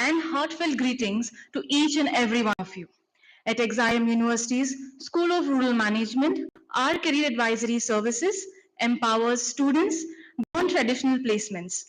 and heartfelt greetings to each and every one of you. At XIM University's School of Rural Management, our career advisory services empowers students beyond traditional placements.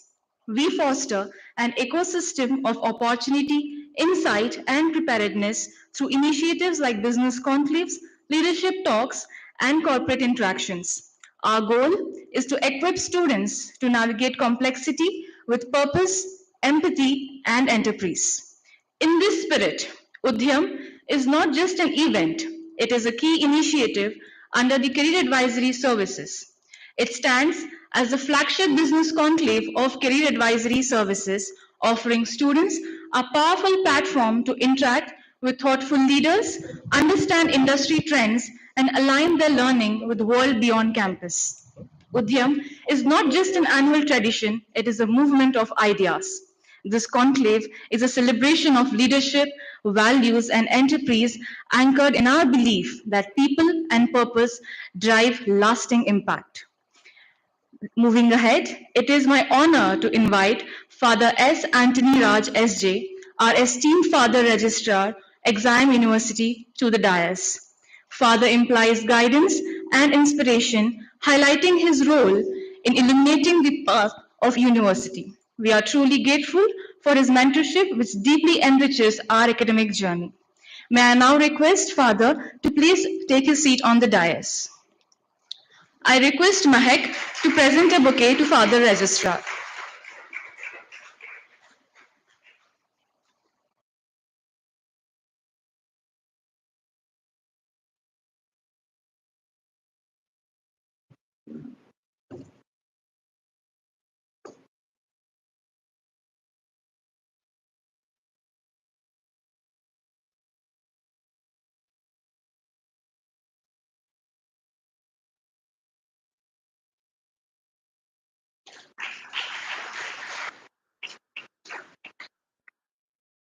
We foster an ecosystem of opportunity, insight, and preparedness through initiatives like business conclaves, leadership talks, and corporate interactions. Our goal is to equip students to navigate complexity with purpose, empathy, and enterprise. In this spirit, Udhyam is not just an event, it is a key initiative under the Career Advisory Services. It stands as the flagship business conclave of career advisory services, offering students a powerful platform to interact with thoughtful leaders, understand industry trends, and align their learning with the world beyond campus. Udhyam is not just an annual tradition, it is a movement of ideas. This conclave is a celebration of leadership, values, and enterprise anchored in our belief that people and purpose drive lasting impact. Moving ahead, it is my honor to invite Father S. Anthony Raj S.J., our esteemed Father Registrar, Exam University, to the dais. Father implies guidance and inspiration, highlighting his role in illuminating the path of university. We are truly grateful for his mentorship, which deeply enriches our academic journey. May I now request Father to please take his seat on the dais. I request Mahek to present a bouquet to Father Registrar.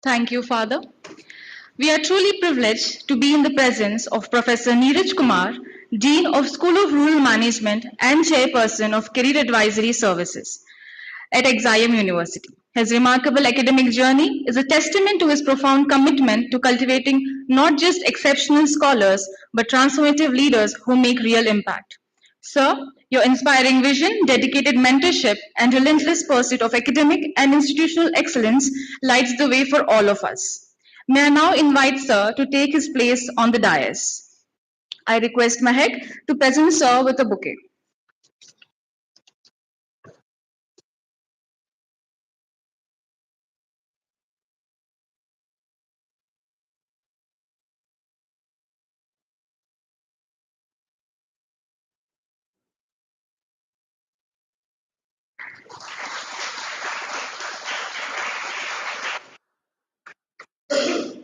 Thank you, Father. We are truly privileged to be in the presence of Professor Neeraj Kumar, Dean of School of Rural Management and Chairperson of Career Advisory Services at XIM University. His remarkable academic journey is a testament to his profound commitment to cultivating not just exceptional scholars, but transformative leaders who make real impact. Sir, your inspiring vision, dedicated mentorship, and relentless pursuit of academic and institutional excellence lights the way for all of us. May I now invite Sir to take his place on the dais. I request Mahek to present Sir with a bouquet.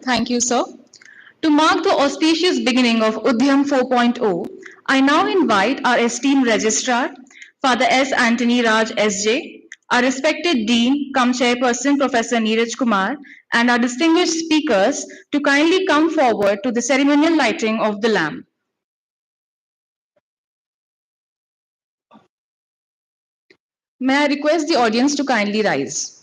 Thank you, sir. To mark the auspicious beginning of Udhyam 4.0, I now invite our esteemed registrar, Father S. Anthony Raj S.J., our respected Dean, cum Chairperson, Professor Neeraj Kumar, and our distinguished speakers to kindly come forward to the ceremonial lighting of the lamp. May I request the audience to kindly rise.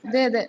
There.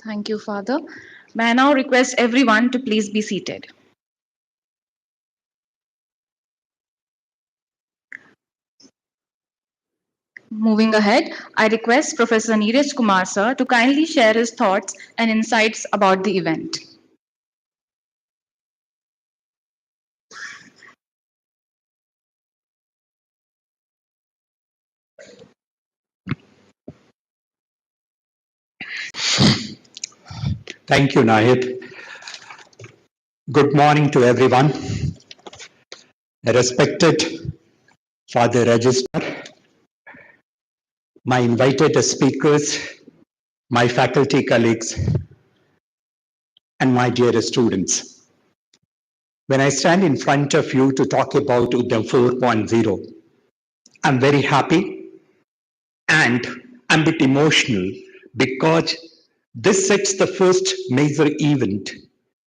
Thank you, Father. May I now request everyone to please be seated. Moving ahead, I request Professor Neeraj Kumar sir to kindly share his thoughts and insights about the event. Thank you, Nahid. Good morning to everyone. Respected Father Register, my invited speakers, my faculty colleagues, and my dear students. When I stand in front of you to talk about Udhyam 4.0, I'm very happy and I'm a bit emotional because this sets the first major event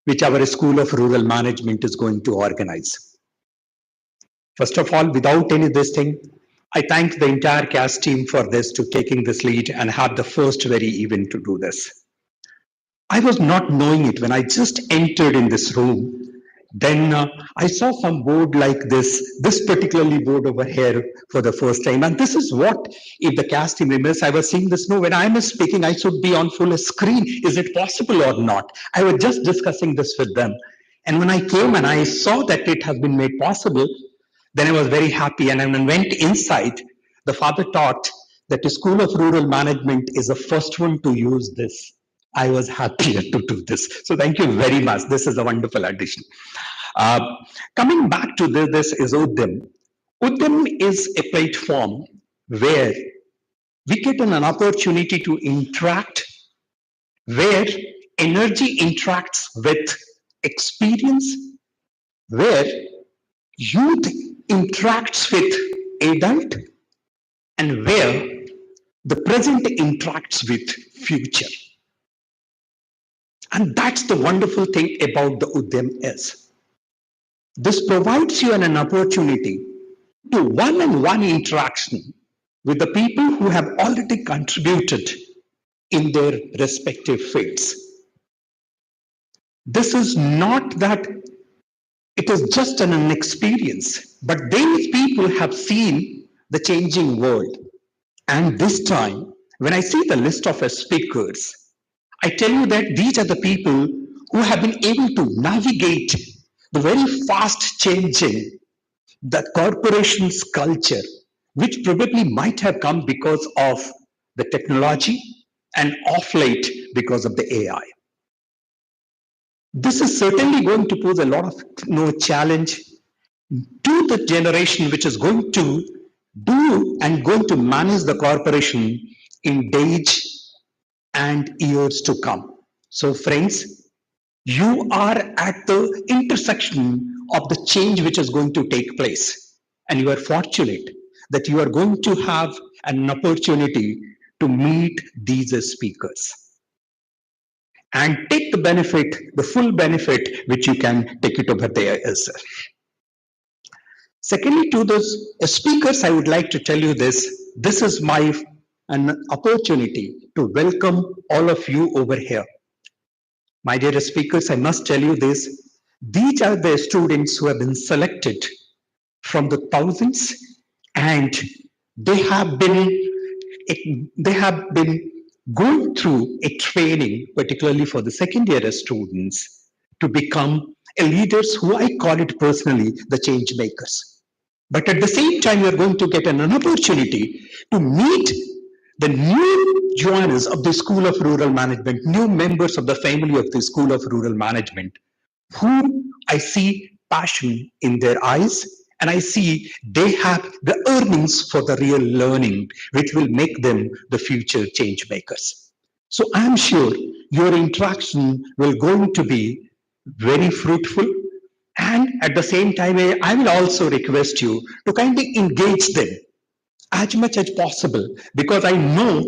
which our School of Rural Management is going to organize. First of all, without any this thing, I thank the entire CAS team for this to taking this lead and have the first very event to do this. I was not knowing it when I just entered in this room. Then I saw some board like this particularly board over here for the first time. And this is what, if the CAS team members, I was seeing this, no, when I'm speaking, I should be on full screen. Is it possible or not? I was just discussing this with them. And when I came and I saw that it has been made possible, then I was very happy. And when I went inside, the father taught that the School of Rural Management is the first one to use this. I was happier to do this. So thank you very much. This is a wonderful addition. Uh, Coming back to this is Udhyam. Udhyam is a platform where we get an opportunity to interact, where energy interacts with experience, where youth interacts with adult, and where the present interacts with future. And that's the wonderful thing about the Udhyam is. This provides you an opportunity to one-on-one interaction with the people who have already contributed in their respective fields. This is not that it is just an experience, but these people have seen the changing world. And this time, when I see the list of speakers, I tell you that these are the people who have been able to navigate the very fast changing, the corporation's culture, which probably might have come because of the technology and off late because of the AI. This is certainly going to pose a lot of challenge to the generation which is going to do and going to manage the corporation in days and years to come. So friends, you are at the intersection of the change which is going to take place. And you are fortunate that you are going to have an opportunity to meet these speakers and take the benefit, the full benefit, which you can take it over there as well. Secondly, to those speakers, I would like to tell you this. This is an opportunity to welcome all of you over here. My dear speakers, I must tell you this. These are the students who have been selected from the thousands, and they have been going through a training, particularly for the second year students, to become leaders who I call it personally the change makers. But at the same time, you're going to get an opportunity to meet the new joiners of the School of Rural Management, new members of the family of the School of Rural Management, whom I see passion in their eyes, and I see they have the earnings for the real learning, which will make them the future change makers. So I'm sure your interaction will going to be very fruitful. And at the same time, I will also request you to kindly engage them as much as possible, because I know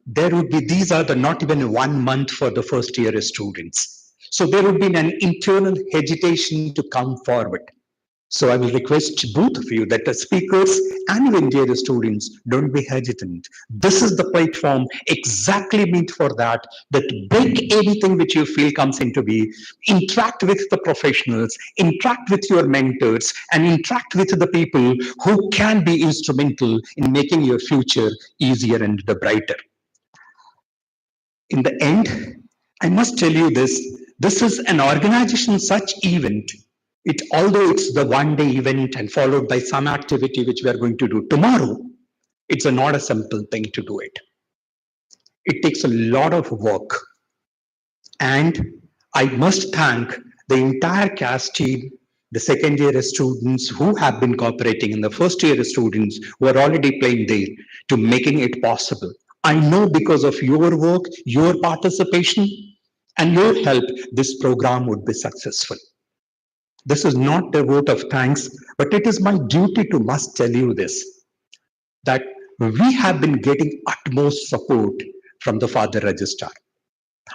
there would be, these are the not even 1 month for the first year students. So there would be an internal hesitation to come forward. So I will request both of you, that the speakers and even dear students, don't be hesitant. This is the platform exactly meant for that, that break anything which you feel comes into be, interact with the professionals, interact with your mentors, and interact with the people who can be instrumental in making your future easier and the brighter. In the end, I must tell you this is an organization such event. Although it's the one day event and followed by some activity which we are going to do tomorrow, it's not a simple thing to do it. It takes a lot of work. And I must thank the entire CAS team, the second year students who have been cooperating, and the first year students who are already playing there to making it possible. I know because of your work, your participation, and your help, this program would be successful. This is not a vote of thanks, but it is my duty to must tell you this, that we have been getting utmost support from the Father Registrar.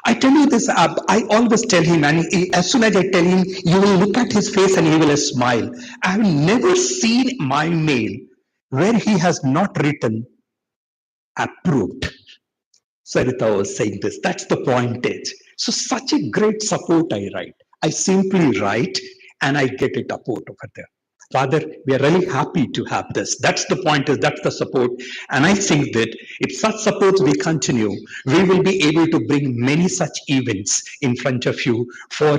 I tell you this, I always tell him, and as soon as I tell him, you will look at his face and he will smile. I have never seen my mail where he has not written approved. Sarita was saying this, that's the pointage. So such a great support I write. I simply write and I get it approved over there. Father, we are really happy to have this. That's the point, that's the support. And I think that if such support we continue, we will be able to bring many such events in front of you, for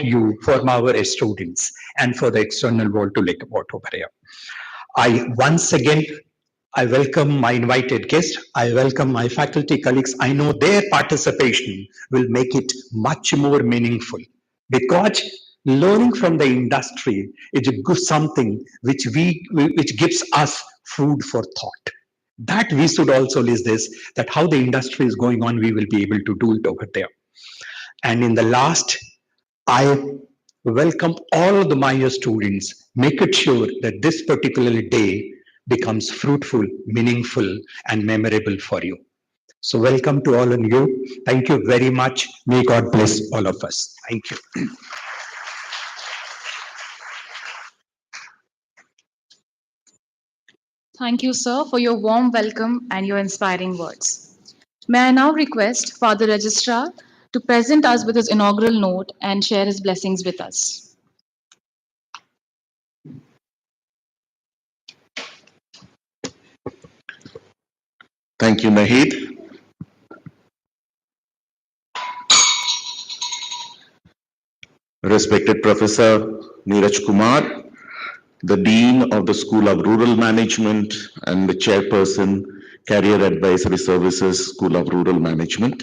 our students, and for the external world to look about over here. Once again, I welcome my invited guests. I welcome my faculty colleagues. I know their participation will make it much more meaningful, because learning from the industry is something which gives us food for thought. That we should also list this, that how the industry is going on, we will be able to do it over there. And in the last, I welcome all the Maya students. Make it sure that this particular day becomes fruitful, meaningful, and memorable for you. So welcome to all of you. Thank you very much. May God bless all of us. Thank you. Thank you, sir, for your warm welcome and your inspiring words. May I now request Father Registrar to present us with his inaugural note and share his blessings with us. Thank you, Nahid. Respected Professor Neeraj Kumar, the Dean of the School of Rural Management and the Chairperson, Career Advisory Services, School of Rural Management.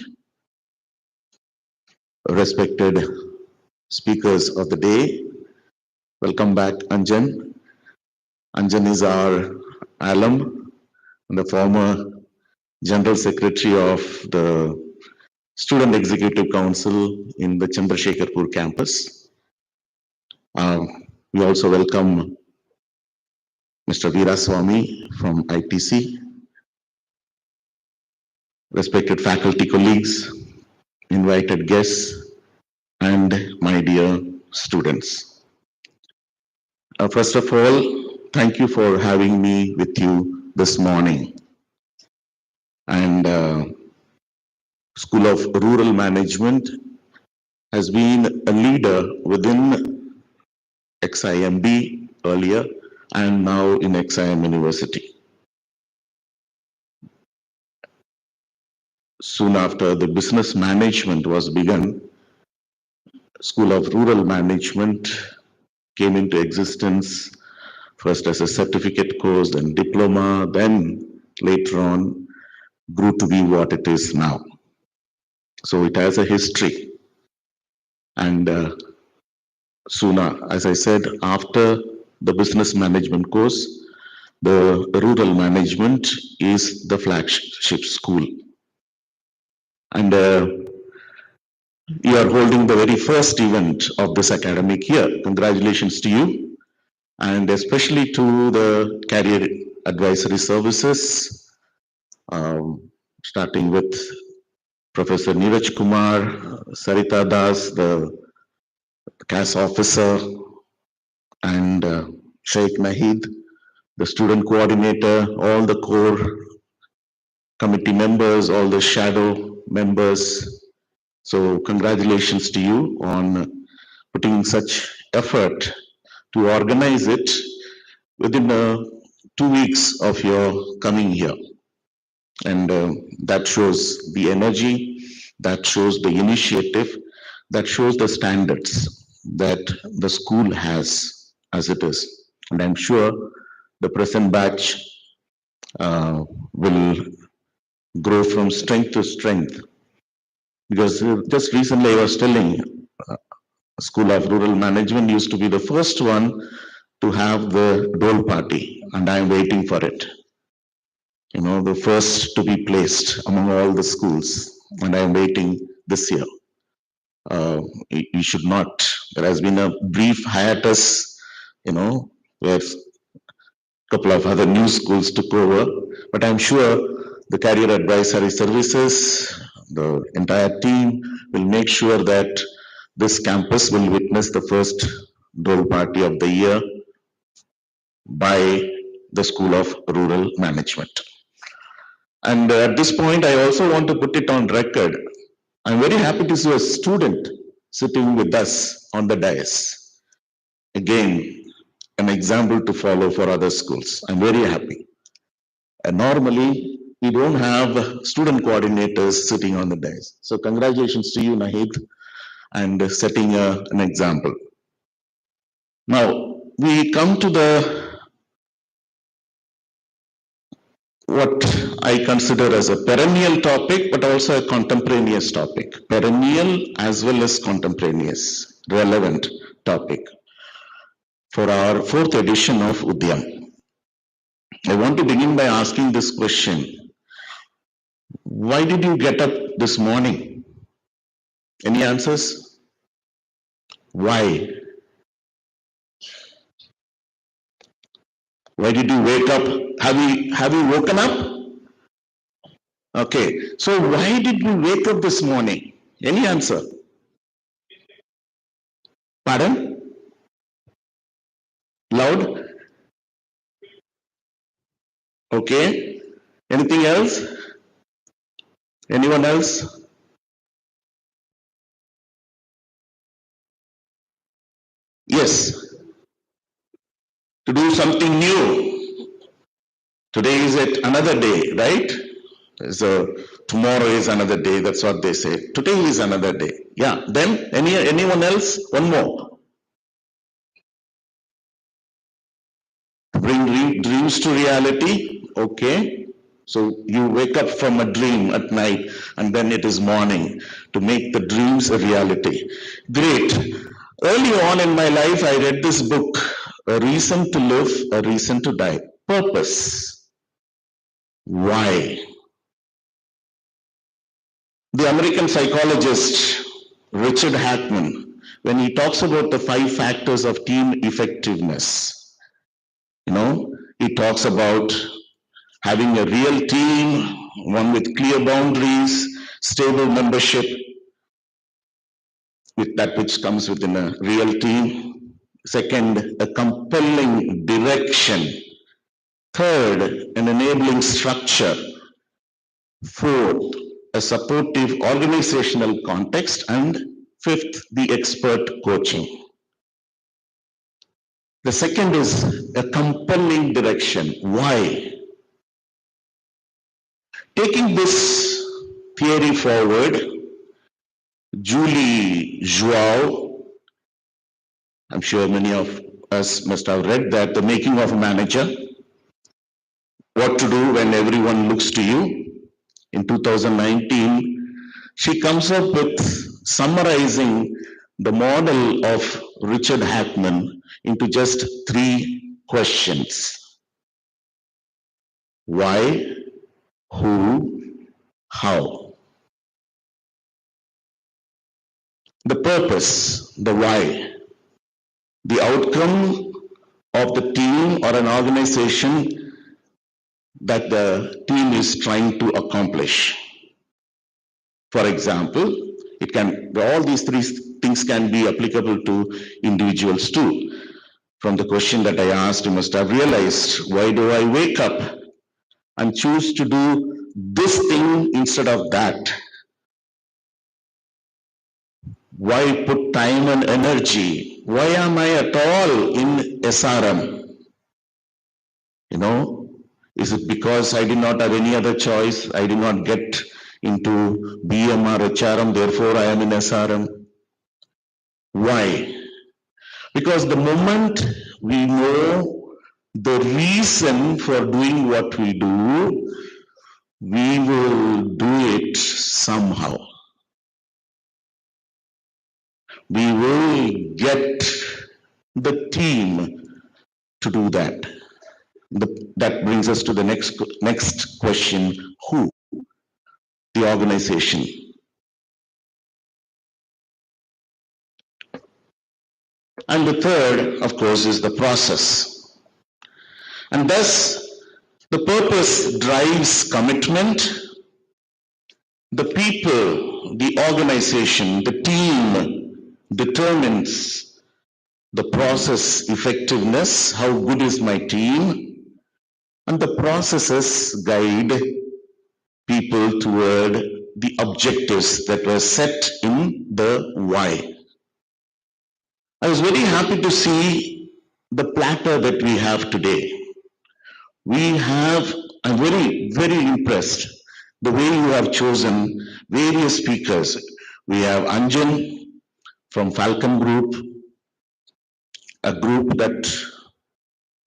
Respected speakers of the day, welcome back, Anjan. Anjan is our alum and the former General Secretary of the Student Executive Council in the Chandrasekharpur campus. We also welcome Mr. Veeraswamy from ITC, respected faculty colleagues, invited guests, and my dear students. First of all, thank you for having me with you this morning. And School of Rural Management has been a leader within XIMB earlier and now in XIM University. Soon after the business management was begun, School of Rural Management came into existence first as a certificate course, then diploma, then later on grew to be what it is now. So it has a history. And soon, as I said, after the business management course, the rural management is the flagship school. And you are holding the very first event of this academic year. Congratulations to you, and especially to the Career Advisory Services, starting with Professor Neeraj Kumar, Sarita Das, the CAS officer, and Sheikh Nahid, the student coordinator, all the core committee members, all the shadow members. So congratulations to you on putting such effort to organize it within 2 weeks of your coming here. And that shows the energy, that shows the initiative, that shows the standards that the school has as it is. And I'm sure the present batch will grow from strength to strength. Because just recently I was telling, School of Rural Management used to be the first one to have the dole party, and I'm waiting for it. You know, the first to be placed among all the schools, and I'm waiting this year. You should not. There has been a brief hiatus, you know, where a couple of other new schools took over, but I'm sure the career advisory services, the entire team will make sure that this campus will witness the first dole party of the year by the School of Rural Management. And at this point, I also want to put it on record. I'm very happy to see a student sitting with us on the dais. Again, an example to follow for other schools. I'm very happy. And normally, we don't have student coordinators sitting on the dais. So congratulations to you, Nahid, and setting an example. Now, we come to what I consider as a perennial topic, but also a contemporaneous topic. Perennial as well as contemporaneous, relevant topic for our fourth edition of Udhyam. I want to begin by asking this question. Why did you get up this morning? Any answers? Why? Why did you wake up? Have you woken up? Okay, so why did we wake up this morning? Any answer? Pardon? Loud? Okay. Anything else? Anyone else? Yes. To do something new. Today is another day, right? So tomorrow is another day. That's what they say. Today is another day. Yeah. Then anyone else? One more. Bring dreams to reality. Okay. So you wake up from a dream at night and then it is morning to make the dreams a reality. Great. Early on in my life, I read this book, A Reason to Live, A Reason to Die. Purpose. Why? The American psychologist Richard Hackman, when he talks about the 5 factors of team effectiveness, he talks about having a real team, one with clear boundaries, stable membership, with that which comes within a real team. Second, a compelling direction. Third, an enabling structure. Fourth, a supportive organizational context. And fifth, the expert coaching. The second is a compelling direction. Why? Taking this theory forward, Julie Joao, I'm sure many of us must have read that, The Making of a Manager, What to Do When Everyone Looks to You. In 2019, she comes up with summarizing the model of Richard Hackman into just 3 questions. Why, who, how? The purpose, the why, the outcome of the team or an organization that the team is trying to accomplish. For example, all these 3 things can be applicable to individuals too. from the question that I asked, you must have realized, why do I wake up and choose to do this thing instead of that? Why put time and energy? Why am I at all in SRM? You know, is it because I did not have any other choice? I did not get into BM or HRM, therefore I am in SRM. Why? Because the moment we know the reason for doing what we do, we will do it somehow. We will get the team to do that. That brings us to the next question, who? The organization. And the third, of course, is the process. And thus, the purpose drives commitment. The people, the organization, the team determines the process effectiveness, how good is my team, and the processes guide people toward the objectives that were set in the why. I was very happy to see the platter that we have today. I'm very impressed the way you have chosen various speakers. We have Anjan from Falcon Group, a group that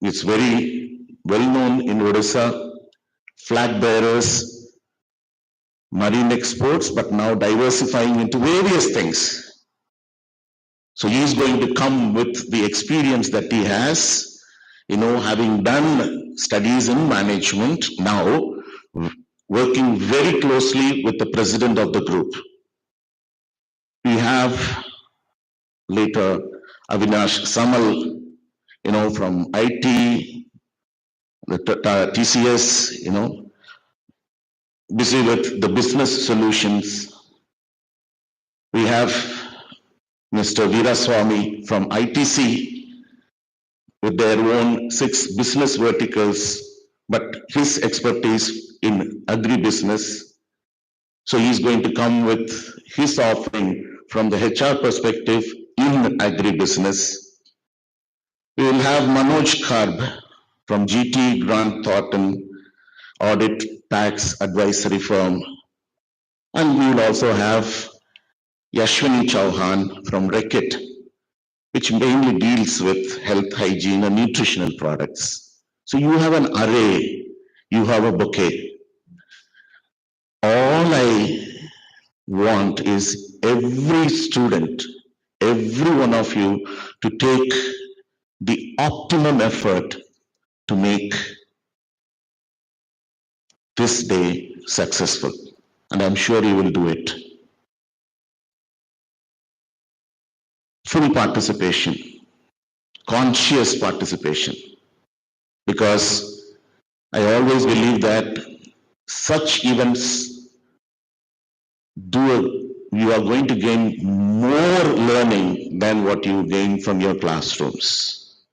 is very well known in Odisha, flag bearers, marine exports, but now diversifying into various things. So he is going to come with the experience that he has, having done studies in management, now working very closely with the president of the group. We have later Avinash Samal, from IT, the TCS, busy with the business solutions. We have Mr. Veeraswamy from ITC with their own 6 business verticals, but his expertise in agribusiness. So he's going to come with his offering from the HR perspective in agribusiness. We will have Manoj Karb from GT Grant Thornton Audit Tax Advisory Firm. And we will also have Yashwini Chauhan from Reckitt, which mainly deals with health, hygiene, and nutritional products. So you have an array, you have a bouquet. All I want is every student, every one of you to take the optimum effort to make this day successful. And I'm sure you will do it. Full participation, conscious participation, because I always believe that such events you are going to gain more learning than what you gain from your classrooms.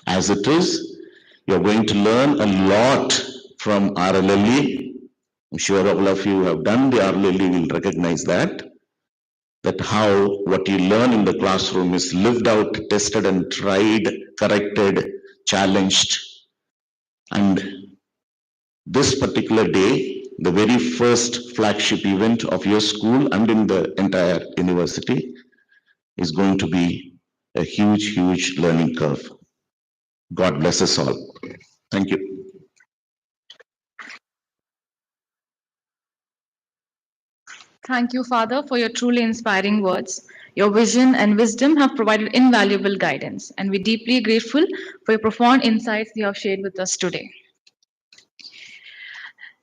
As it is, you're going to learn a lot from RLLE. I'm sure all of you have done the RLLE will recognize that how what you learn in the classroom is lived out, tested and tried, corrected, challenged. And this particular day, the very first flagship event of your school and in the entire university, is going to be a huge learning curve. God bless us all. Thank you. Thank you, Father, for your truly inspiring words. Your vision and wisdom have provided invaluable guidance, and we're deeply grateful for your profound insights you have shared with us today.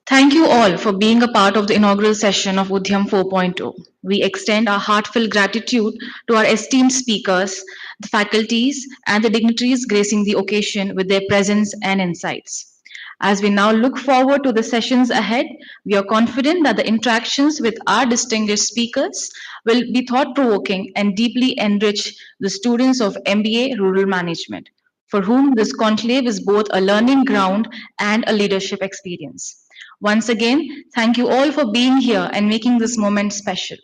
Thank you all for being a part of the inaugural session of Udhyam 4.0. We extend our heartfelt gratitude to our esteemed speakers, the faculties, and the dignitaries gracing the occasion with their presence and insights. As we now look forward to the sessions ahead, we are confident that the interactions with our distinguished speakers will be thought provoking and deeply enrich the students of MBA Rural Management, for whom this conclave is both a learning ground and a leadership experience. Once again, thank you all for being here and making this moment special.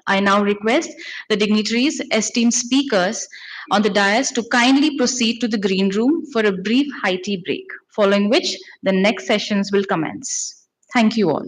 I now request the dignitaries, esteemed speakers on the dais to kindly proceed to the green room for a brief high tea break, following which the next sessions will commence. Thank you all.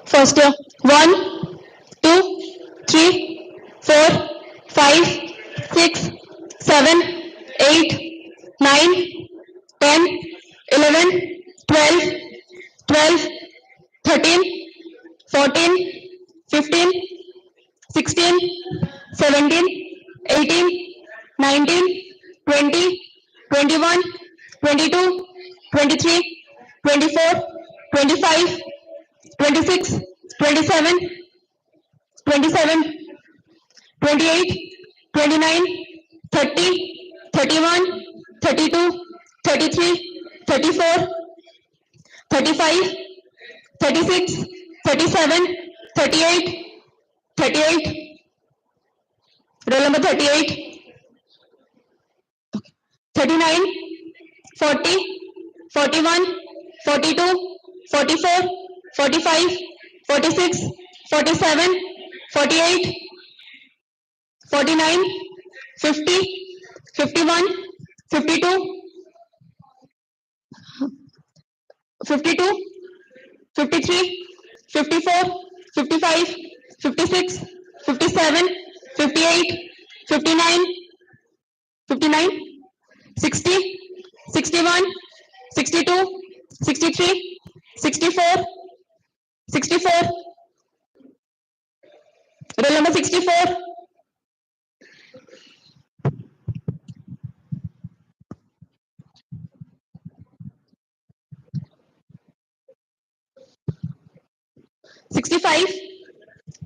First year. 1, 2, 3, 4, 5, 6, 7, 8, 9, 10, 11, 12, 12, 13, 14, 15, 16, 17, 18, 19, 20, 21, 22, 23, 24, 25, 26, 27, 27, 28, 29, 30, 31, 32, 33, 34, 35, 36, 37, 38, 38, roll number 38, 39, 40, 41, 42, 44, 45, 46, 47, 48, 49, 50, 51, 52, 52, 53, 54, 55, 56, 57, 58, 59, 59, 60, 61, 62, 63, 64, 64, roll number 64, 65,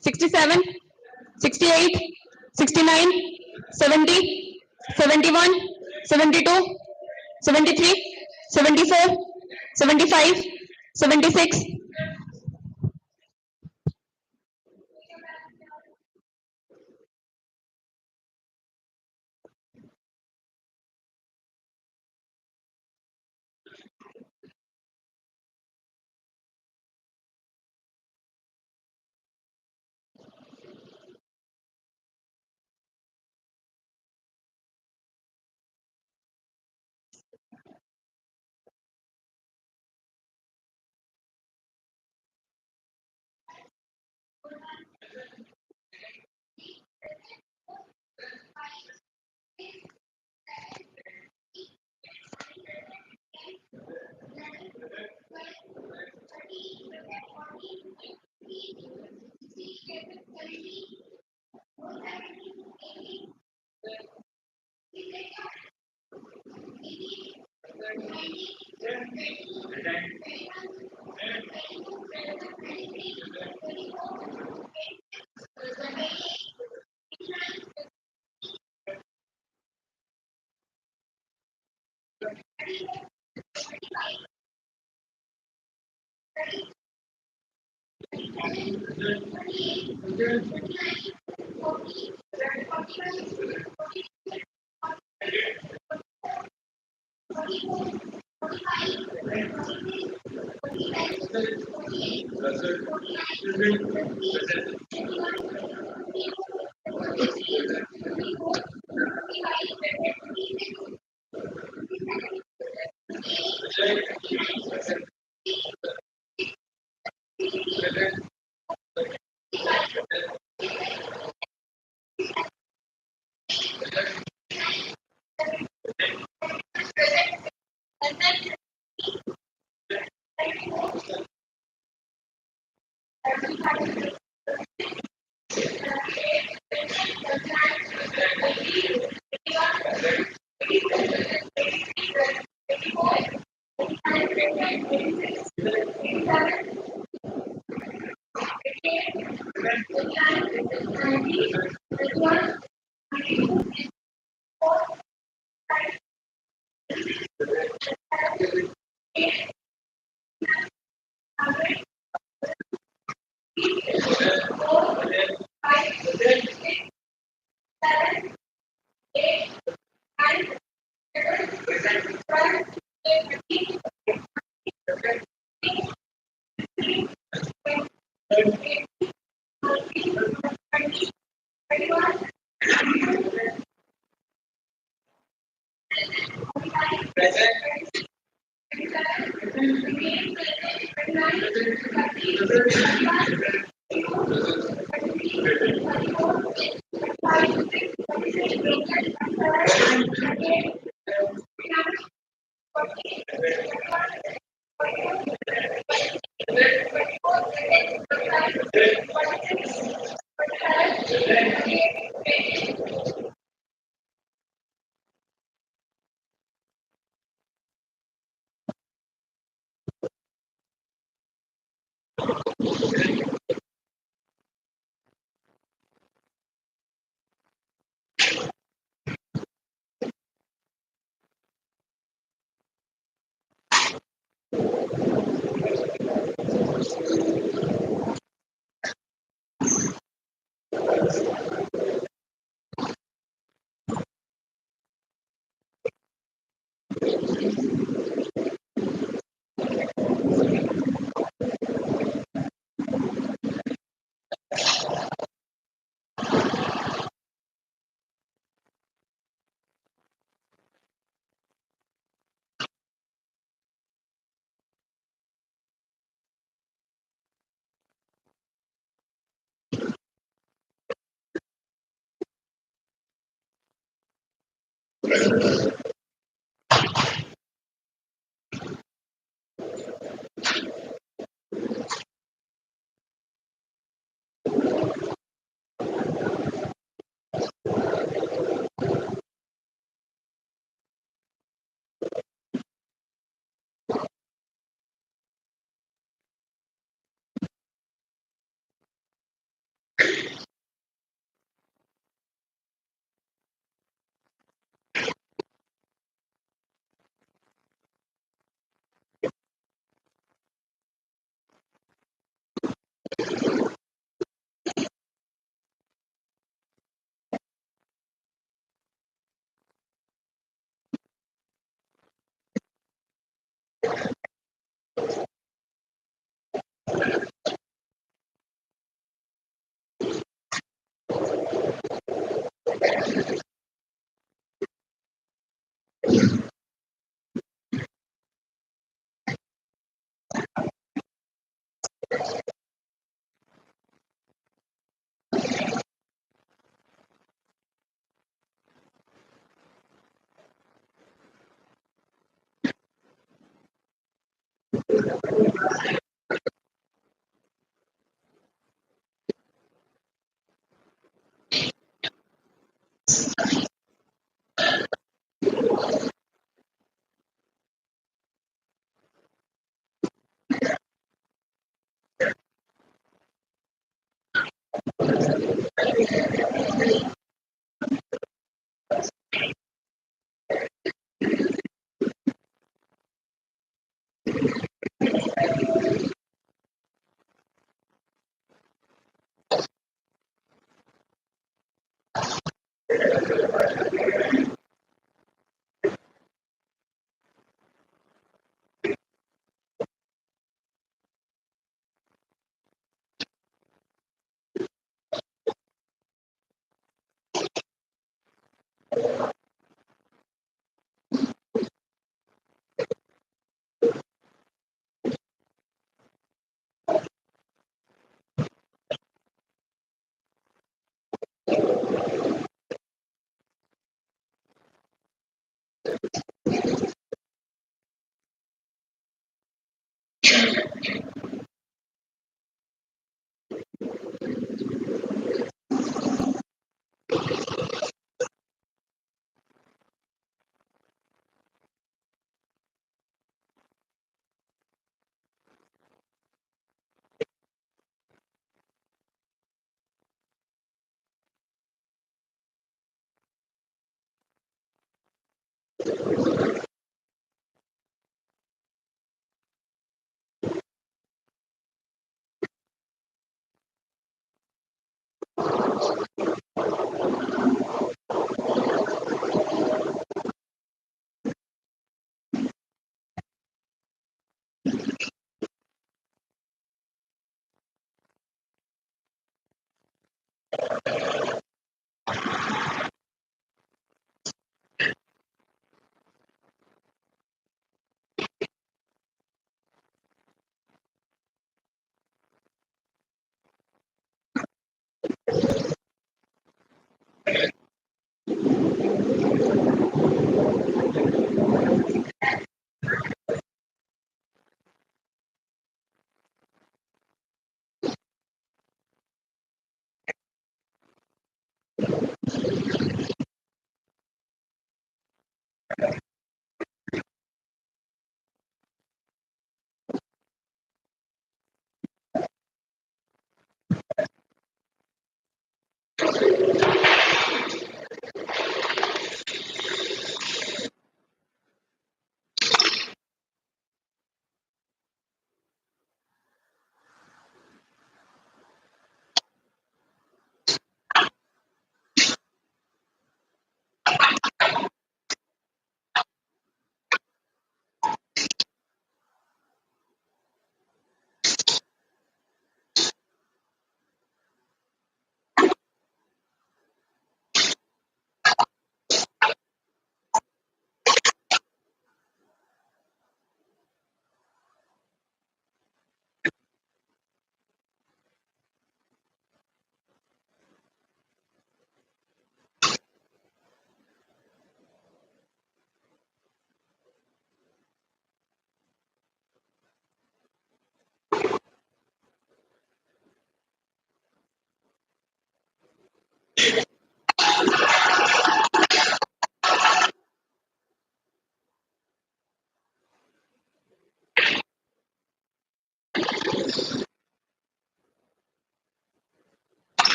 67, 68, 69, 70, 71, 72, 73, 74, 75, 76,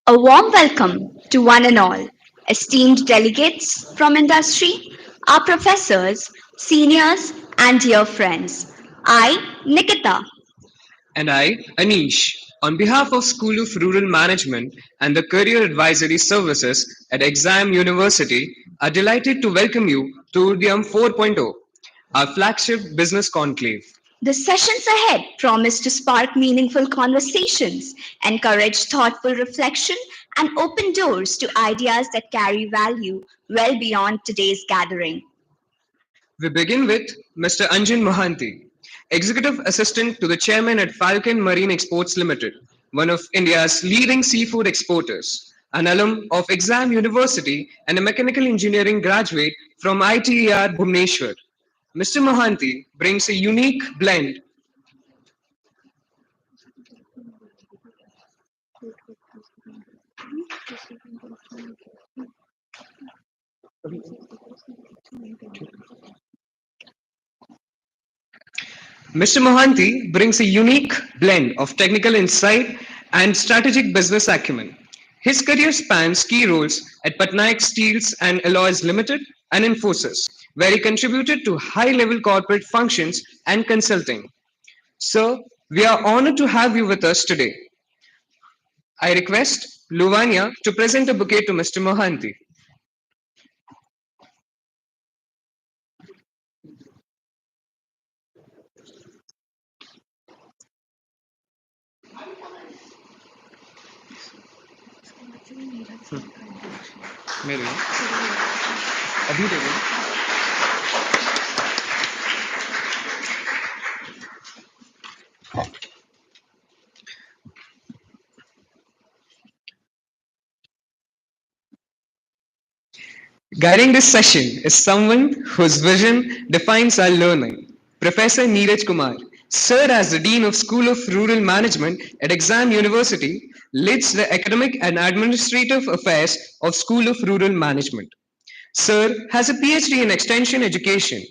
A warm welcome to one and all, esteemed delegates from industry, our professors, seniors, and dear friends. I, Nikita, And I, Anish, on behalf of School of Rural Management and the Career Advisory Services at XIM University, are delighted to welcome you to Udhyam 4.0, our flagship business conclave. the sessions ahead promise to spark meaningful conversations, encourage thoughtful reflection, and open doors to ideas that carry value well beyond today's gathering. We begin with Mr. Anjan Mohanty, Executive Assistant to the Chairman at Falcon Marine Exports Limited, one of India's leading seafood exporters, an alum of Exam University and a mechanical engineering graduate from ITER Bhubaneswar. Mr. Mohanty brings a unique blend. Mr. Mohanty brings a unique blend of technical insight and strategic business acumen. His career spans key roles at Patnaik Steels and Alloys Limited and Infosys, where he contributed to high-level corporate functions and consulting. Sir, we are honored to have you with us today. I request Luvania to present a bouquet to Mr. Mohanty. मेरे अभी दे दो Guiding this session is someone whose vision defines our learning, Professor Neeraj Kumar. Sir, as the Dean of School of Rural Management at XIM University, leads the academic and administrative affairs of School of Rural Management. Sir has a PhD in Extension Education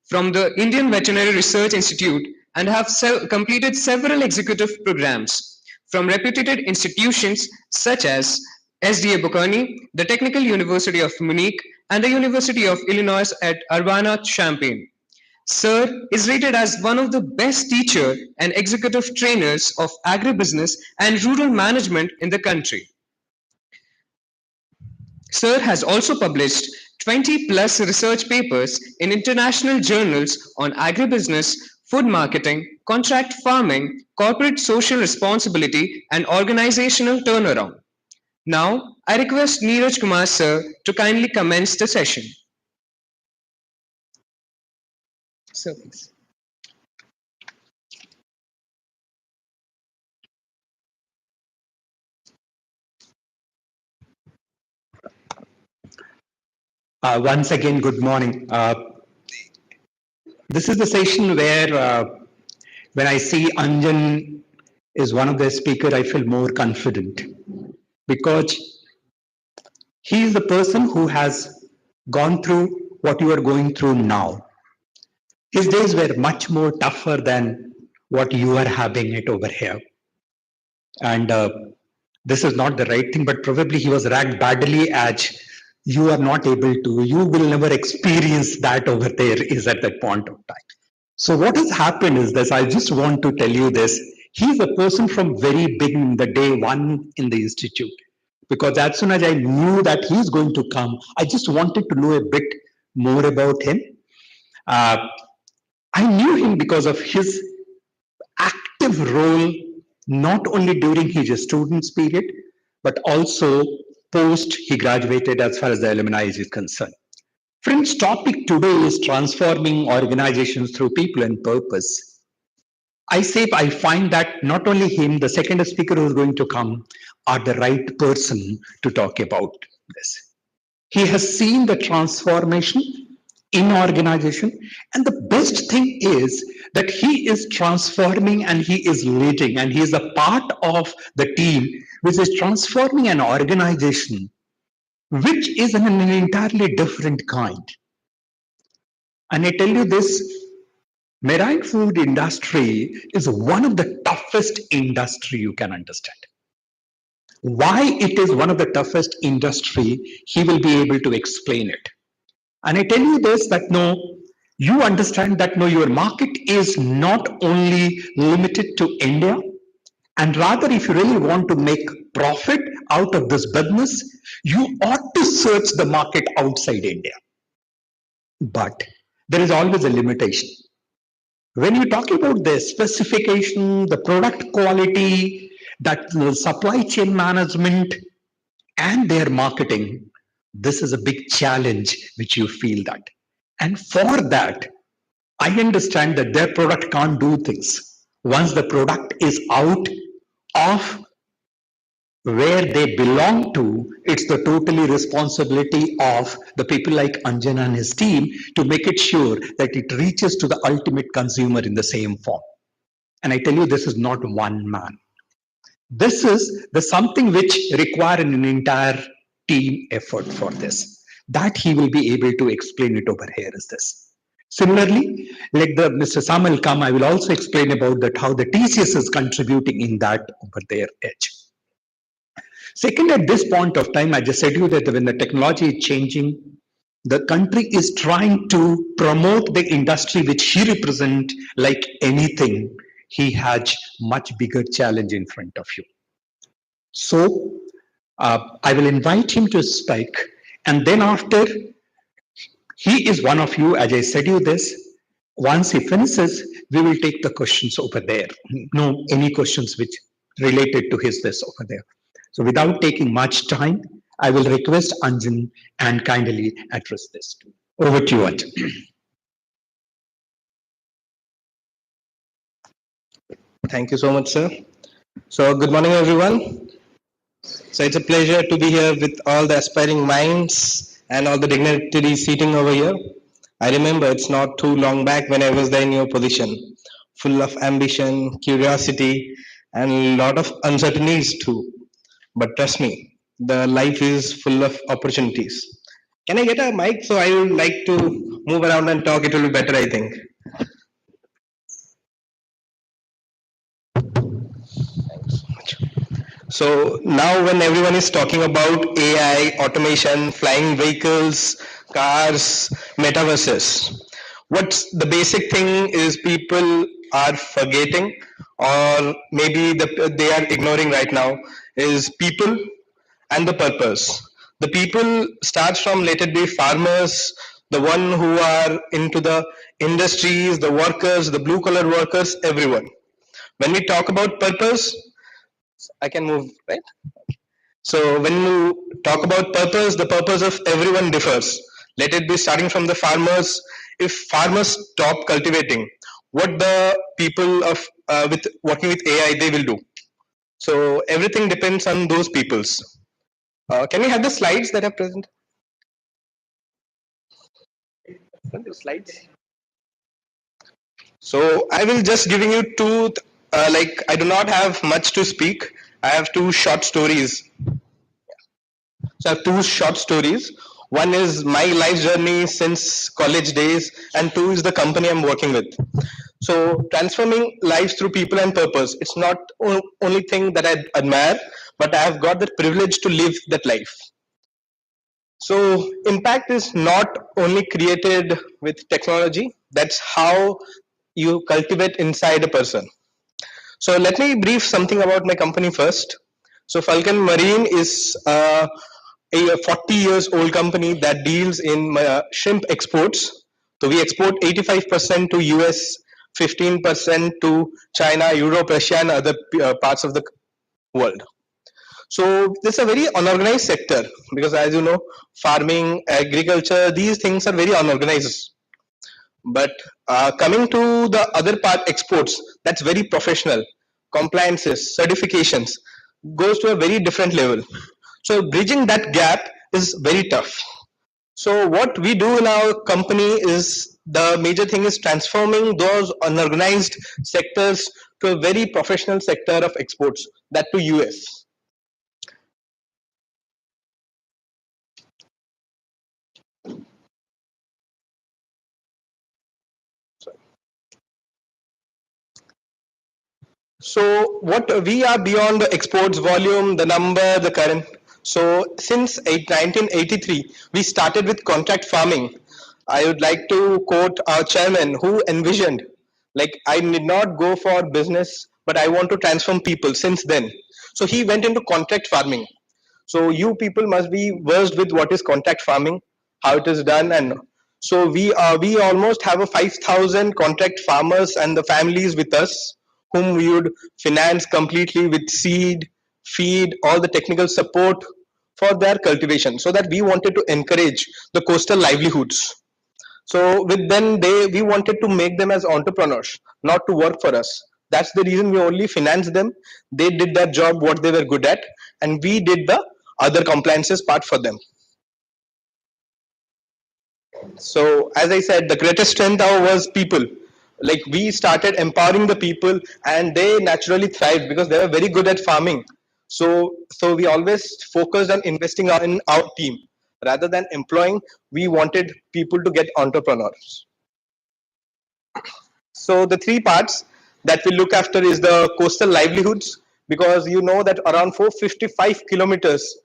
from the Indian Veterinary Research Institute and have completed several executive programs from reputed institutions such as SDA Bocconi, the Technical University of Munich, and the University of Illinois at Urbana-Champaign. Sir is rated as one of the best teacher and executive trainers of agribusiness and rural management in the country. Sir has also published 20 plus research papers in international journals on agribusiness, food marketing, contract farming, corporate social responsibility, and organizational turnaround. Now, I request Neeraj Kumar sir to kindly commence the session. Sir, please. Once again, good morning. This is the session where when I see Anjan is one of the speakers, I feel more confident because he is the person who has gone through what you are going through now. His days were much more tougher than what you are having it over here. And this is not the right thing, but probably he was racked badly as you are not able to, you will never experience that over there is at that point of time. So what has happened is this, I just want to tell you this, he's a person from very beginning, the day one in the institute. Because as soon as I knew that he's going to come, I just wanted to know a bit more about him. I knew him because of his active role, not only during his students period, but also post he graduated as far as the alumni is concerned. Friends, topic today is transforming organizations through people and purpose. I say I find that not only him, the second speaker who is going to come are the right person to talk about this. He has seen the transformation in organization, and the best thing is that he is transforming and he is leading and he is a part of the team which is transforming an organization which is an entirely different kind. And I tell you this, marine food industry is one of the toughest industry you can understand. Why it is one of the toughest industry, he will be able to explain it. And I tell you this, that no, you understand that no, your market is not only limited to India, and rather if you really want to make profit out of this business, you ought to search the market outside India. But there is always a limitation. When you talk about the specification, the product quality, that the supply chain management and their marketing, this is a big challenge which you feel that. And for that, I understand that their product can't do things. Once the product is out of where they belong to, it's the totally responsibility of the people like Anjan and his team to make it sure that it reaches to the ultimate consumer in the same form. And I tell you, this is not one man. This is the something which require an entire team effort for this. That he will be able to explain it over here is this. Similarly, like the Mr. Sam will come, I will also explain about that how the TCS is contributing in that over their edge. Second, at this point of time, I just said to you that when the technology is changing, the country is trying to promote the industry which he represents like anything. He has much bigger challenge in front of you. So I will invite him to speak, and then after, he is one of you, as I said you this. Once he finishes, we will take the questions over there. No, any questions which related to his this over there. So without taking much time, I will request Anjan and kindly address this. Over to you, Anjan. Thank you so much, sir. So, good morning, everyone. So, it's a pleasure to be here with all the aspiring minds and all the dignitaries sitting over here. I remember it's not too long back when I was there in your position, full of ambition, curiosity, and a lot of uncertainties too. But trust me, the life is full of opportunities. Can I get a mic? So, I would like to move around and talk. It will be better, I think. So now when everyone is talking about AI, automation, flying vehicles, cars, metaverses, what's the basic thing is people are forgetting or maybe they are ignoring right now is people and the purpose. The people starts from let it be farmers, the one who are into the industries, the workers, the blue collar workers, everyone. When we talk about purpose, I can move, right? So when you talk about purpose, the purpose of everyone differs. Let it be starting from the farmers. If farmers stop cultivating, what the people of with working with AI they will do. So everything depends on those peoples. Can we have the slides that are present? The slides. So I will just giving you two. Like I do not have much to speak. I have two short stories. So I have two short stories. One is my life journey since college days, and two is the company I'm working with. So transforming lives through people and purpose. It's not only thing that I admire, but I have got the privilege to live that life. So impact is not only created with technology. That's how you cultivate inside a person. So let me brief something about my company first. So Falcon Marine is a 40 years old company that deals in shrimp exports. So we export 85% to US, 15% to China, Europe, Russia, and other parts of the world. So this is a very unorganized sector because, as you know, farming, agriculture, these things are very unorganized. But coming to the other part, exports, that's very professional. Compliances, certifications goes to a very different level. So bridging that gap is very tough. So what we do in our company is the major thing is transforming those unorganized sectors to a very professional sector of exports, that to US. So what we are beyond the exports volume, the number, the current. So since 1983, we started with contract farming. I would like to quote our chairman who envisioned, like I need not go for business, but I want to transform people since then. So he went into contract farming. So you people must be versed with what is contract farming, how it is done, and so we almost have a 5,000 contract farmers and the families with us, whom we would finance completely with seed, feed, all the technical support for their cultivation. So that we wanted to encourage the coastal livelihoods. So with them, we wanted to make them as entrepreneurs, not to work for us. That's the reason we only financed them. They did their job, what they were good at, and we did the other compliances part for them. So as I said, the greatest strength was people. Like we started empowering the people, and they naturally thrived because they were very good at farming. So we always focused on investing in our team rather than employing. We wanted people to get entrepreneurs. So the three parts that we look after is the coastal livelihoods, because you know that around 455 kilometers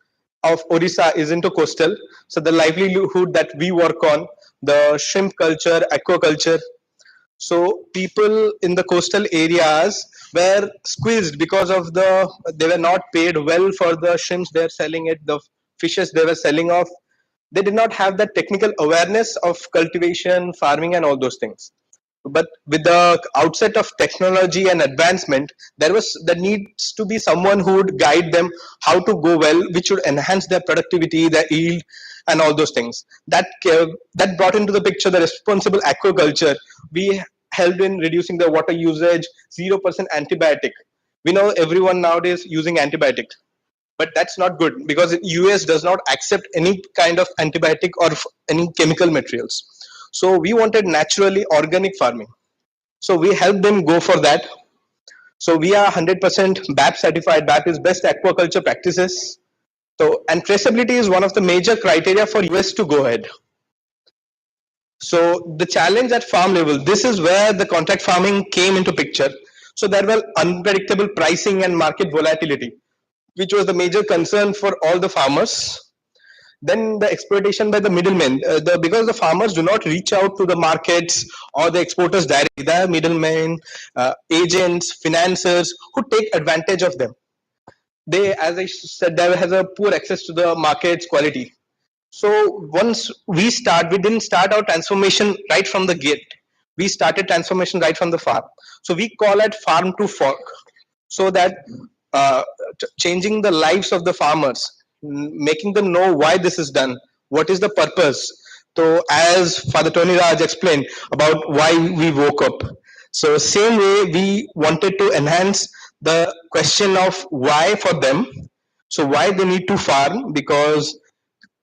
of Odisha is into coastal. So the livelihood that we work on, the shrimp culture, aquaculture. So people in the coastal areas were squeezed because of they were not paid well for the shrimps they are selling it, the fishes they were selling off. They did not have that technical awareness of cultivation, farming, and all those things. But with the outset of technology and advancement, there needs to be someone who would guide them how to go well, which would enhance their productivity, their yield, and all those things. That brought into the picture the responsible aquaculture. We helped in reducing the water usage, 0% antibiotic. We know everyone nowadays using antibiotic, but that's not good because US does not accept any kind of antibiotic or any chemical materials. So we wanted naturally organic farming, so we help them go for that. So we are 100% BAP certified. BAP is best aquaculture practices. So, and traceability is one of the major criteria for US to go ahead. So the challenge at farm level, this is where the contract farming came into picture. So there were unpredictable pricing and market volatility, which was the major concern for all the farmers. Then the exploitation by the middlemen, because the farmers do not reach out to the markets or the exporters directly. There are middlemen, agents, financiers who take advantage of them. They, as I said, they have a poor access to the market's quality. So once we didn't start our transformation right from the gate. We started transformation right from the farm. So we call it farm to fork, so that uh, changing the lives of the farmers, making them know why this is done, what is the purpose. So as Father Tony Raj explained about why we woke up, so same way we wanted to enhance the question of why for them. So why they need to farm, because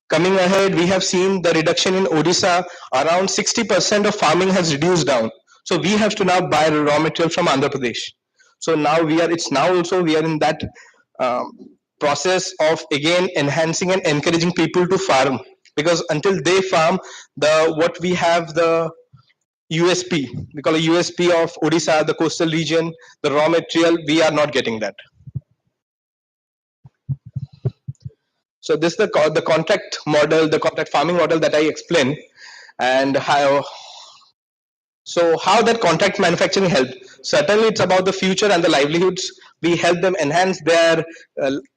coming ahead, we have seen the reduction in Odisha. Around 60% of farming has reduced down. So we have to now buy raw material from Andhra Pradesh. So now it's now also we are in that process of again enhancing and encouraging people to farm, because until they farm, what we have the USP, we call a USP of Odisha, the coastal region, the raw material, we are not getting that. So this is the contract model, the contract farming model that I explained, and how that contract manufacturing helped. Certainly, it's about the future and the livelihoods. We help them enhance their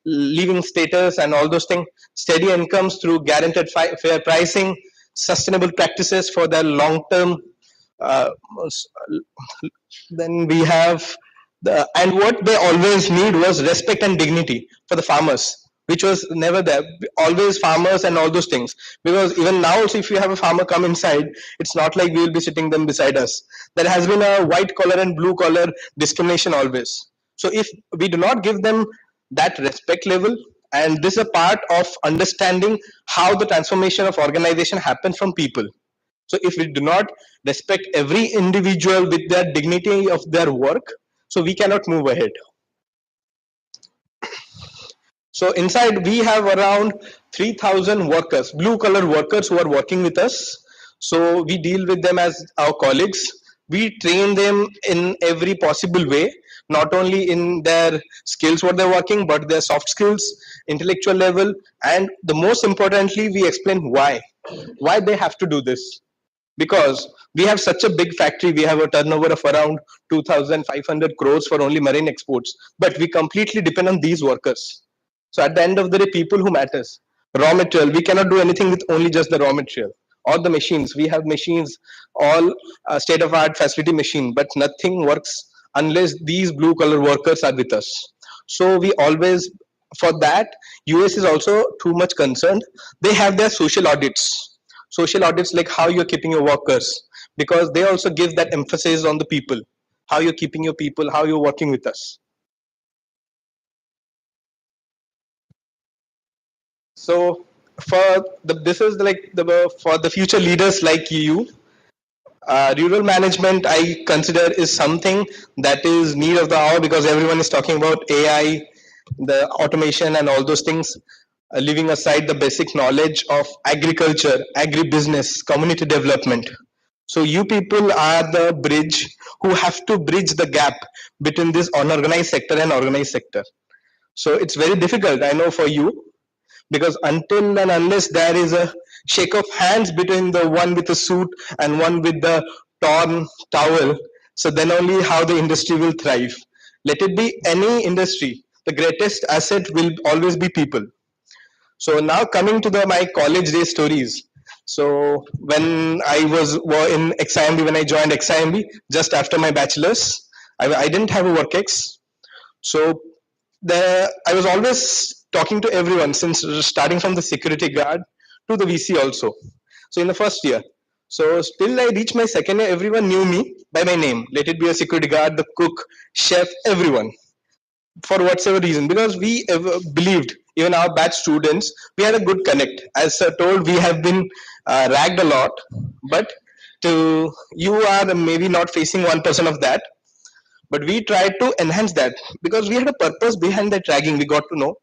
living status and all those things. Steady incomes through guaranteed fair pricing, sustainable practices for their long term. Uh, then we have and what they always need was respect and dignity for the farmers, which was never there. Always farmers and all those things, because even now also if you have a farmer come inside, it's not like we will be sitting them beside us. There has been a white collar and blue collar discrimination always. So if we do not give them that respect level, and this is a part of understanding how the transformation of organization happens from people. So if we do not respect every individual with their dignity of their work, so we cannot move ahead. So inside we have around 3,000 workers, blue collar workers who are working with us. So we deal with them as our colleagues. We train them in every possible way, not only in their skills what they're working, but their soft skills, intellectual level, and the most importantly, we explain why they have to do this. Because we have such a big factory, we have a turnover of around 2,500 crores for only marine exports, but we completely depend on these workers. So at the end of the day, people who matters. Raw material, we cannot do anything with only just the raw material or the machines. We have machines, all state of art facility machine, but nothing works unless these blue collar workers are with us. So we always, for that, US is also too much concerned. They have their social audits, like how you're keeping your workers, because they also give that emphasis on the people, how you're keeping your people, how you're working with us. So this is like for the future leaders like you, rural management I consider is something that is need of the hour, because everyone is talking about AI, the automation and all those things, leaving aside the basic knowledge of agriculture, agribusiness, community development. So you people are the bridge who have to bridge the gap between this unorganized sector and organized sector. So it's very difficult, I know, for you, because until and unless there is a shake of hands between the one with the suit and one with the torn towel, so then only how the industry will thrive. Let it be any industry, the greatest asset will always be people. So now coming to my college day stories. So when I were in XIMB, when I joined XIMB just after my bachelor's, I didn't have a work ex. So I was always talking to everyone, since starting from the security guard to the VC also. So in the first year. So till I reached my second year, everyone knew me by my name. Let it be a security guard, the cook, chef, everyone, for whatever reason, because we believed, even our batch students, we had a good connect. As told, we have been ragged a lot, but to you are maybe not facing 1% of that, but we tried to enhance that, because we had a purpose behind that ragging. We got to know,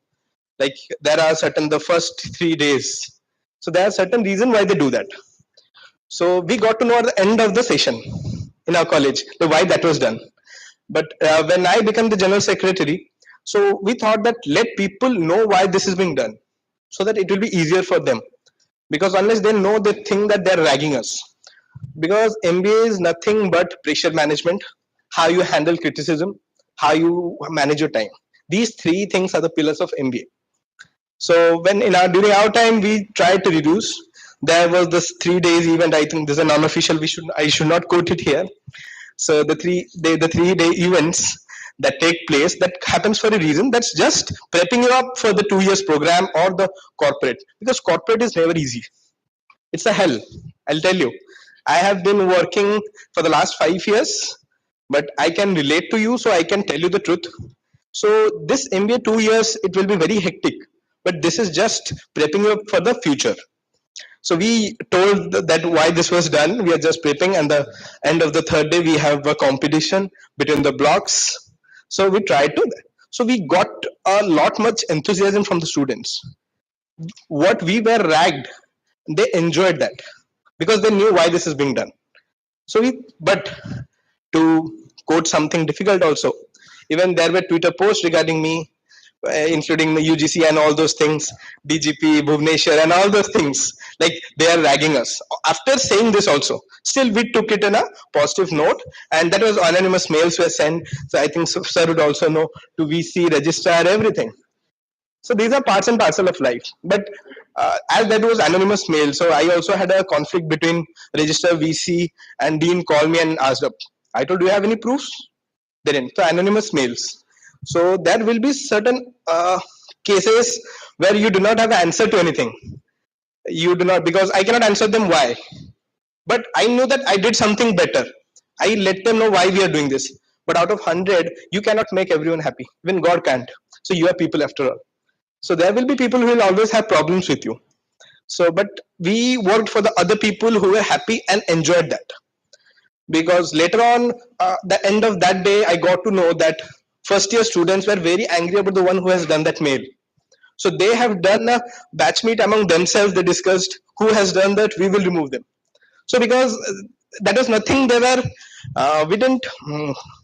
like, there are certain, the first 3 days, so there are certain reason why they do that. So we got to know at the end of the session in our college why that was done. But when I became the general secretary, so we thought that let people know why this is being done, so that it will be easier for them. Because unless they know, they think that they're ragging us. Because MBA is nothing but pressure management, how you handle criticism, how you manage your time. These three things are the pillars of MBA. So when during our time we tried to reduce, there was this 3 days event. I think this is a non-official. I should not quote it here. So the 3 day events that take place, that happens for a reason. That's just prepping you up for the 2 years program or the corporate, because corporate is never easy. It's a hell, I'll tell you. I have been working for the last 5 years, but I can relate to you, so I can tell you the truth. So this MBA 2 years, it will be very hectic, but this is just prepping you up for the future. So we told that why this was done. We are just prepping, and the end of the third day we have a competition between the blocks. So we tried to. So we got a lot much enthusiasm from the students. What we were ragged, they enjoyed that, because they knew why this is being done. So but to quote something difficult also, even there were Twitter posts regarding me, including the UGC and all those things, DGP, Bhuvneshwar, and all those things. Like, they are ragging us. After saying this also, still we took it in a positive note, and that was anonymous mails were sent. So I think sir would also know, to VC, registrar, everything. So these are parts and parcel of life. But as that was anonymous mail, so I also had a conflict between register, VC, and Dean called me and asked up. I told, do you have any proofs? They didn't. So anonymous mails. So there will be certain cases where you do not have an answer to anything. You do not, because I cannot answer them why. But I know that I did something better. I let them know why we are doing this. But out of 100, you cannot make everyone happy. Even God can't. So you are people after all. So there will be people who will always have problems with you. So, but we worked for the other people who were happy and enjoyed that. Because later on, the end of that day, I got to know that first year students were very angry about the one who has done that mail. So they have done a batch meet among themselves. They discussed who has done that, we will remove them. So because that was nothing, they were, we didn't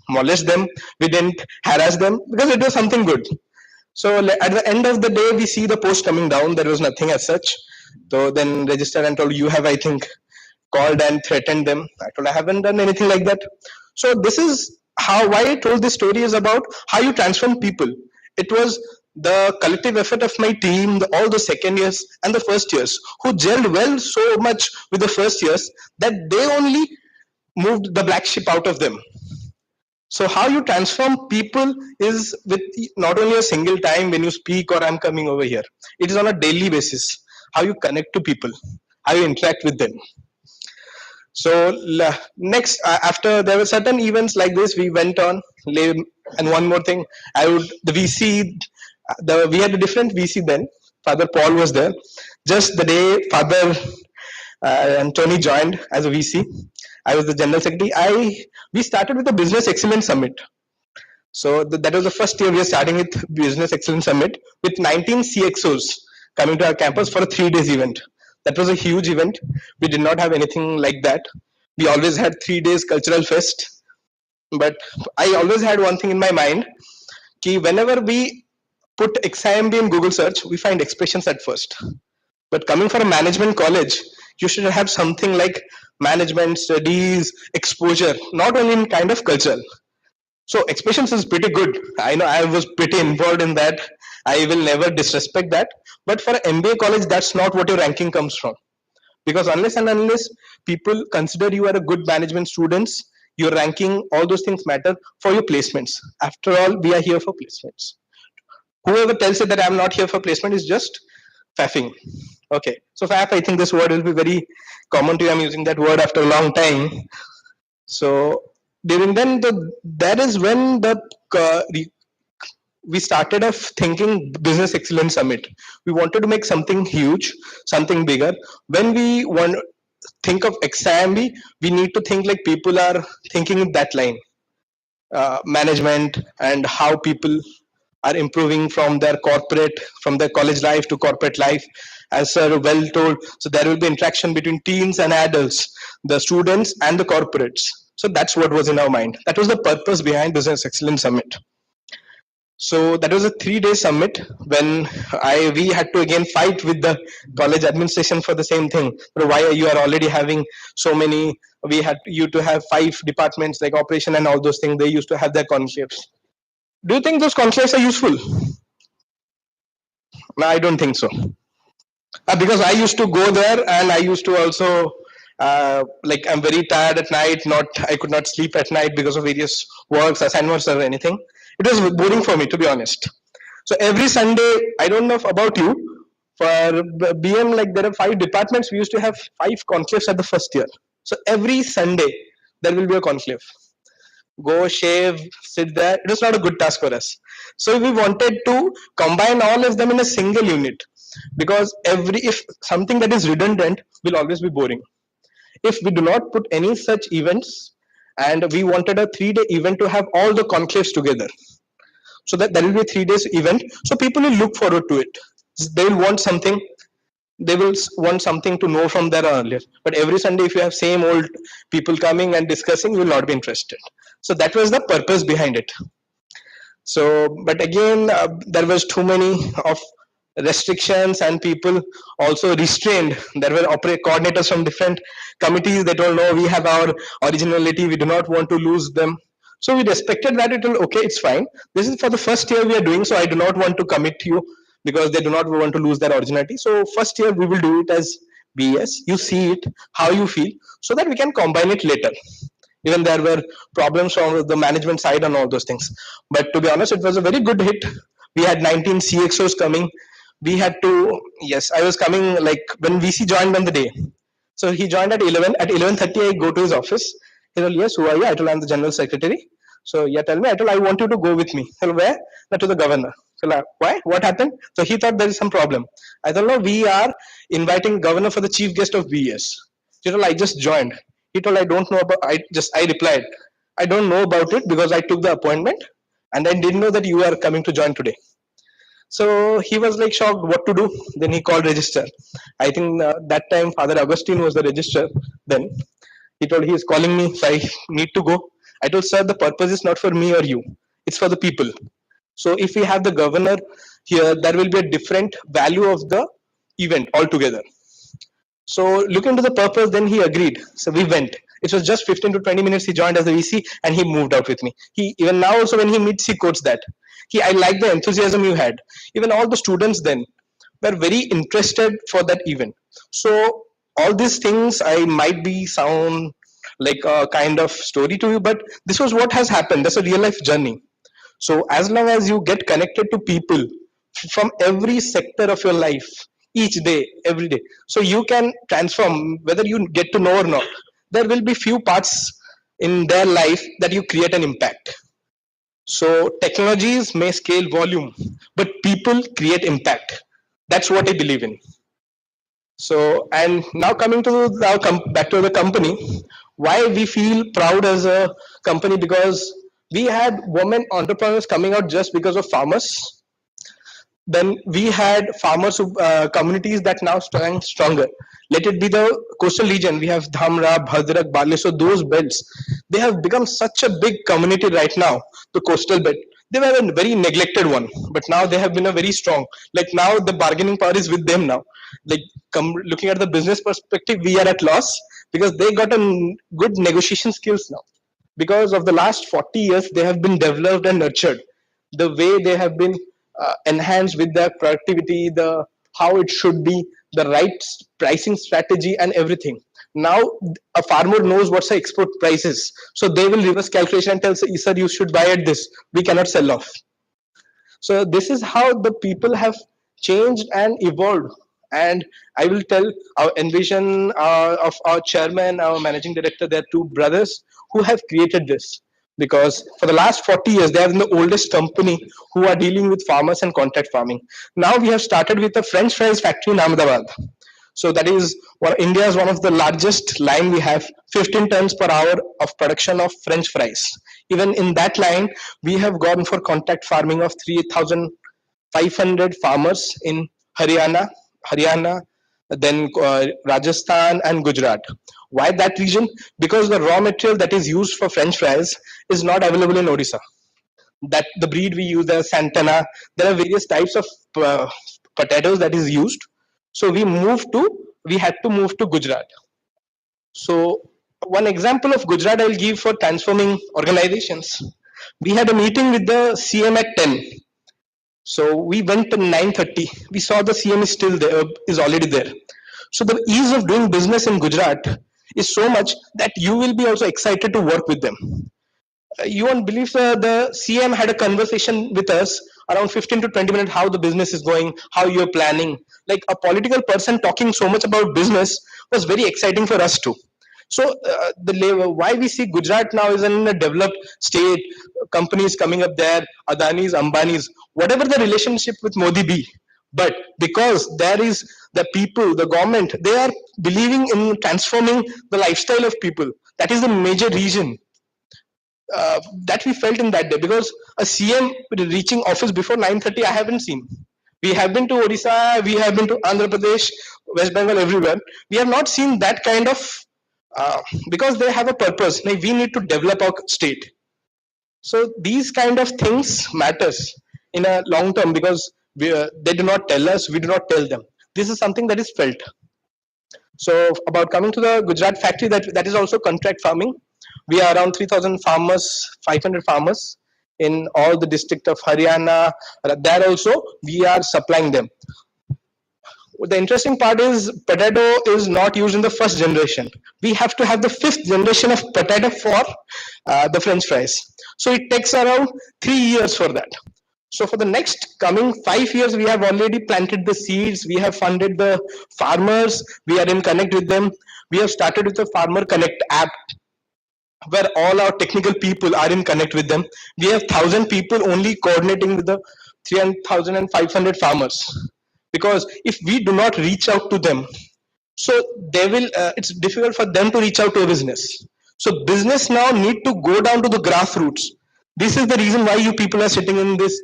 molest them, we didn't harass them, because it was something good. So at the end of the day, we see the post coming down. There was nothing as such. So then registered and told, you have, I think, called and threatened them. I told, I haven't done anything like that. So this is why I told this story, is about how you transform people. It was the collective effort of my team, all the second years and the first years, who gelled well so much with the first years that they only moved the black sheep out of them. So how you transform people is with not only a single time when you speak or I'm coming over here. It is on a daily basis. How you connect to people, how you interact with them. So next, after there were certain events like this, we went on. And one more thing, the VC, we had a different VC then. Father Paul was there. Just the day Father and Tony joined as a VC, I was the general secretary. We started with the Business Excellence Summit. So that was the first year we were starting with Business Excellence Summit with 19 CXOs coming to our campus for a 3 days event. That was a huge event. We did not have anything like that. We always had 3 days cultural fest, but I always had one thing in my mind, ki whenever we put XIMB in Google search, we find expressions at first. But coming from a management college, you should have something like management studies, exposure, not only in kind of culture. So expressions is pretty good. I know I was pretty involved in that. I will never disrespect that. But for MBA college, that's not what your ranking comes from. Because unless and unless people consider you are a good management students, your ranking, all those things matter for your placements. After all, we are here for placements. Whoever tells you that I'm not here for placement is just faffing. Okay, so faff, I think this word will be very common to you. I'm using that word after a long time. So during then, that is when we started off thinking business excellence summit. We wanted to make something huge, something bigger. When we want think of XIMB, we need to think like people are thinking in that line. Management and how people are improving from their college life to corporate life, as sir well told. So there will be interaction between teens and adults, the students and the corporates. So that's what was in our mind. That was the purpose behind Business Excellence Summit. So that was a 3 day summit when we had to again fight with the college administration for the same thing. But why you are already having so many? We had you to have 5 departments like operation and all those things. They used to have their conclaves. Do you think those conclaves are useful? No, I don't think so. Because I used to go there and I used to also like I'm very tired at night. I could not sleep at night because of various works, assignments, or anything. It was boring for me, to be honest. So every Sunday, I don't know about you, for BM, like there are 5 departments. We used to have 5 conclaves at the first year. So every Sunday there will be a conclave. Go shave, sit there. It was not a good task for us. So we wanted to combine all of them in a single unit, because if something that is redundant will always be boring. If we do not put any such events, and we wanted a 3 day event to have all the conclaves together, so that there will be a 3 days event, so people will look forward to it. They will want something, to know from there earlier. But every Sunday, if you have same old people coming and discussing, you will not be interested. So that was the purpose behind it. So, but again, there was too many of restrictions, and people also restrained. There were coordinators from different committees. They told, no, we have our originality, we do not want to lose them. So we respected that. It will, okay, it's fine. This is for the first year we are doing, so I do not want to commit to you, because they do not want to lose their originality. So first year we will do it as BS. You see it, how you feel, so that we can combine it later. Even there were problems from the management side and all those things. But to be honest, it was a very good hit. We had 19 CXOs coming. We had to, yes, I was coming like when VC joined on the day. So he joined at 11. At 11:30, I go to his office. He told, yes, who are you? I told, I'm the general secretary. So yeah, tell me. I told, I want you to go with me. He told, where? Not to the governor. So like, why? What happened? So he thought there is some problem. I told, no, we are inviting governor for the chief guest of BS. He told, I just joined. He told, I don't know about, I replied, I don't know about it because I took the appointment and I didn't know that you are coming to join today. So he was like shocked what to do. Then he called register. I think that time Father Augustine was the registrar. Then he told, he is calling me, so I need to go. I told, sir, the purpose is not for me or you. It's for the people. So if we have the governor here, there will be a different value of the event altogether. So look into the purpose, then he agreed. So we went. It was just 15 to 20 minutes. He joined as the VC and he moved out with me. He even now also when he meets, he quotes that. I like the enthusiasm you had. Even all the students then were very interested for that event. So all these things I might be sound like a kind of story to you, but this was what has happened. That's a real life journey. So as long as you get connected to people from every sector of your life, each day, every day, so you can transform whether you get to know or not. There will be few parts in their life that you create an impact. So technologies may scale volume, but people create impact. That's what I believe in. So, and now coming to back to the company, why we feel proud as a company, because we had women entrepreneurs coming out just because of farmers. Then we had farmers communities that now stand stronger. Let it be the coastal region. We have Dhamra, Bhadrak, Baleswar, those belts. They have become such a big community right now, the coastal belt. They were a very neglected one, but now they have been a very strong. Like now, the bargaining power is with them now. Like looking at the business perspective, we are at loss because they got a good negotiation skills now. Because of the last 40 years, they have been developed and nurtured. The way they have been enhanced with their productivity, the how it should be, the right pricing strategy, and everything. Now a farmer knows what's the export price is, so they will reverse calculation and tell, sir, you should buy at this. We cannot sell off. So this is how the people have changed and evolved. And I will tell our envision of our chairman, our managing director, they're two brothers who have created this. Because for the last 40 years, they have been the oldest company who are dealing with farmers and contract farming. Now we have started with a French fries factory in Ahmedabad. So that is India's one of the largest line. We have 15 tons per hour of production of French fries. Even in that line, we have gone for contract farming of 3,500 farmers in Haryana, then Rajasthan and Gujarat. Why that region? Because the raw material that is used for French fries is not available in Odisha. That the breed we use, the Santana, there are various types of potatoes that is used. So we had to move to Gujarat. So one example of Gujarat I'll give for transforming organizations. We had a meeting with the CM at 10. So we went at 9:30. We saw the CM is still there, is already there. So the ease of doing business in Gujarat is so much that you will be also excited to work with them. You won't believe the CM had a conversation with us around 15 to 20 minutes how the business is going, how you're planning. Like a political person talking so much about business was very exciting for us too. So why we see Gujarat now is in a developed state, companies coming up there, Adani's, Ambani's, whatever the relationship with Modi be. But because there is the people, the government, they are believing in transforming the lifestyle of people. That is the major reason that we felt in that day, because a CM reaching office before 9:30 I haven't seen. We have been to Odisha, we have been to Andhra Pradesh, West Bengal, everywhere. We have not seen that kind of because they have a purpose. Like we need to develop our state. So these kind of things matters in a long term because they do not tell us, we do not tell them. This is something that is felt. So about coming to the Gujarat factory, that is also contract farming. We are around 3,000 farmers, 500 farmers in all the district of Haryana. There also we are supplying them. The interesting part is potato is not used in the first generation. We have to have the 5th generation of potato for the French fries. So it takes around 3 years for that. So for the next coming 5 years, we have already planted the seeds. We have funded the farmers. We are in connect with them. We have started with the Farmer Connect app, where all our technical people are in connect with them. We have 1,000 people only coordinating with the 3,500 farmers. Because if we do not reach out to them, so they will. It's difficult for them to reach out to a business. So business now need to go down to the grassroots. This is the reason why you people are sitting in this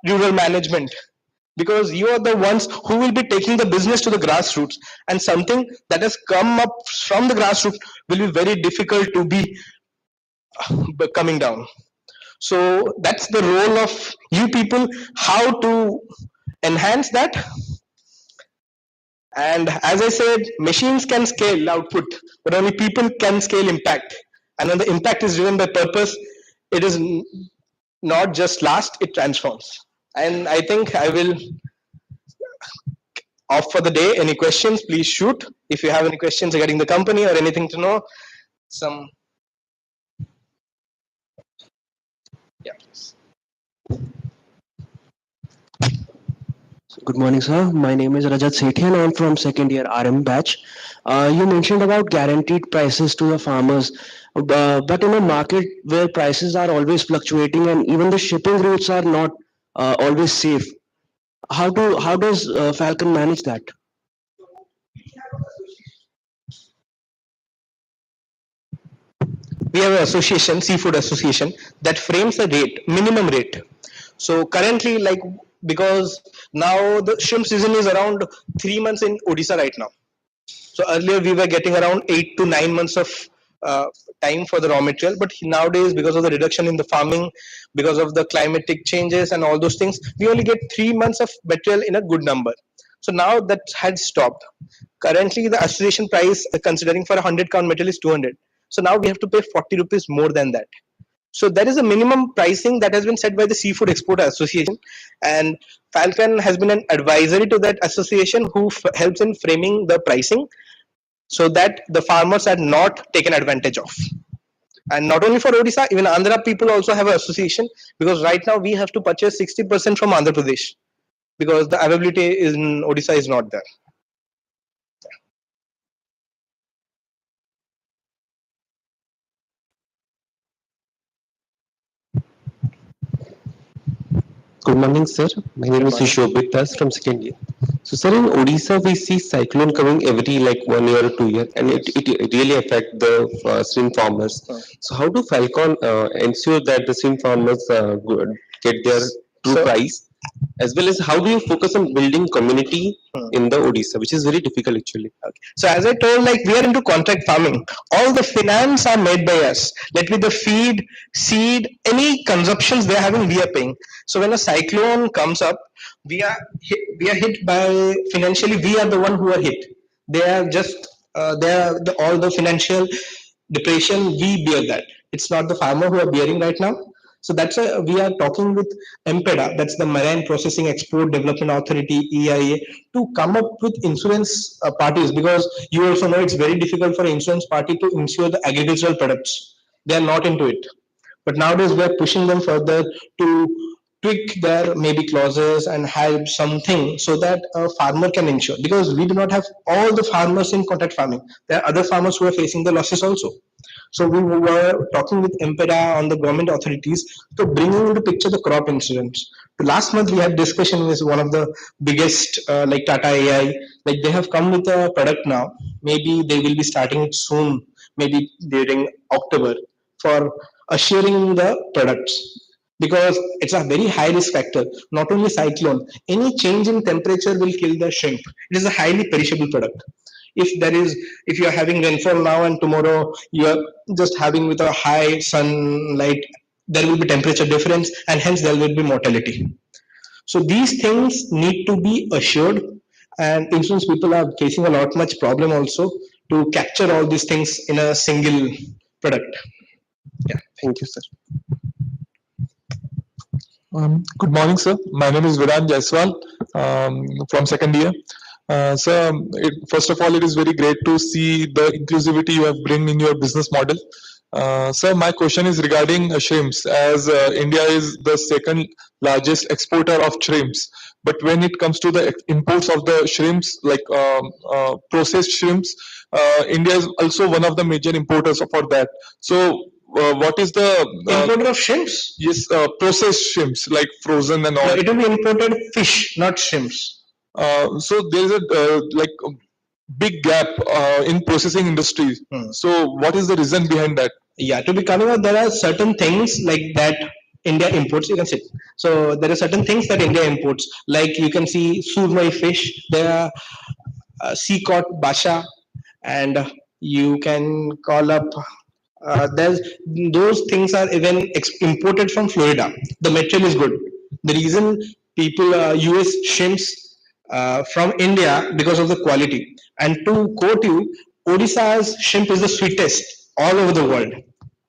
rural management, because you are the ones who will be taking the business to the grassroots, and something that has come up from the grassroots will be very difficult to be coming down. So that's the role of you people, how to enhance that. And as I said, machines can scale output, but only people can scale impact. And when the impact is driven by purpose, it is not just last, it transforms. And I think I will off for the day. Any questions, please shoot. If you have any questions regarding the company or anything to know, some. Yeah, please. Good morning, sir. My name is Rajat Sethi and I'm from second year RM batch. You mentioned about guaranteed prices to the farmers, but in a market where prices are always fluctuating and even the shipping routes are not always safe, how does Falcon manage that? We have an association, seafood association, that frames a rate, minimum rate. So currently, like, because now the shrimp season is around 3 months in Odisha right now. So earlier we were getting around 8 to 9 months of uh, time for the raw material, but nowadays because of the reduction in the farming, because of the climatic changes and all those things, we only get 3 months of material in a good number. So now that had stopped. Currently, the association price considering for a 100 count material is 200. So now we have to pay 40 rupees more than that. So there is a minimum pricing that has been set by the Seafood Exporter Association, and Falcon has been an advisory to that association who helps in framing the pricing so that the farmers are not taken advantage of. And not only for Odisha, even Andhra people also have an association, because right now we have to purchase 60% from Andhra Pradesh because the availability in Odisha is not there. Good morning, sir. My name is Shobhit Das from second year. So, sir, in Odisha, we see cyclone coming every like 1 year or 2 year, and it really affect the shrimp farmers. So, how do Falcon ensure that the shrimp farmers get their true So, price, as well as how do you focus on building community in the Odisha, which is very difficult actually. So as I told, like we are into contract farming. All the finance are made by us. Let me the feed, seed, any consumptions they are having, we are paying. So when a cyclone comes up, we are hit by financially. We are the one who are hit. They are just they are all the financial depression. We bear that. It's not the farmer who are bearing right now. So that's why we are talking with MPEDA, that's the Marine Processing Export Development Authority, EIA, to come up with insurance parties, because you also know it's very difficult for an insurance party to insure the agricultural products. They are not into it. But nowadays we are pushing them further to tweak their maybe clauses and have something so that a farmer can insure, because we do not have all the farmers in contract farming. There are other farmers who are facing the losses also. So we were talking with MPEDA on the government authorities to bringing into picture the crop insurance. So last month we had discussion with one of the biggest like Tata AI. Like they have come with a product now. Maybe they will be starting it soon. Maybe during October for assuring the products, because it's a very high risk factor. Not only cyclone, any change in temperature will kill the shrimp. It is a highly perishable product. If you are having rainfall now and tomorrow you are just having with a high sunlight, there will be temperature difference and hence there will be mortality. So these things need to be assured, and insurance people are facing a lot much problem also to capture all these things in a single product. Yeah. Thank you, sir. Good morning, sir. My name is Vedant Jaiswal from second year. Sir, first of all, it is very great to see the inclusivity you have bring in your business model. Sir, my question is regarding shrimps, as India is the second largest exporter of shrimps. But when it comes to the imports of the shrimps, like processed shrimps, India is also one of the major importers for that. So, what is the Importer of shrimps? yes, processed shrimps like frozen and all? No, it will be imported fish, not shrimps. So there is a like a big gap in processing industry. So what is the reason behind that? Yeah, to be coming out, there are certain things like that India imports. You can see. So there are certain things that India imports, like you can see surmai fish. There are sea cod basha, and you can call up. There's those things are even imported from Florida. The material is good. The reason people US shrimps from India because of the quality. And to quote you, Odisha's shrimp is the sweetest all over the world.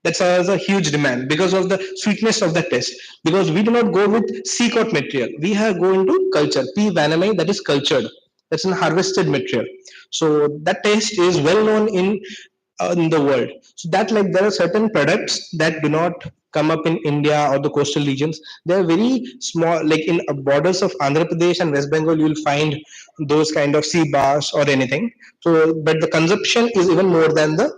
That's a huge demand because of the sweetness of the taste. Because we do not go with sea cod material, we have go into culture. P. vanami, that is cultured. That's an harvested material. So that taste is well known in the world. So that like there are certain products that do not come up in India or the coastal regions. They are very small, like in borders of Andhra Pradesh and West Bengal, you will find those kind of sea bass or anything. So, but the consumption is even more than the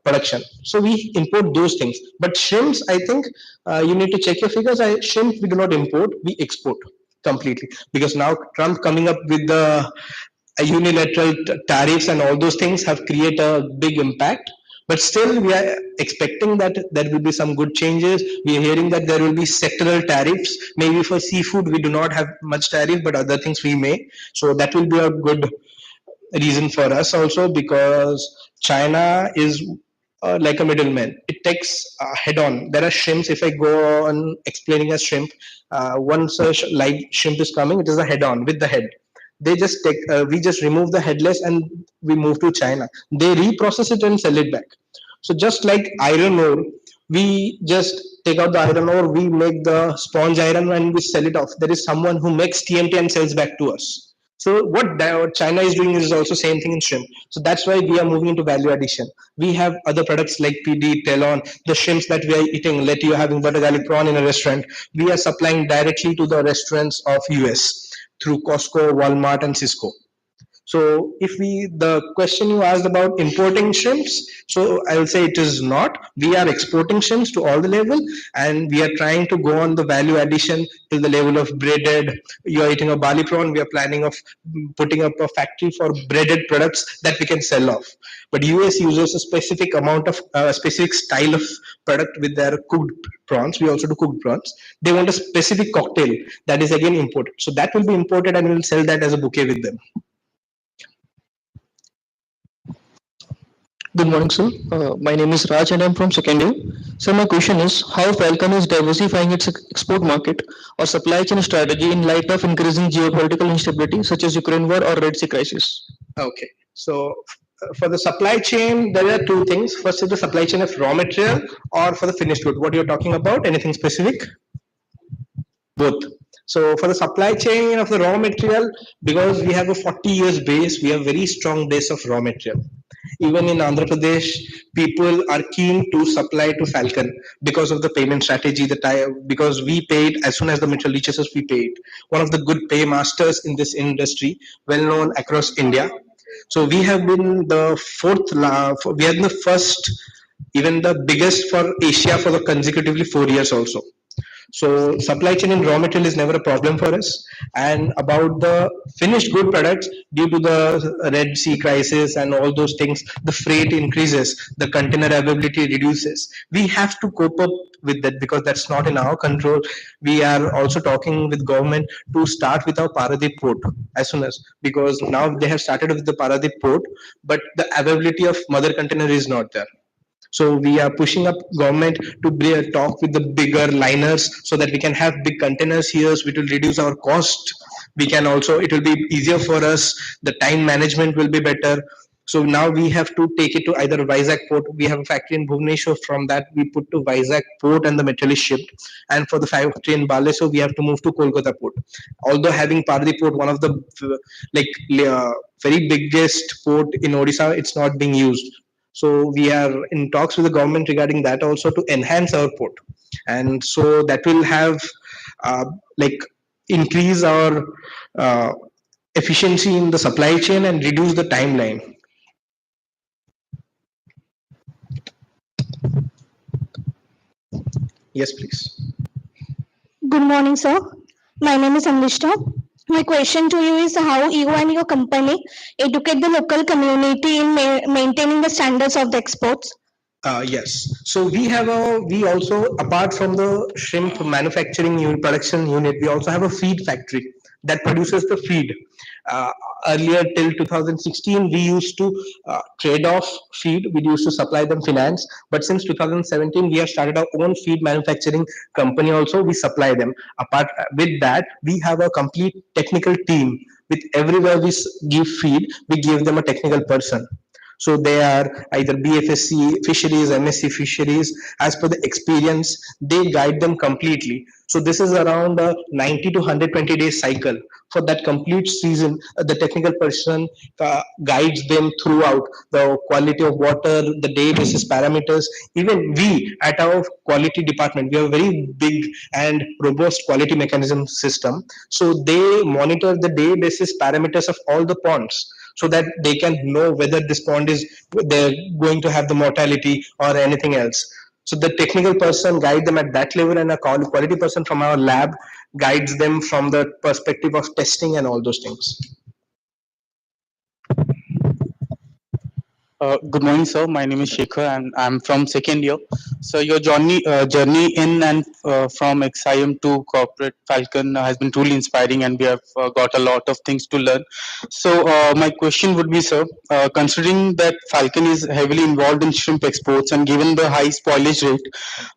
production. So we import those things. But shrimps, I think you need to check your figures. Shrimp we do not import, we export completely, because now Trump coming up with the unilateral tariffs and all those things have created a big impact. But still, we are expecting that there will be some good changes. We are hearing that there will be sectoral tariffs. Maybe for seafood, we do not have much tariff, but other things we may. So that will be a good reason for us also, because China is like a middleman. It takes head on. There are shrimps. If I go on explaining a shrimp, once a live shrimp is coming, it is a head on with the head. They just take, we just remove the headless and we move to China. They reprocess it and sell it back. So just like iron ore, we just take out the iron ore, we make the sponge iron and we sell it off. There is someone who makes TMT and sells back to us. So what China is doing is also same thing in shrimp. So that's why we are moving into value addition. We have other products like PD, Telon, the shrimps that we are eating. Let you having butter garlic prawn in a restaurant. We are supplying directly to the restaurants of US through Costco, Walmart, and Cisco. So if the question you asked about importing shrimps, so I will say it is not. We are exporting shrimps to all the level, and we are trying to go on the value addition till the level of breaded. You are eating a barley prawn. We are planning of putting up a factory for breaded products that we can sell off. But US uses a specific amount of specific style of product with their cooked prawns. We also do cooked prawns. They want a specific cocktail that is again imported. So that will be imported, and we'll sell that as a bouquet with them. Good morning, sir. My name is Raj and I'm from second year. So my question is how Falcon is diversifying its export market or supply chain strategy in light of increasing geopolitical instability such as Ukraine war or Red Sea crisis? Okay. So for the supply chain, there are two things. First is the supply chain of raw material or for the finished good. What you're talking about? Anything specific? Both. So for the supply chain of the raw material, because we have a 40 years base, we have very strong base of raw material. Even in Andhra Pradesh, people are keen to supply to Falcon because of the payment strategy. Because we paid as soon as the material reaches us, we paid. One of the good pay masters in this industry, well known across India. So we have been the we are the first, even the biggest for Asia for the consecutively 4 years also. So supply chain in raw material is never a problem for us. And about the finished good products, due to the Red Sea crisis and all those things, the freight increases, the container availability reduces. We have to cope up with that because that's not in our control. We are also talking with government to start with our Paradip port as soon as, because now they have started with the Paradip port, but the availability of mother container is not there. So we are pushing up government to talk with the bigger liners so that we can have big containers here, which will reduce our cost. We can also, it will be easier for us. The time management will be better. So now we have to take it to either Vizag port. We have a factory in Bhubaneswar. From that, we put to Vizag port and the material is shipped. And for the factory in Baleswar, we have to move to Kolkata port. Although having Paradip port, one of the very biggest port in Odisha, it's not being used. So we are in talks with the government regarding that also to enhance our port, and so that will have like increase our efficiency in the supply chain and reduce the timeline. Yes, please. Good morning, sir. My name is Anvishta. My question to you is how you and your company educate the local community in maintaining the standards of the exports? Yes. So we also, apart from the shrimp manufacturing unit, production unit, we also have a feed factory that produces the feed. Uh, Earlier till 2016, we used to trade off feed. We used to supply them finance. But since 2017, we have started our own feed manufacturing company also. We supply them. Apart with that, we have a complete technical team. With everywhere we give feed, we give them a technical person. So they are either BFSC fisheries, MSc fisheries. As per the experience, they guide them completely. So this is around a 90 to 120 days cycle. For that complete season, the technical person guides them throughout the quality of water, the day basis parameters. Even we at our quality department, we have a very big and robust quality mechanism system. So they monitor the day basis parameters of all the ponds, so that they can know whether this pond is they're going to have the mortality or anything else. So the technical person guide them at that level, and a quality person from our lab guides them from the perspective of testing and all those things. Good morning, sir. My name is Shekhar, and I'm from second year. So your journey in and from XIM to corporate Falcon has been truly inspiring, and we have got a lot of things to learn. So my question would be, sir, considering that Falcon is heavily involved in shrimp exports, and given the high spoilage rate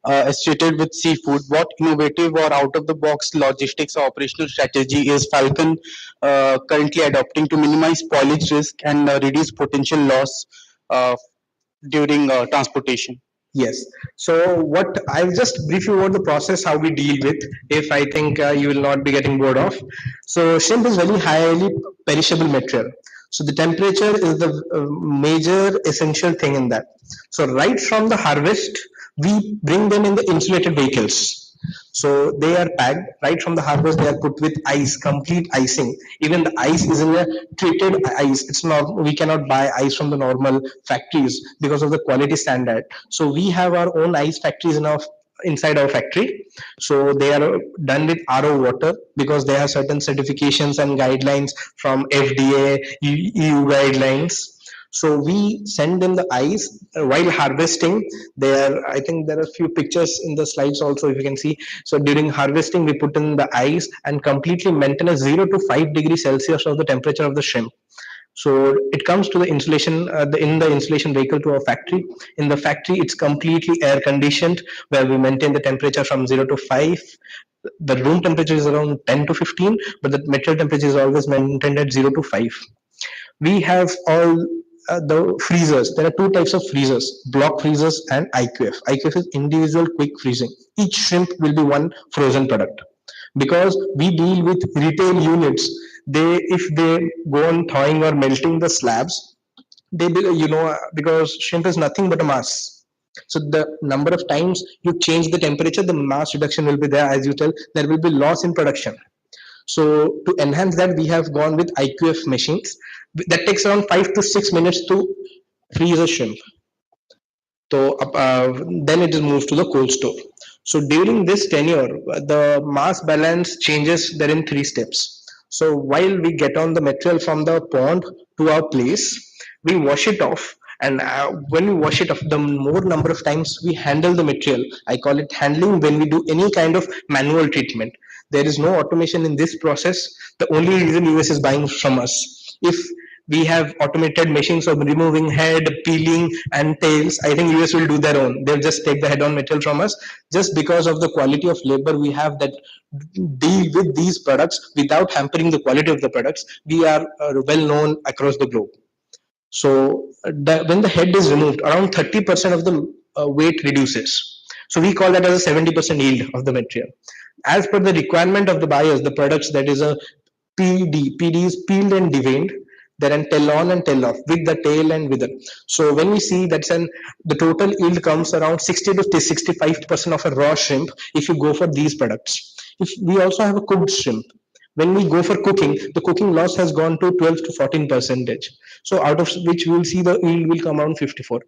associated with seafood, what innovative or out-of-the-box logistics or operational strategy is Falcon currently adopting to minimize spoilage risk and reduce potential loss uh, during transportation? Yes. So what I'll just brief you about the process how we deal with. If I think you will not be getting bored of. So shrimp is very highly perishable material. So the temperature is the major essential thing in that. So right from the harvest, we bring them in the insulated vehicles. So they are packed right from the harvest. They are put with ice, complete icing. Even the ice is in a treated ice. It's not, we cannot buy ice from the normal factories because of the quality standard. So we have our own ice factories in our inside our factory. So they are done with RO water because they have certain certifications and guidelines from FDA, EU guidelines. So we send them the ice while harvesting. There, I think there are a few pictures in the slides also, if you can see. So during harvesting, we put in the ice and completely maintain a 0 to 5 degrees Celsius of the temperature of the shrimp. So it comes to the insulation in the insulation vehicle to our factory. In the factory, it's completely air conditioned, where we maintain the temperature from 0 to 5. The room temperature is around 10 to 15, but the material temperature is always maintained at 0 to 5. We have all the freezers. There are two types of freezers: block freezers and IQF. IQF is individual quick freezing. Each shrimp will be one frozen product. Because we deal with retail units, they, if they go on thawing or melting the slabs, they because shrimp is nothing but a mass. So the number of times you change the temperature, the mass reduction will be there. As you tell, there will be loss in production. So to enhance that, we have gone with IQF machines. That takes around 5 to 6 minutes to freeze a shrimp. So then it is moved to the cold store. So during this tenure, the mass balance changes there in 3 steps. So while we get on the material from the pond to our place, we wash it off. And when we wash it off, the more number of times we handle the material, I call it handling when we do any kind of manual treatment. There is no automation in this process. The only reason US is buying from us. If we have automated machines of removing head, peeling, and tails, I think US will do their own. They'll just take the head-on material from us. Just because of the quality of labor we have that deal with these products without hampering the quality of the products, we are well known across the globe. So when the head is removed, around 30% of the weight reduces. So we call that as a 70% yield of the material. As per the requirement of the buyers, the products, that is a PD. PD is peeled and deveined. Then tail on and tail off with the tail and wither. So when we see that's the total yield comes around 60 to 65% of a raw shrimp if you go for these products. If we also have a cooked shrimp, when we go for cooking, the cooking loss has gone to 12 to 14 percentage. So out of which we will see the yield will come around 54.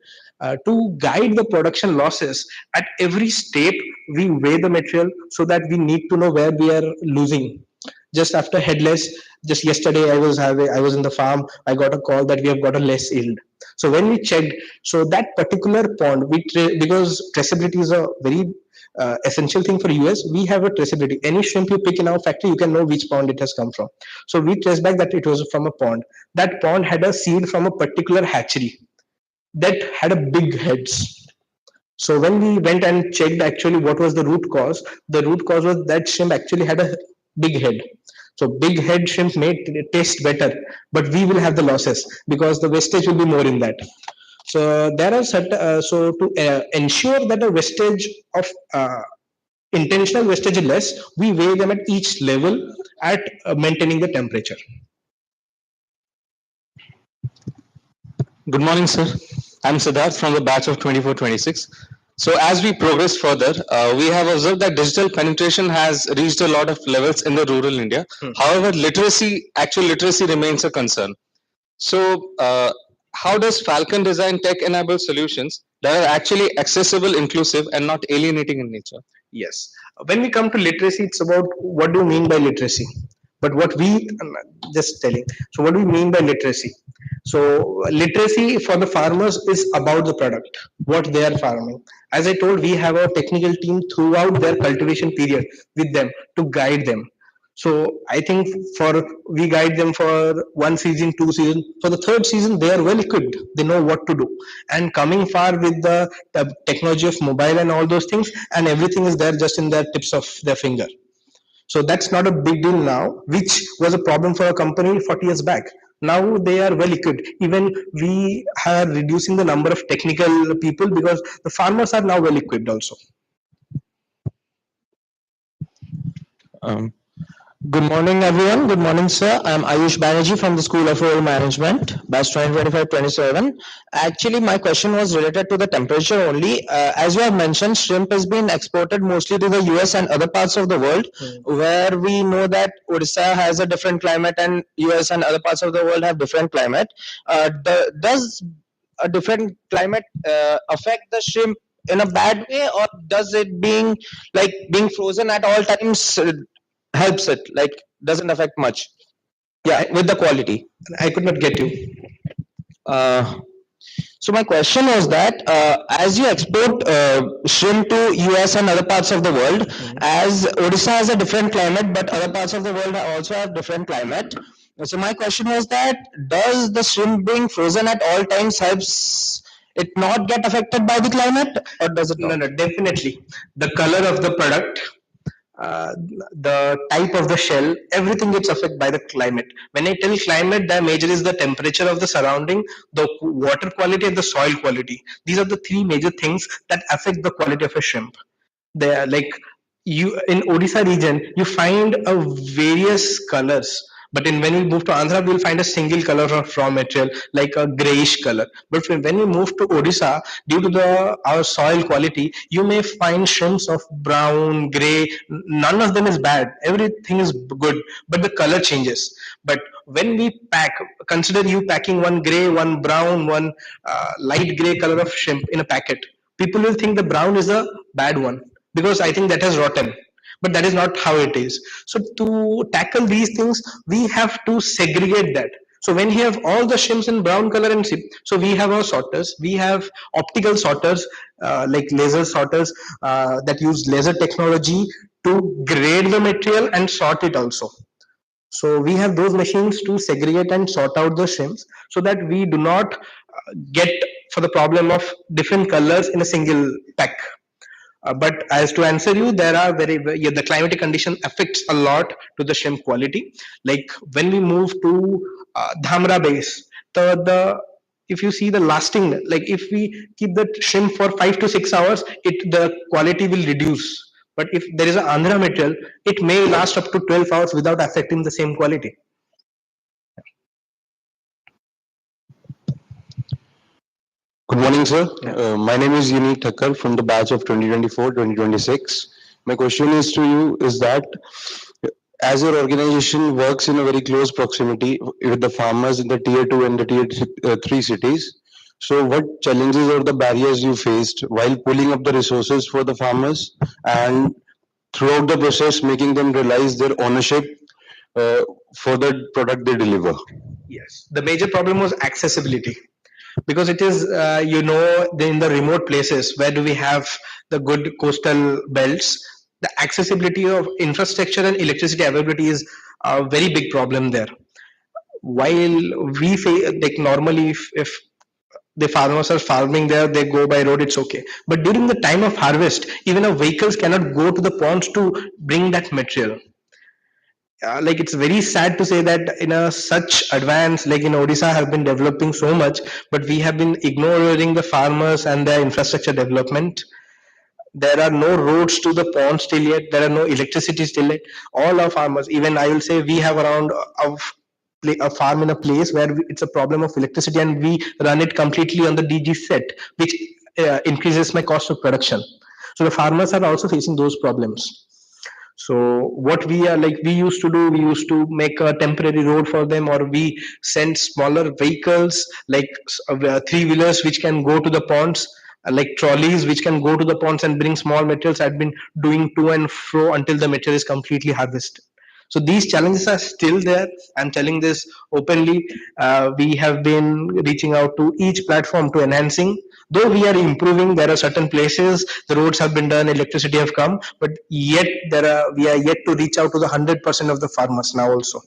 To guide the production losses at every step, we weigh the material so that we need to know where we are losing. Just after headless, just yesterday I was in the farm, I got a call that we have got a less yield. So when we checked, so that particular pond, because traceability is a very essential thing for US, we have a traceability. Any shrimp you pick in our factory, you can know which pond it has come from. So we trace back that it was from a pond. That pond had a seed from a particular hatchery that had a big heads. So when we went and checked actually what was the root cause was that shrimp actually had a big head. So big head shrimp may taste better, but we will have the losses because the wastage will be more in that. So there are certain, so to ensure that the wastage of intentional wastage is less, we weigh them at each level at maintaining the temperature. Good morning, sir. I'm Siddharth from the batch of 24-26. So as we progress further, we have observed that digital penetration has reached a lot of levels in the rural India. However, actual literacy remains a concern. So how does Falcon design tech-enabled solutions that are actually accessible, inclusive, and not alienating in nature? Yes. When we come to literacy, it's about what do you mean by literacy? But what we just telling. So what do we mean by literacy? So literacy for the farmers is about the product, what they are farming. As I told, we have a technical team throughout their cultivation period with them to guide them. So I think we guide them for one season, two season. For the third season, they are well equipped. They know what to do. And coming far with the technology of mobile and all those things, and everything is there just in their tips of their finger. So that's not a big deal now, which was a problem for a company 40 years back. Now they are well equipped. Even we are reducing the number of technical people because the farmers are now well equipped also. Um, Good morning, everyone. Good morning, sir. I'm Ayush Banerjee from the School of Rural Management, batch 2025-27. Actually, my question was related to the temperature only. As you have mentioned, shrimp has been exported mostly to the US and other parts of the world, where we know that Odisha has a different climate and US and other parts of the world have different climate. Does a different climate affect the shrimp in a bad way, or does it being frozen at all times helps it, like doesn't affect much? Yeah, with the quality. I could not get you. uh, so my question was that as you export shrimp to US and other parts of the world, as Odisha has a different climate but other parts of the world also have different climate, so my question was that does the shrimp being frozen at all times helps it not get affected by the climate, or does it not? No, definitely. The color of the product, uh, the type of the shell, everything gets affected by the climate. When I tell climate, the major is the temperature of the surrounding, the water quality, and the soil quality. These are the three major things that affect the quality of a shrimp. They are like you in Odisha region, you find a various colors. But when we move to Andhra, we'll find a single color of raw material, like a grayish color. But when we move to Odisha, due to our soil quality, you may find shrimps of brown, gray. None of them is bad. Everything is good, but the color changes. But when we pack, consider you packing one gray, one brown, one light gray color of shrimp in a packet. People will think the brown is a bad one because I think that has rotten, but that is not how it is. So to tackle these things, we have to segregate that. So when you have all the shrimps in brown color and so we have our sorters, we have optical sorters, like laser sorters that use laser technology to grade the material and sort it also. So we have those machines to segregate and sort out the shrimps so that we do not get for the problem of different colors in a single pack. But as to answer you, there are the climatic condition affects a lot to the shrimp quality. Like when we move to Dhamra base, the if you see the lasting, like if we keep the shrimp for 5 to 6 hours, the quality will reduce. But if there is an Andhra material, it may last up to 12 hours without affecting the same quality. Good morning, sir. My name is Yuni Thakkar from the batch of 2024-2026. My question is to you is that as your organization works in a very close proximity with the farmers in the tier 2 and the tier 3 cities, so what challenges or the barriers you faced while pulling up the resources for the farmers and throughout the process making them realize their ownership for the product they deliver? Yes, the major problem was accessibility because it is in the remote places where do we have the good coastal belts, the accessibility of infrastructure and electricity availability is a very big problem there. While we like normally if the farmers are farming there, they go by road, it's okay, but during the time of harvest even our vehicles cannot go to the ponds to bring that material. Like it's very sad to say that in a such advance like in Odisha have been developing so much, but we have been ignoring the farmers and their infrastructure development. There are no roads to the ponds still yet. There are no electricity still yet. All our farmers, even I will say, we have around a farm in a place where it's a problem of electricity, and we run it completely on the DG set, which increases my cost of production. So the farmers are also facing those problems. So what we are like, we used to do, we used to make a temporary road for them, or we send smaller vehicles like three-wheelers which can go to the ponds, like trolleys which can go to the ponds and bring small materials. I've been doing to and fro until the material is completely harvested. So these challenges are still there. I'm telling this openly. We have been reaching out to each platform to enhancing. Though we are improving, there are certain places the roads have been done, electricity have come, but yet we are yet to reach out to the 100% of the farmers now also.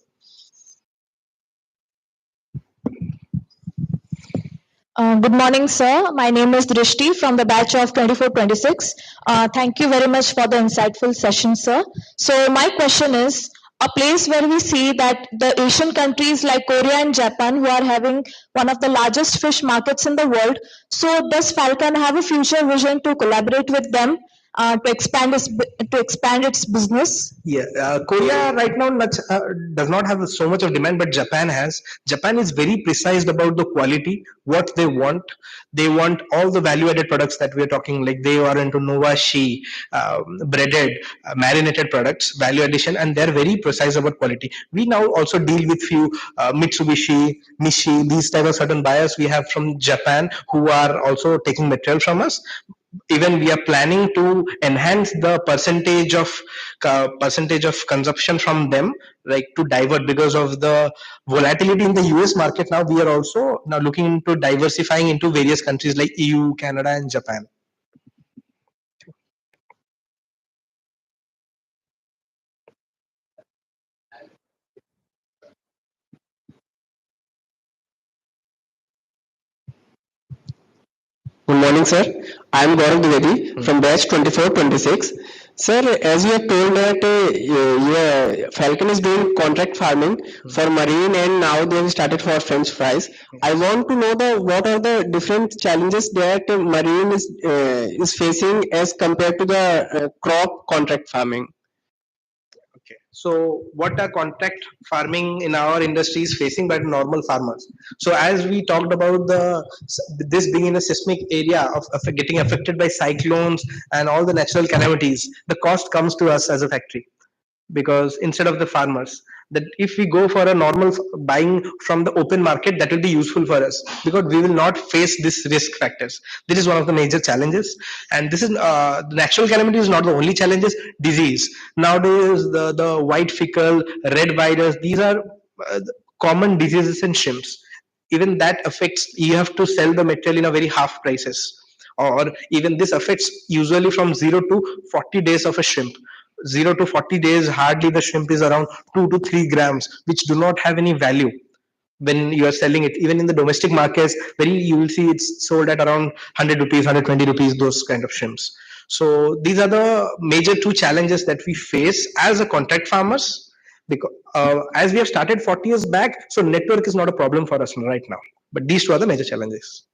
Good morning, sir. My name is Drishti from the batch of 2426. Thank you very much for the insightful session, sir. So my question is, a place where we see that the Asian countries like Korea and Japan, who are having one of the largest fish markets in the world, so does Falcon have a future vision to collaborate with them to expand its business? Yeah, Korea right now does not have so much of demand, but Japan has. Japan is very precise about the quality, what they want. They want all the value-added products that we are talking. Like they are into Novashi, breaded, marinated products, value addition, and they're very precise about quality. We now also deal with few Mitsubishi, Nishi, these type of certain buyers we have from Japan who are also taking material from us. Even we are planning to enhance the percentage of consumption from them, like to divert because of the volatility in the US market. Now we are also now looking into diversifying into various countries like EU, Canada, and Japan. Good morning, sir. I am Gaurav Dwivedi from batch 2426. Sir, as you have told that your Falcon is doing contract farming for marine and now they have started for French fries. I want to know what are the different challenges that marine is facing as compared to the crop contract farming. Okay. So what are contract farming in our industry is facing by normal farmers? So as we talked about this being in a seismic area of getting affected by cyclones and all the natural calamities, the cost comes to us as a factory, because instead of the farmers, that if we go for a normal buying from the open market, that will be useful for us because we will not face this risk factors. This is one of the major challenges, and this is the natural calamity is not the only challenges. Disease nowadays, the white fecal, red virus, these are common diseases in shrimps. Even that affects, you have to sell the material in a very half prices, or even this affects usually from 0 to 40 days of a shrimp. 0 to 40 days, hardly the shrimp is around 2 to 3 grams, which do not have any value when you are selling it. Even in the domestic markets, very you will see it's sold at around 100 rupees, 120 rupees, those kind of shrimps. So these are the major two challenges that we face as a contract farmers, because as we have started 40 years back, so network is not a problem for us right now, but these two are the major challenges.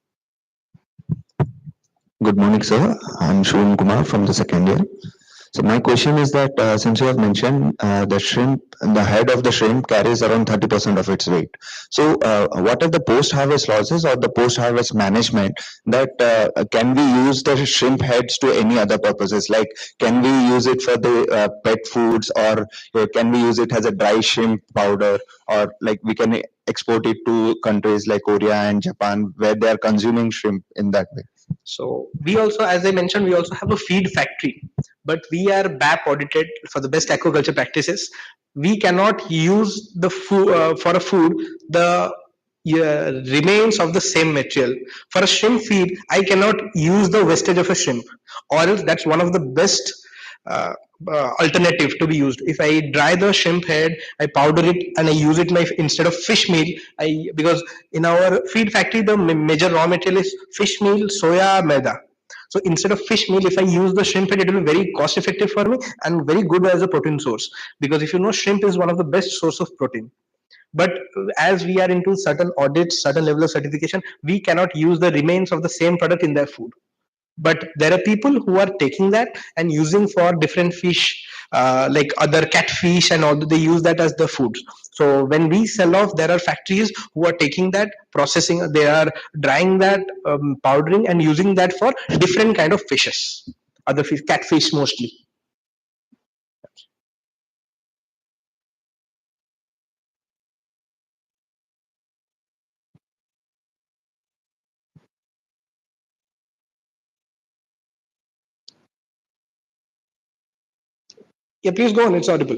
Good morning, sir. I'm Shubham Kumar from the second year. So my question is that since you have mentioned the shrimp, the head of the shrimp carries around 30% of its weight. So what are the post-harvest losses or the post-harvest management that can we use the shrimp heads to any other purposes? Like can we use it for the pet foods, or can we use it as a dry shrimp powder, or like we can export it to countries like Korea and Japan where they are consuming shrimp in that way? So we also, as I mentioned, we also have a feed factory, but we are BAP audited for the best aquaculture practices. We cannot use the food for a food the remains of the same material. For a shrimp feed, I cannot use the wastage of a shrimp, or else that's one of the best uh, alternative to be used. If I dry the shrimp head, I powder it and I use it instead of fish meal. Because in our feed factory the major raw material is fish meal, soya, maida. So instead of fish meal, if I use the shrimp head, it will be very cost effective for me and very good as a protein source. Because if you know, shrimp is one of the best source of protein. But as we are into certain audits, certain level of certification, we cannot use the remains of the same product in their food. But there are people who are taking that and using for different fish, like other catfish and all, they use that as the food. So when we sell off, there are factories who are taking that, processing, they are drying that, powdering and using that for different kind of fishes, other fish, catfish mostly. Yeah, please go on, it's audible.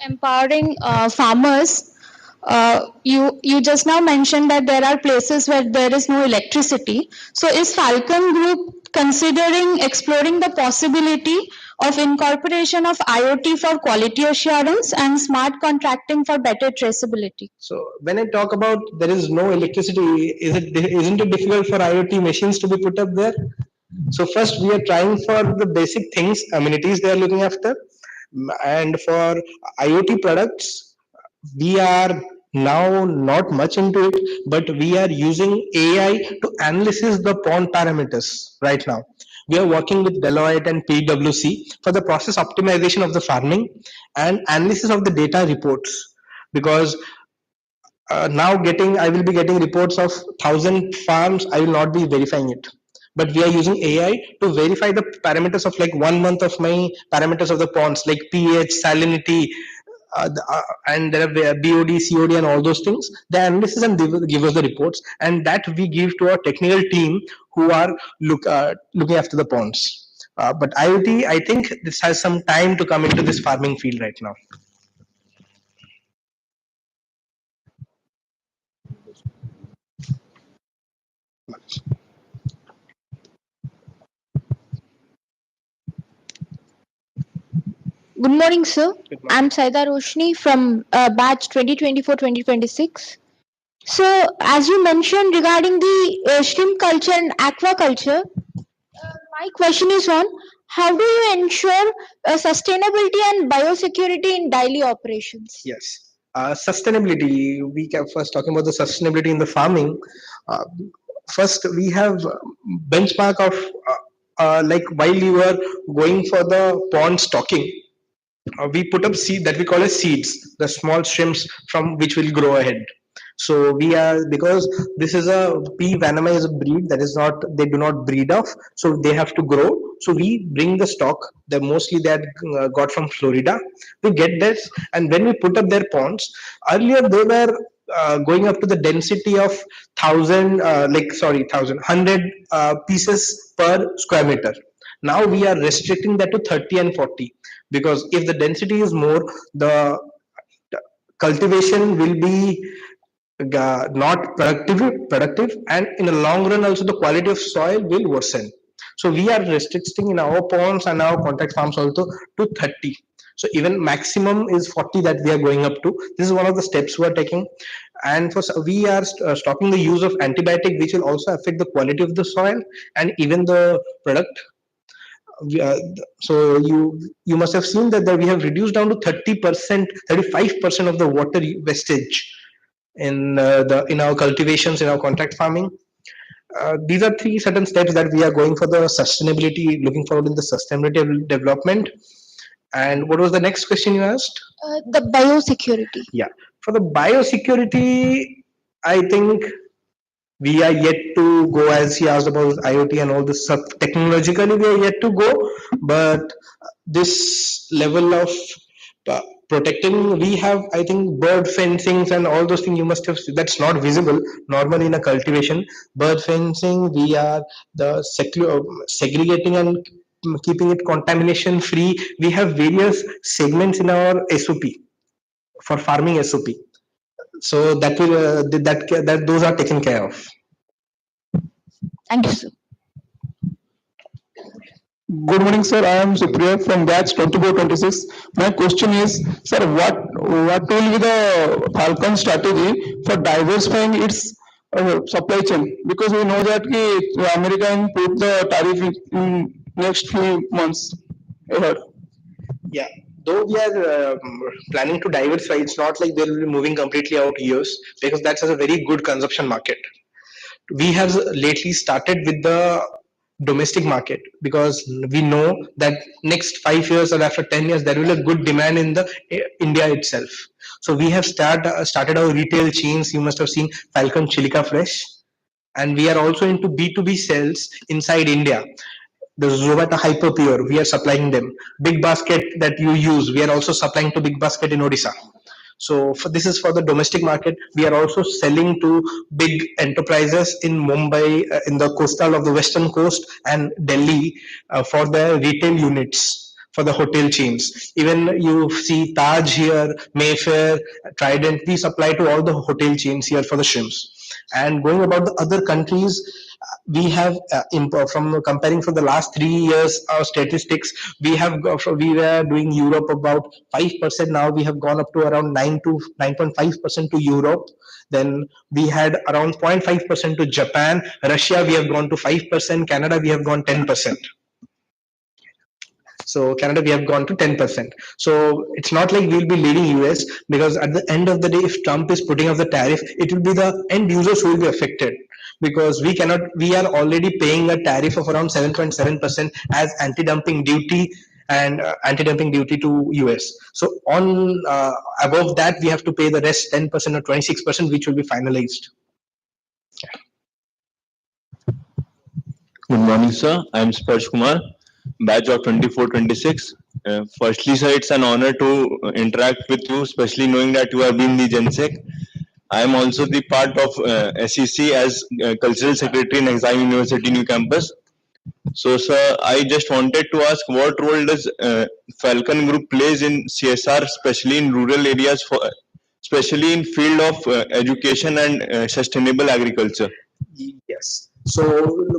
empowering farmers. You just now mentioned that there are places where there is no electricity. So is Falcon Group considering exploring the possibility of incorporation of IoT for quality assurance and smart contracting for better traceability? So when I talk about there is no electricity, isn't it difficult for IoT machines to be put up there? So first we are trying for the basic things, amenities they are looking after, and for IoT products, we are now not much into it, but we are using AI to analysis the pond parameters right now. We are working with Deloitte and PwC for the process optimization of the farming and analysis of the data reports, because now I will be getting reports of 1,000 farms. I will not be verifying it, but we are using AI to verify the parameters of like 1 month of my parameters of the ponds, like pH, salinity, and there are BOD, COD, and all those things. The analysis and give us the reports, and that we give to our technical team who are looking after the ponds. But IoT, I think this has some time to come into this farming field right now. Good morning, sir. I'm Saida Roshni from batch 2024-2026. So, as you mentioned regarding the shrimp culture and aquaculture, my question is on how do you ensure sustainability and biosecurity in daily operations? Yes. Sustainability, we can first talking about the sustainability in the farming. Uh, First, we have benchmark of like while you are going for the pond stocking, we put up seed that we call as seeds, the small shrimps from which will grow ahead. So we are, because this is a P. vanama is a breed that is not, they do not breed off, so they have to grow. So we bring the stock, they mostly that got from Florida. We get this, and when we put up their ponds, earlier they were going up to the density of 100 pieces per square meter. Now we are restricting that to 30 and 40, because if the density is more, the cultivation will be not productive, and in the long run also the quality of soil will worsen. So we are restricting in our ponds and our contact farms also to 30. So even maximum is 40 that we are going up to. This is one of the steps we are taking. And we are stopping the use of antibiotic, which will also affect the quality of the soil and even the product. So you must have seen that we have reduced down to 30%, 35% of the water wastage in our cultivations, in our contract farming. These are three certain steps that we are going for the sustainability, looking forward in the sustainability development. And what was the next question you asked? The biosecurity. Yeah, for the biosecurity, I think we are yet to go, as he asked about IoT and all this stuff. Technologically, we are yet to go, but this level of protecting, we have, I think, bird fencings and all those things you must have, that's not visible normally in a cultivation. Bird fencing, we are the segregating and keeping it contamination free. We have various segments in our SOP for farming SOP. So that will that those are taken care of. Thank you, sir. Good morning, sir. I am Supriya from batch 2426. My question is, sir, what will be the Falcon strategy for diversifying its supply chain? Because we know that America will put the tariff in next few months ahead. Yeah, though we are planning to diversify, it's not like they will be moving completely out years, because that's a very good consumption market. We have lately started with the domestic market, because we know that next 5 years or after 10 years there will be a good demand in the India itself. So we have started our retail chains. You must have seen Falcon Chilica Fresh, and we are also into B2B sales inside India. The Zovata Hyper Pure, we are supplying them. Big Basket that you use, we are also supplying to Big Basket in Odisha. So this is for the domestic market. We are also selling to big enterprises in Mumbai, in the coastal of the western coast, and Delhi for the retail units for the hotel chains. Even you see Taj here, Mayfair, Trident, we supply to all the hotel chains here for the shrimps. And going about the other countries, we have from comparing for the last 3 years our statistics, we were doing Europe about 5%. Now we have gone up to around 9.5% to Europe. Then we had around 0.5% to Japan. Russia we have gone to 5%. Canada we have gone 10%. So Canada, we have gone to 10%. So it's not like we'll be leading US, because at the end of the day, if Trump is putting up the tariff, it will be the end users who will be affected, because we are already paying a tariff of around 7.7% as anti-dumping duty and anti-dumping duty to US. So on above that, we have to pay the rest 10% or 26%, which will be finalized. Good morning, sir. I am Sparsh Kumar, batch of 24-26. Firstly, sir, it's an honor to interact with you, especially knowing that you have been the GenSec. I am also the part of SEC as Cultural Secretary in XIM University New Campus. So, sir, I just wanted to ask, what role does Falcon Group plays in CSR, especially in rural areas, especially in field of education and sustainable agriculture? Yes. So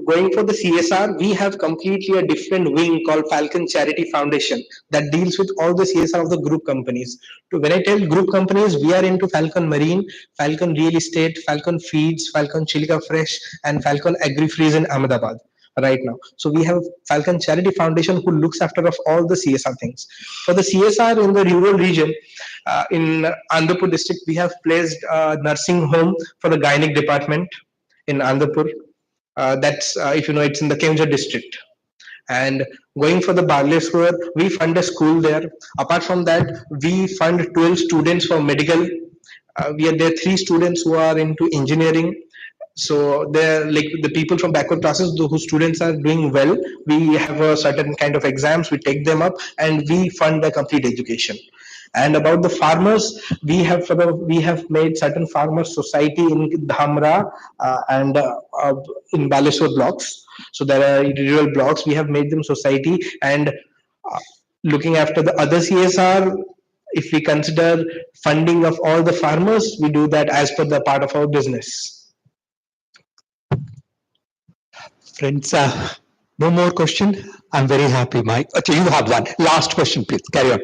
going for the CSR, we have completely a different wing called Falcon Charity Foundation that deals with all the CSR of the group companies. So when I tell group companies, we are into Falcon Marine, Falcon Real Estate, Falcon Feeds, Falcon Chilika Fresh, and Falcon Agri Freeze in Ahmedabad right now. So we have Falcon Charity Foundation who looks after of all the CSR things. For the CSR in the rural region, in Andhra district, we have placed a nursing home for the gynec department in Andhra. That's if you know, it's in the Kenja district. And going for the Baleswar, we fund a school there. Apart from that, we fund 12 students for medical. There are 3 students who are into engineering. So they're like the people from backward classes whose students are doing well. We have a certain kind of exams, we take them up, and we fund the complete education. And about the farmers, we have made certain farmer society in Dhamra and in Baleswar blocks. So there are rural blocks. We have made them society, and looking after the other CSR. If we consider funding of all the farmers, we do that as per the part of our business. Friends, no more question. I'm very happy, Mike. Okay, you have one. Last question, please. Carry on.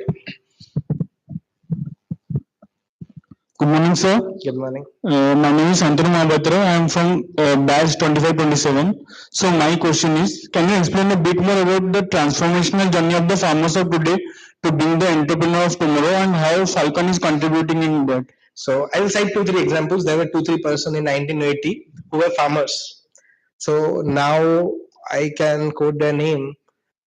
Good morning, sir. Good morning. My name is Antanu Mahabhadra. I am from batch 25-27. So my question is, can you explain a bit more about the transformational journey of the farmers of today to being the entrepreneur of tomorrow, and how Falcon is contributing in that? So I will cite 2-3 examples. There were 2-3 persons in 1980 who were farmers. So now I can quote their name.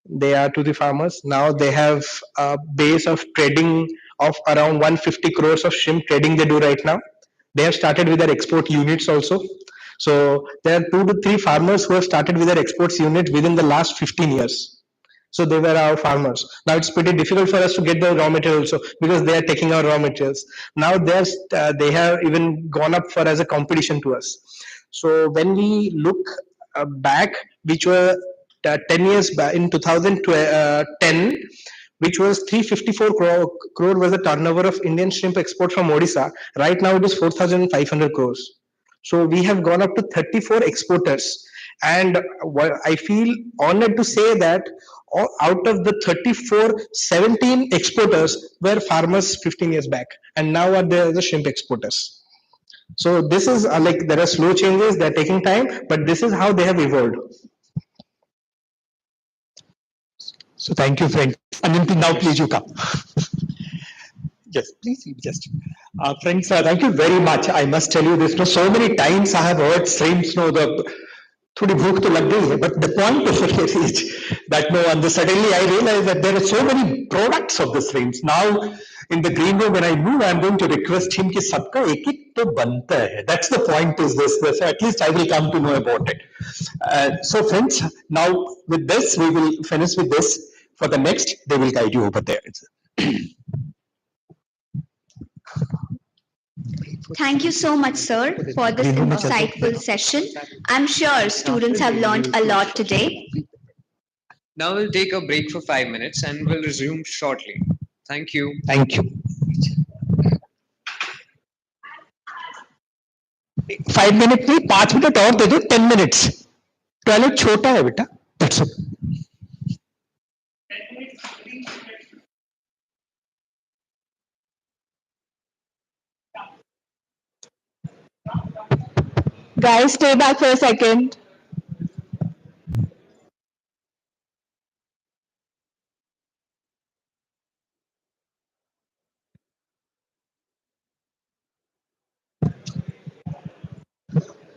They are 2-3 farmers. Now they have a base of trading of around 150 crores of shrimp trading they do right now. They have started with their export units also. So there are 2 to 3 farmers who have started with their exports unit within the last 15 years. So they were our farmers. Now it's pretty difficult for us to get the raw material also, because they are taking our raw materials. Now they have even gone up for as a competition to us. So when we look back, which were 10 years back in 2010, which was 354 crore was the turnover of Indian shrimp export from Odisha. Right now it is 4,500 crores. So we have gone up to 34 exporters. And I feel honored to say that out of the 34, 17 exporters were farmers 15 years back. And now are the shrimp exporters. So this is like, there are slow changes, they're taking time, but this is how they have evolved. So thank you, friend. And now please you come. Yes, please, just. Friends, thank you very much. I must tell you this. No, so many times I have heard streams, no, थोड़ी भूख तो लग गई है, but the point is that no, and suddenly I realized that there are so many products of the streams. Now in the green room when I move, I'm going to request him कि सबका एक एक तो बनता है. That's the point is this. So at least I will come to know about it. So friends, now with this we will finish with this. For the next, they will guide you over there. Thank you so much, sir, for this insightful session. I'm sure students have learned a lot today. Now we'll take a break for 5 minutes and we'll resume shortly. Thank you. Thank you. 5 minute नहीं 5 minute और दे दो 10 minutes toilet छोटा है बेटा that's it Guys, stay back for a second.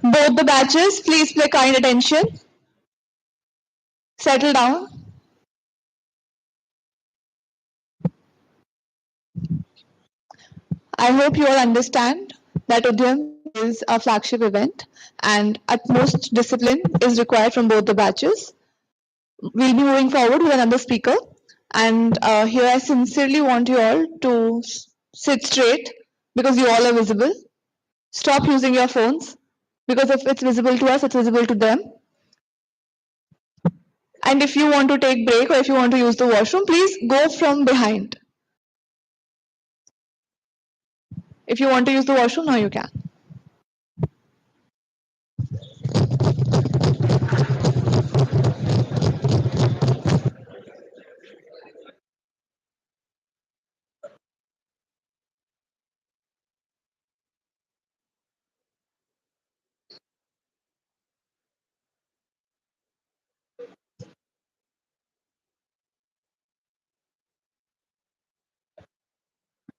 Both the batches, please pay kind attention. Settle down. I hope you all understand that Udhyam is a flagship event and utmost discipline is required from both the batches. We'll be moving forward with another speaker. And here I sincerely want you all to sit straight because you all are visible. Stop using your phones because if it's visible to us, it's visible to them. And if you want to take break or if you want to use the washroom, please go from behind. If you want to use the washroom, now you can.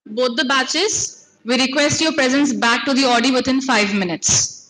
Both the batches, we request your presence back to the Audi within 5 minutes.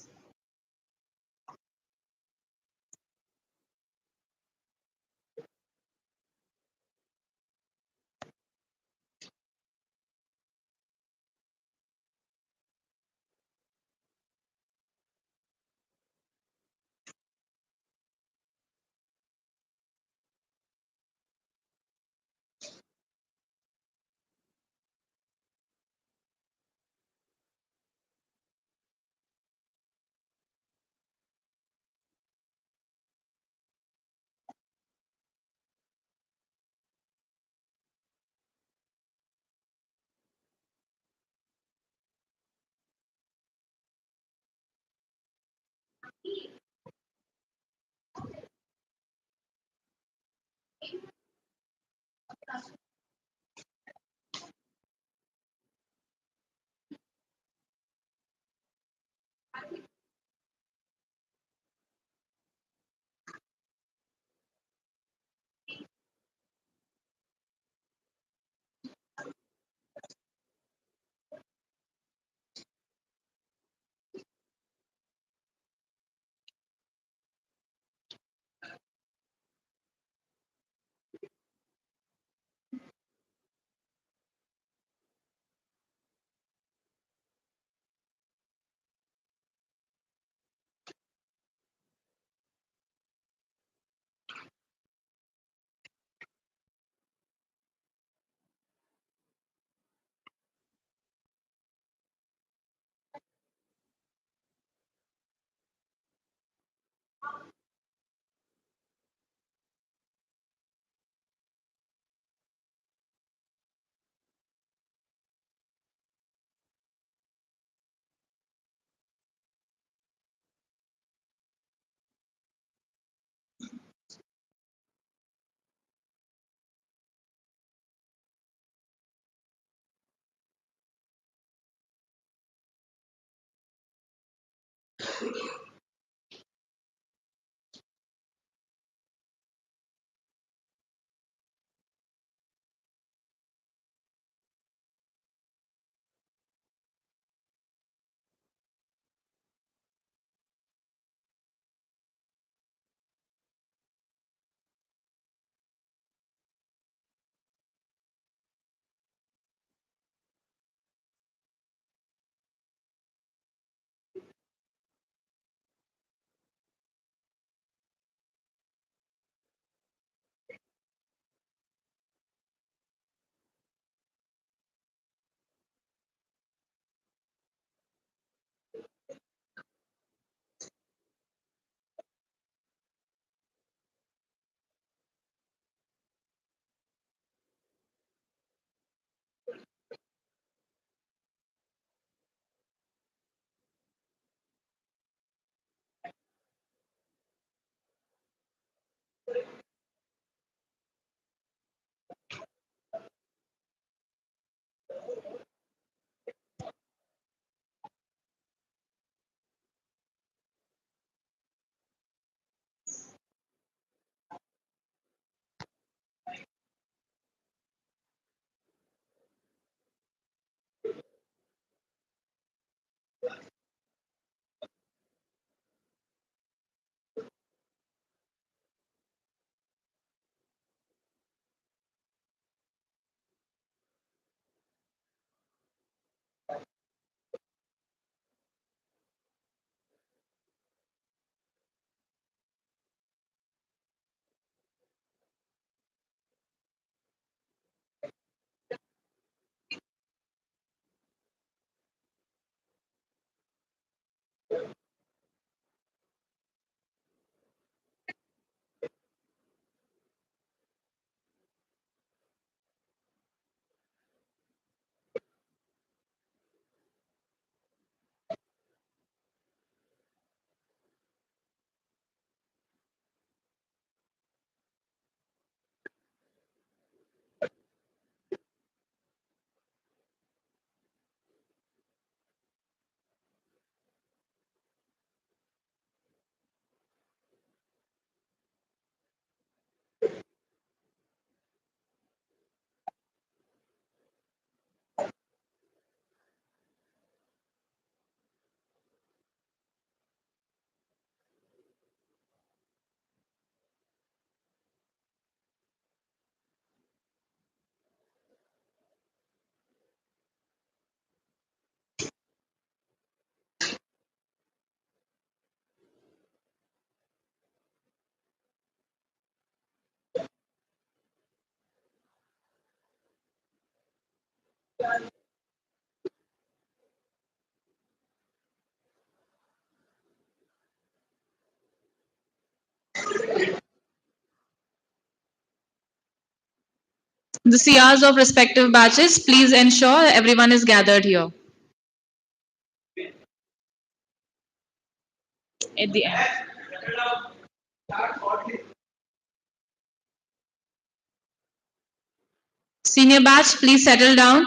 The CRs of respective batches, please ensure everyone is gathered here. At the end. Senior batch, please settle down.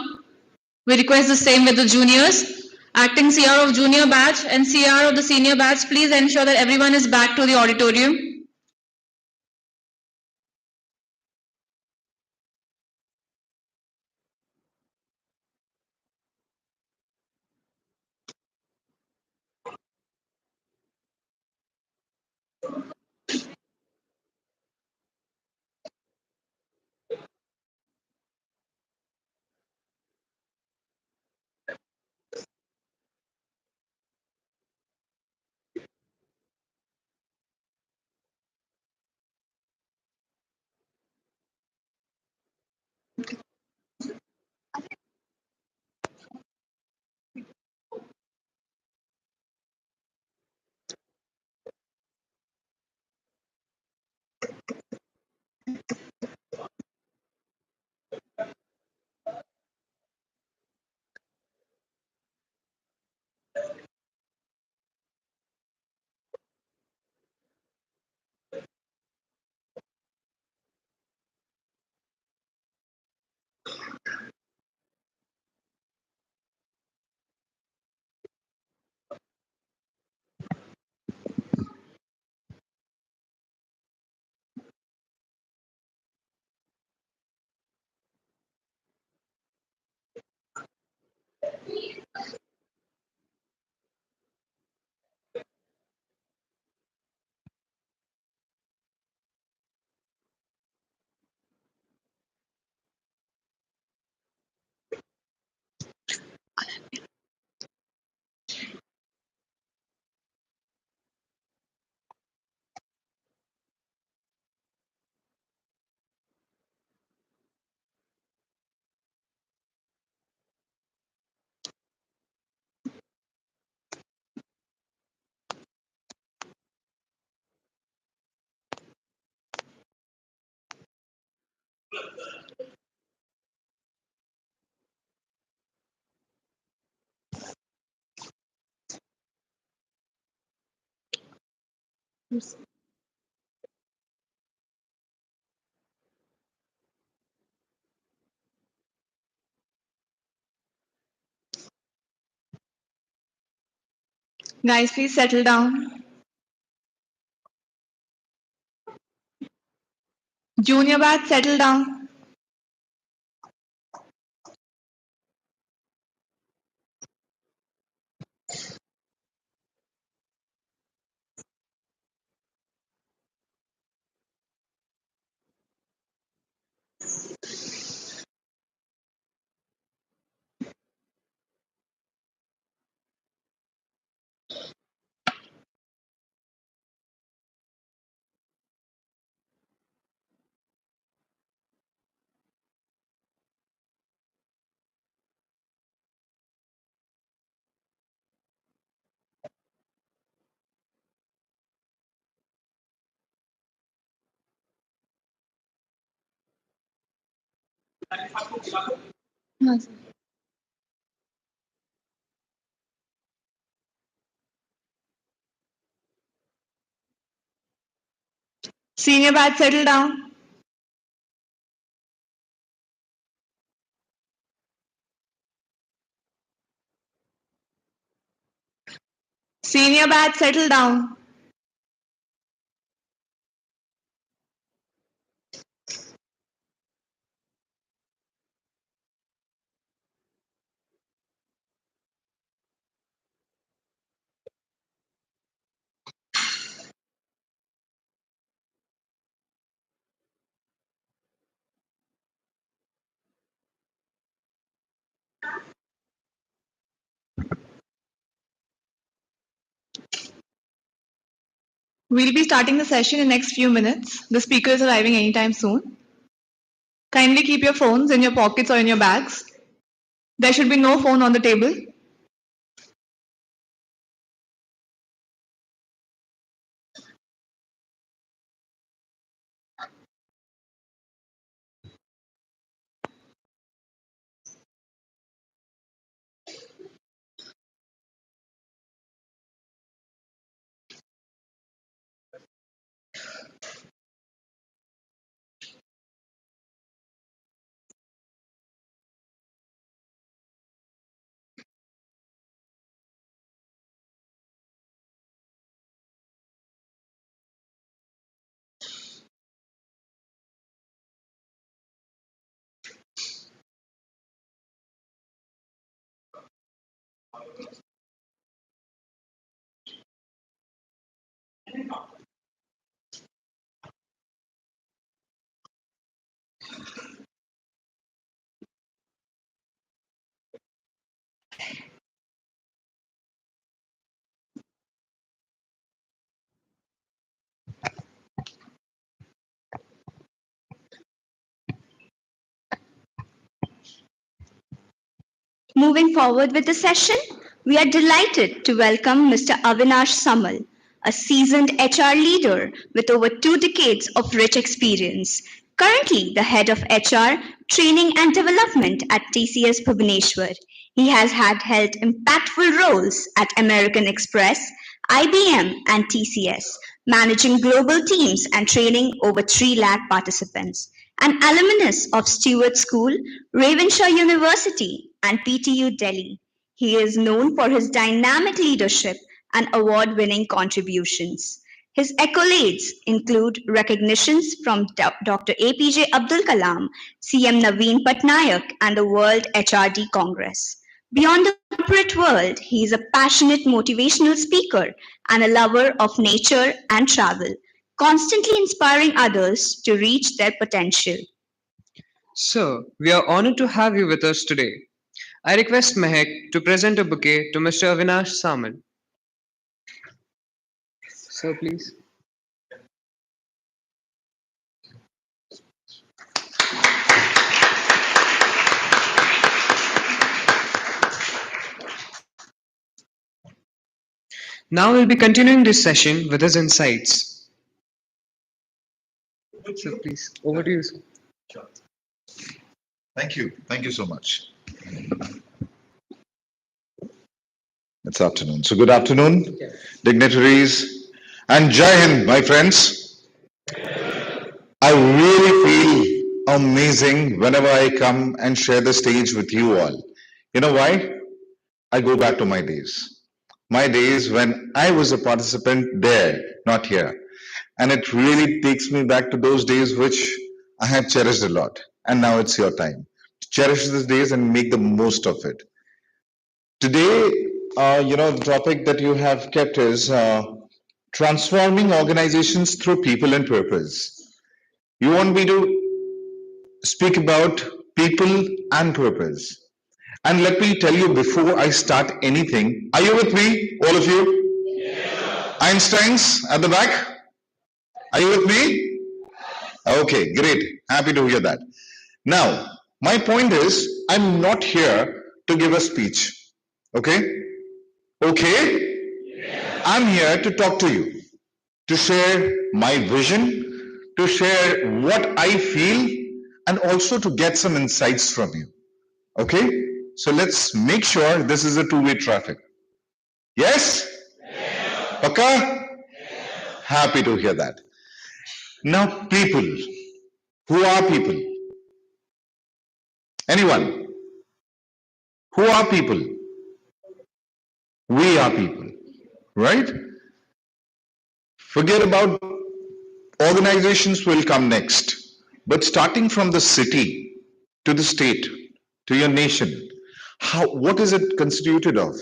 We request the same with the juniors. Acting CR of junior batch and CR of the senior batch, please ensure that everyone is back to the auditorium. Guys, please settle down. Junior batch, settle down. Senior batch, settle down. Senior batch, settle down. We'll be starting the session in next few minutes. The speaker is arriving anytime soon. Kindly keep your phones in your pockets or in your bags. There should be no phone on the table. Moving forward with the session, we are delighted to welcome Mr. Avinash Samal, a seasoned HR leader with over 2 decades of rich experience. Currently the head of HR, training and development at TCS Bhubaneswar. He has held impactful roles at American Express, IBM, and TCS, managing global teams and training over 3 lakh participants. An alumnus of Stewart School, Ravenshaw University, and PTU Delhi, he is known for his dynamic leadership and award winning contributions. His accolades include recognitions from Dr. APJ Abdul Kalam, CM Naveen Patnaik, and the World HRD Congress. Beyond the corporate world, he is a passionate motivational speaker and a lover of nature and travel, constantly inspiring others to reach their potential. Sir, we are honored to have you with us today. I request Mehak to present a bouquet to Mr. Avinash Samal. Sir, please. Now we'll be continuing this session with his insights. Sir, please, over to you, sir. Sure. Thank you. Thank you so much. It's afternoon. So good afternoon, dignitaries, and Jai Hind, my friends. I really feel amazing whenever I come and share the stage with you all. You know why? I go back to my days. My days when I was a participant there, not here. And it really takes me back to those days which I have cherished a lot. And now it's your time to cherish these days and make the most of it. Today, the topic that you have kept is transforming organizations through people and purpose. You want me to speak about people and purpose. And let me tell you before I start anything, are you with me, all of you? Yeah. Einsteins at the back? Are you with me? Okay, great. Happy to hear that. Now, my point is, I'm not here to give a speech. Okay? Okay? Yeah. I'm here to talk to you, to share my vision, to share what I feel, and also to get some insights from you. Okay? So let's make sure this is a two-way traffic. Yes? Yeah. Paka? Yeah. Happy to hear that. Now, people. Who are people? Anyone? Who are people? We are people, right? Forget about organizations will come next. But starting from the city to the state to your nation, what is it constituted of?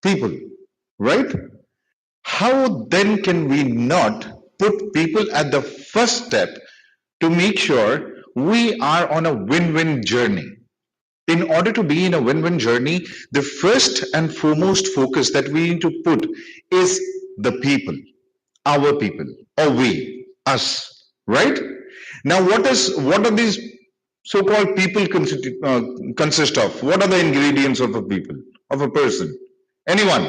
People, right? How then can we not put people at the first step to make sure we are on a win-win journey? In order to be in a win-win journey, the first and foremost focus that we need to put is the people, our people, or we, us, right? Now, what are these so-called people consist of? What are the ingredients of a people, of a person? Anyone?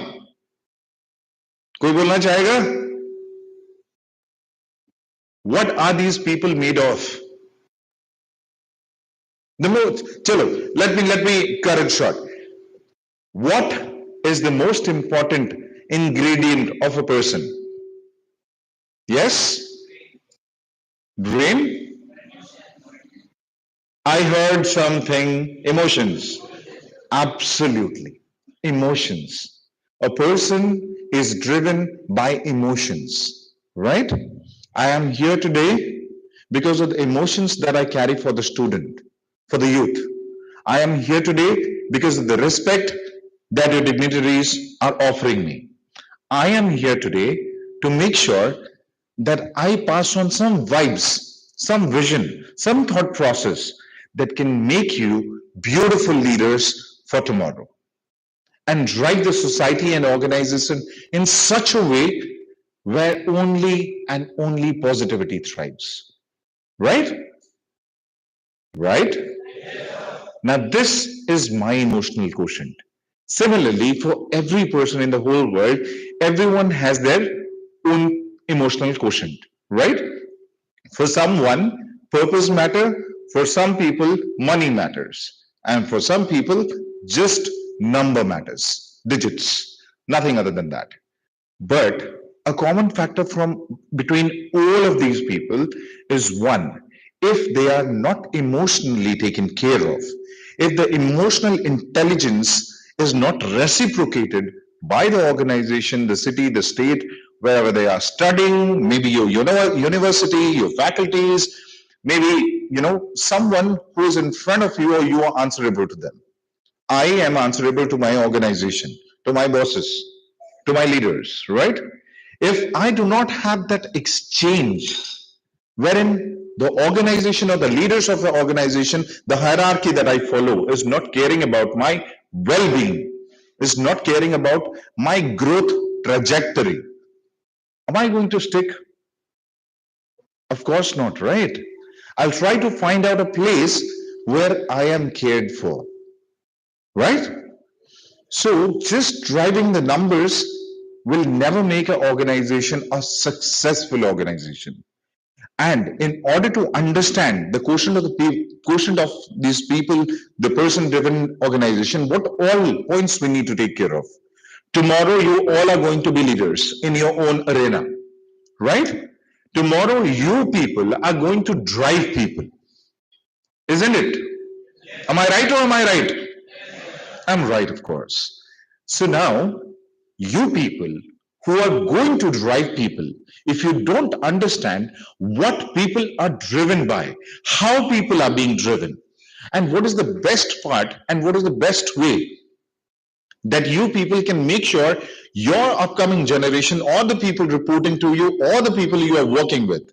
कोई बोलना चाहेगा? What are these people made of? Chalo, let me cut it short. What is the most important ingredient of a person? Yes? Brain? I heard something. Emotions. Absolutely. Emotions. A person is driven by emotions, right? I am here today because of the emotions that I carry for the student, for the youth. I am here today because of the respect that your dignitaries are offering me. I am here today to make sure that I pass on some vibes, some vision, some thought process that can make you beautiful leaders for tomorrow and drive the society and organization in such a way where only and only positivity thrives. Right? Right? Now, this is my emotional quotient. Similarly, for every person in the whole world, everyone has their own emotional quotient, right? For someone, purpose matter. For some people, money matters. And for some people, just number matters, digits, nothing other than that. But a common factor from between all of these people is one, if they are not emotionally taken care of, if the emotional intelligence is not reciprocated by the organization, the city, the state, wherever they are studying, maybe your university, your faculties, maybe someone who is in front of you or you are answerable to them. I am answerable to my organization, to my bosses, to my leaders, right? If I do not have that exchange wherein the organization or the leaders of the organization, the hierarchy that I follow is not caring about my well-being, is not caring about my growth trajectory, am I going to stick? Of course not, right? I'll try to find out a place where I am cared for, right? So just driving the numbers will never make an organization a successful organization. And in order to understand the quotient of quotient of these people, the person-driven organization, what all points we need to take care of. Tomorrow, you all are going to be leaders in your own arena, right? Tomorrow, you people are going to drive people, isn't it? Am I right or am I right? I'm right, of course. So now, you people who are going to drive people, if you don't understand what people are driven by, how people are being driven, and what is the best part and what is the best way that you people can make sure your upcoming generation or the people reporting to you or the people you are working with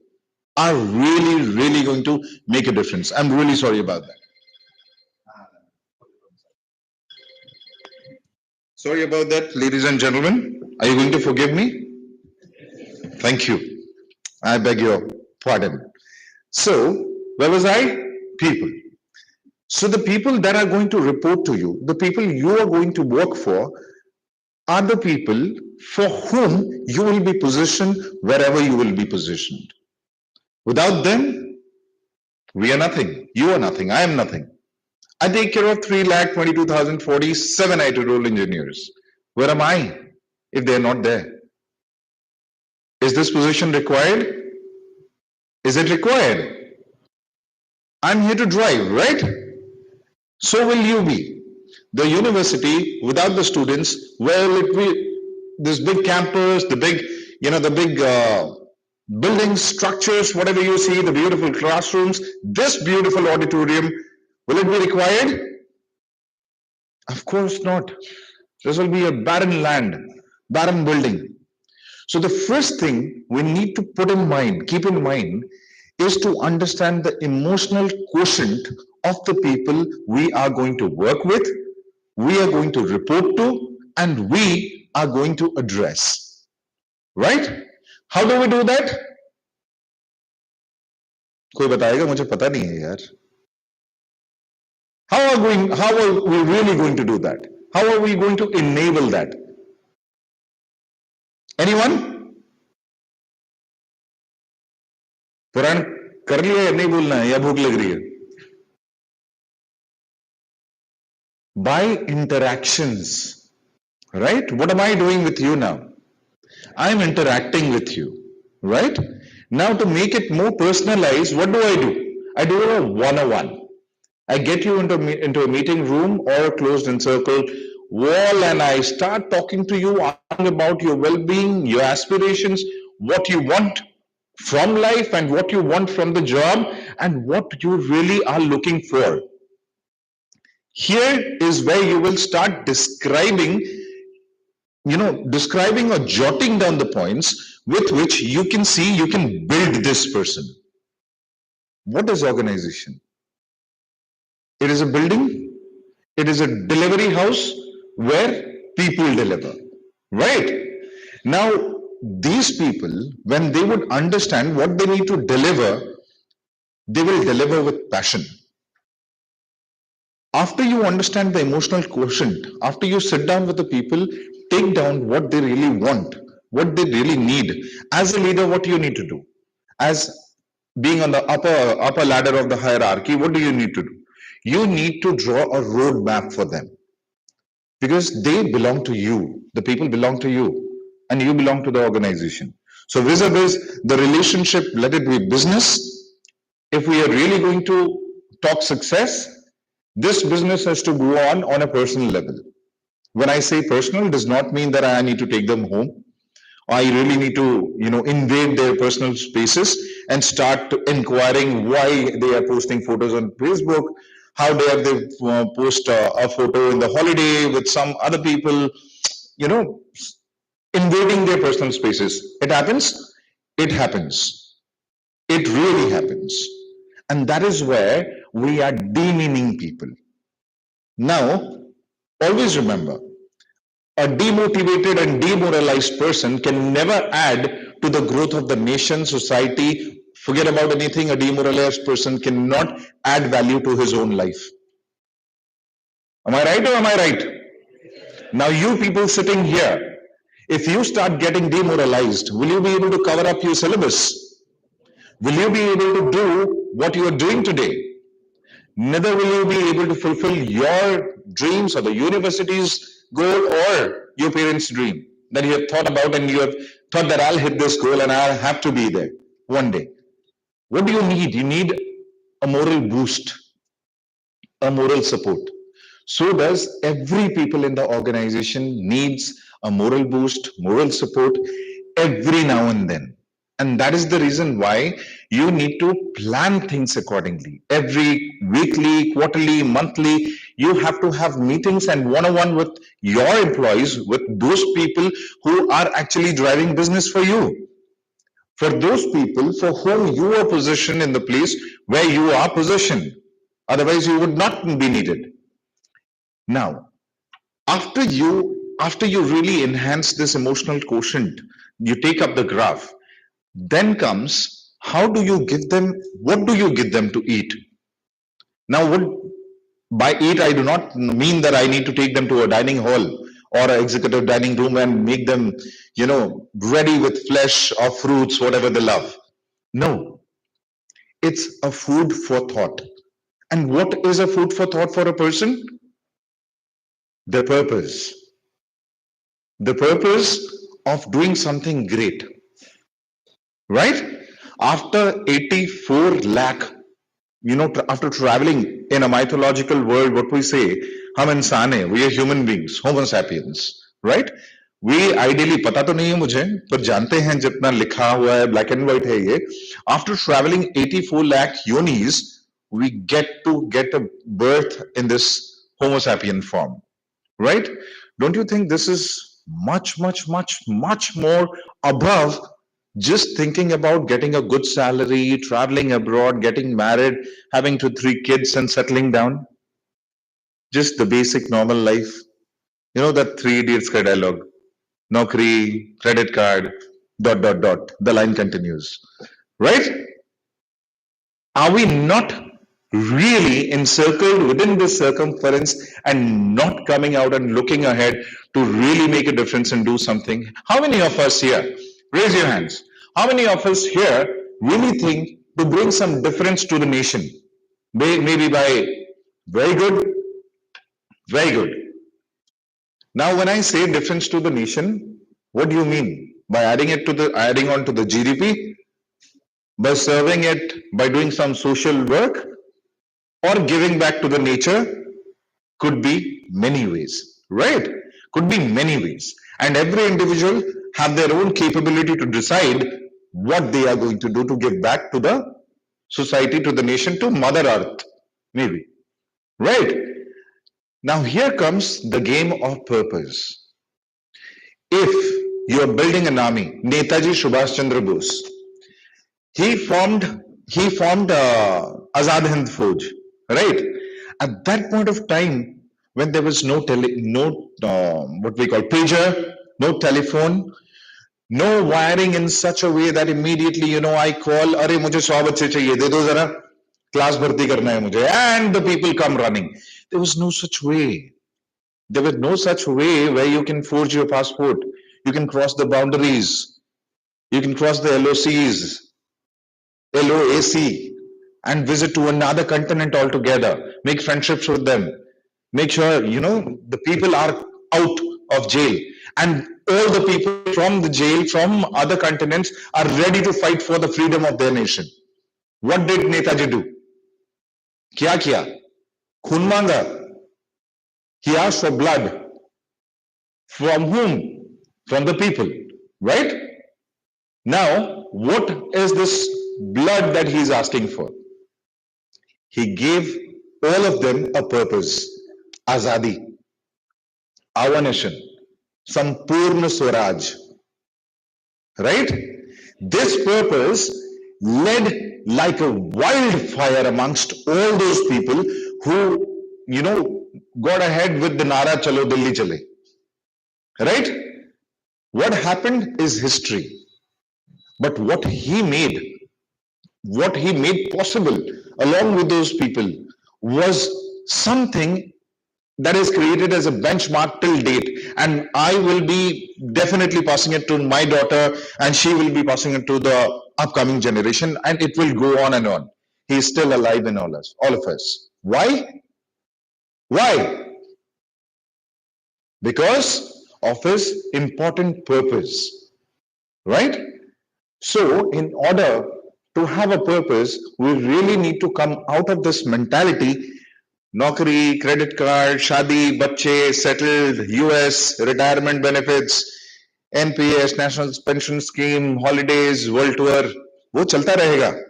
are really, really going to make a difference. I'm really sorry about that. Sorry about that, ladies and gentlemen. Are you going to forgive me? Thank you. I beg your pardon. So, where was I? People. So, the people that are going to report to you, the people you are going to work for, are the people for whom you will be positioned wherever you will be positioned. Without them, we are nothing. You are nothing. I am nothing. I take care of 3,22,047 IT role engineers. Where am I if they are not there? Is this position required? Is it required? I'm here to drive, right? So will you be. The university without the students, where will it be? This big campus, the big, the big buildings, structures, whatever you see, the beautiful classrooms, this beautiful auditorium, will it be required? Of course not. This will be a barren land, barren building. So the first thing we need to put in mind, keep in mind, is to understand the emotional quotient of the people we are going to work with, we are going to report to, and we are going to address. Right? How do we do that? कोई बताएगा मुझे पता नहीं है यार How are we really going to do that? How are we going to enable that? Anyone? पुराण कर लिया या नहीं बोलना है या भूख लग रही है? By interactions, right? What am I doing with you now? I'm interacting with you, right? Now to make it more personalized, what do? I do a one-on-one. I get you into a meeting room or a closed in circle wall and I start talking to you asking about your well-being, your aspirations, what you want from life and what you want from the job and what you really are looking for. Here is where you will start describing or jotting down the points with which you can see you can build this person. What is organization? It is a building, it is a delivery house where people deliver, right? Now, these people, when they would understand what they need to deliver, they will deliver with passion. After you understand the emotional quotient, after you sit down with the people, take down what they really want, what they really need. As a leader, what you need to do? As being on the upper ladder of the hierarchy, what do you need to do? You need to draw a roadmap for them because they belong to you. The people belong to you and you belong to the organization. So vis-a-vis the relationship, let it be business. If we are really going to talk success, this business has to go on a personal level. When I say personal, it does not mean that I need to take them home. I really need to, invade their personal spaces and start inquiring why they are posting photos on Facebook. How dare they post a photo in the holiday with some other people, invading their personal spaces. It happens. It happens. It really happens. And that is where we are demeaning people. Now, always remember, a demotivated and demoralized person can never add to the growth of the nation, society. Forget about anything. A demoralized person cannot add value to his own life. Am I right or am I right? Now, you people sitting here, if you start getting demoralized, will you be able to cover up your syllabus? Will you be able to do what you are doing today? Neither will you be able to fulfill your dreams or the university's goal or your parents' dream that you have thought about and you have thought that I'll hit this goal and I'll have to be there one day. What do you need? You need a moral boost, a moral support. So does every people in the organization needs a moral boost, moral support every now and then. And that is the reason why you need to plan things accordingly. Every weekly, quarterly, monthly, you have to have meetings and one-on-one with your employees, with those people who are actually driving business for you. For those people for whom you are positioned in the place where you are positioned. Otherwise, you would not be needed. Now, after you really enhance this emotional quotient, you take up the graph, then comes how do you give them, what do you give them to eat? Now, by eat, I do not mean that I need to take them to a dining hall or an executive dining room and make them, ready with flesh or fruits, whatever they love. No, it's a food for thought. And what is a food for thought for a person? The purpose. The purpose of doing something great. Right? After 84 lakh, after traveling in a mythological world, what we say, हम इंसान हैं, we are human beings, Homo sapiens, right? We ideally, पता तो नहीं है मुझे, पर जानते हैं जितना लिखा हुआ है, black and white है ये. After traveling 84 lakh yonis, we get to get a birth in this Homo sapien form, right? Don't you think this is much, much, much, much more above just thinking about getting a good salary, traveling abroad, getting married, having 2-3 kids and settling down? Just the basic normal life. You know that Three Idiots ka dialogue. Naukri, credit card, ... The line continues. Right? Are we not really encircled within this circumference and not coming out and looking ahead to really make a difference and do something? How many of us here, raise your hands, how many of us here really think to bring some difference to the nation? Maybe by very good, very good. Now, when I say difference to the nation, what do you mean? By adding on to the GDP, by serving it, by doing some social work, or giving back to the nature? Could be many ways, right? Could be many ways. And every individual have their own capability to decide what they are going to do to give back to the society, to the nation, to Mother Earth, maybe, right? Now here comes the game of purpose. If you are building an army, Netaji Subhash Chandra Bose, he formed Azad Hind Fauj, right? At that point of time, when there was no what we call pager, no telephone, no wiring in such a way that immediately, I call, "Arey, mujhe 100 bachche chahiye, de do zara, class bharti karna hai mujhe," and the people come running. There was no such way. There was no such way where you can forge your passport. You can cross the boundaries. You can cross the LOCs, LOAC, and visit to another continent altogether. Make friendships with them. Make sure, the people are out of jail. And all the people from the jail, from other continents, are ready to fight for the freedom of their nation. What did Netaji do? Kya kiya? Khun manga. He asked for blood. From whom? From the people, right? Now, what is this blood that he is asking for? He gave all of them a purpose. Azadi. Our nation. Sampurna Swaraj. Right? This purpose led like a wildfire amongst all those people who, got ahead with the Nara Chalo Delhi Chale. Right? What happened is history. But what he made possible along with those people was something that is created as a benchmark till date. And I will be definitely passing it to my daughter, and she will be passing it to the upcoming generation, and it will go on and on. He is still alive in all of us. Why? Why? Because of his important purpose, right? So, in order to have a purpose, we really need to come out of this mentality. Naukri, credit card, shadi, bachche, settled, US, retirement benefits, NPS, National Pension Scheme, holidays, world tour, वो चलता रहेगा.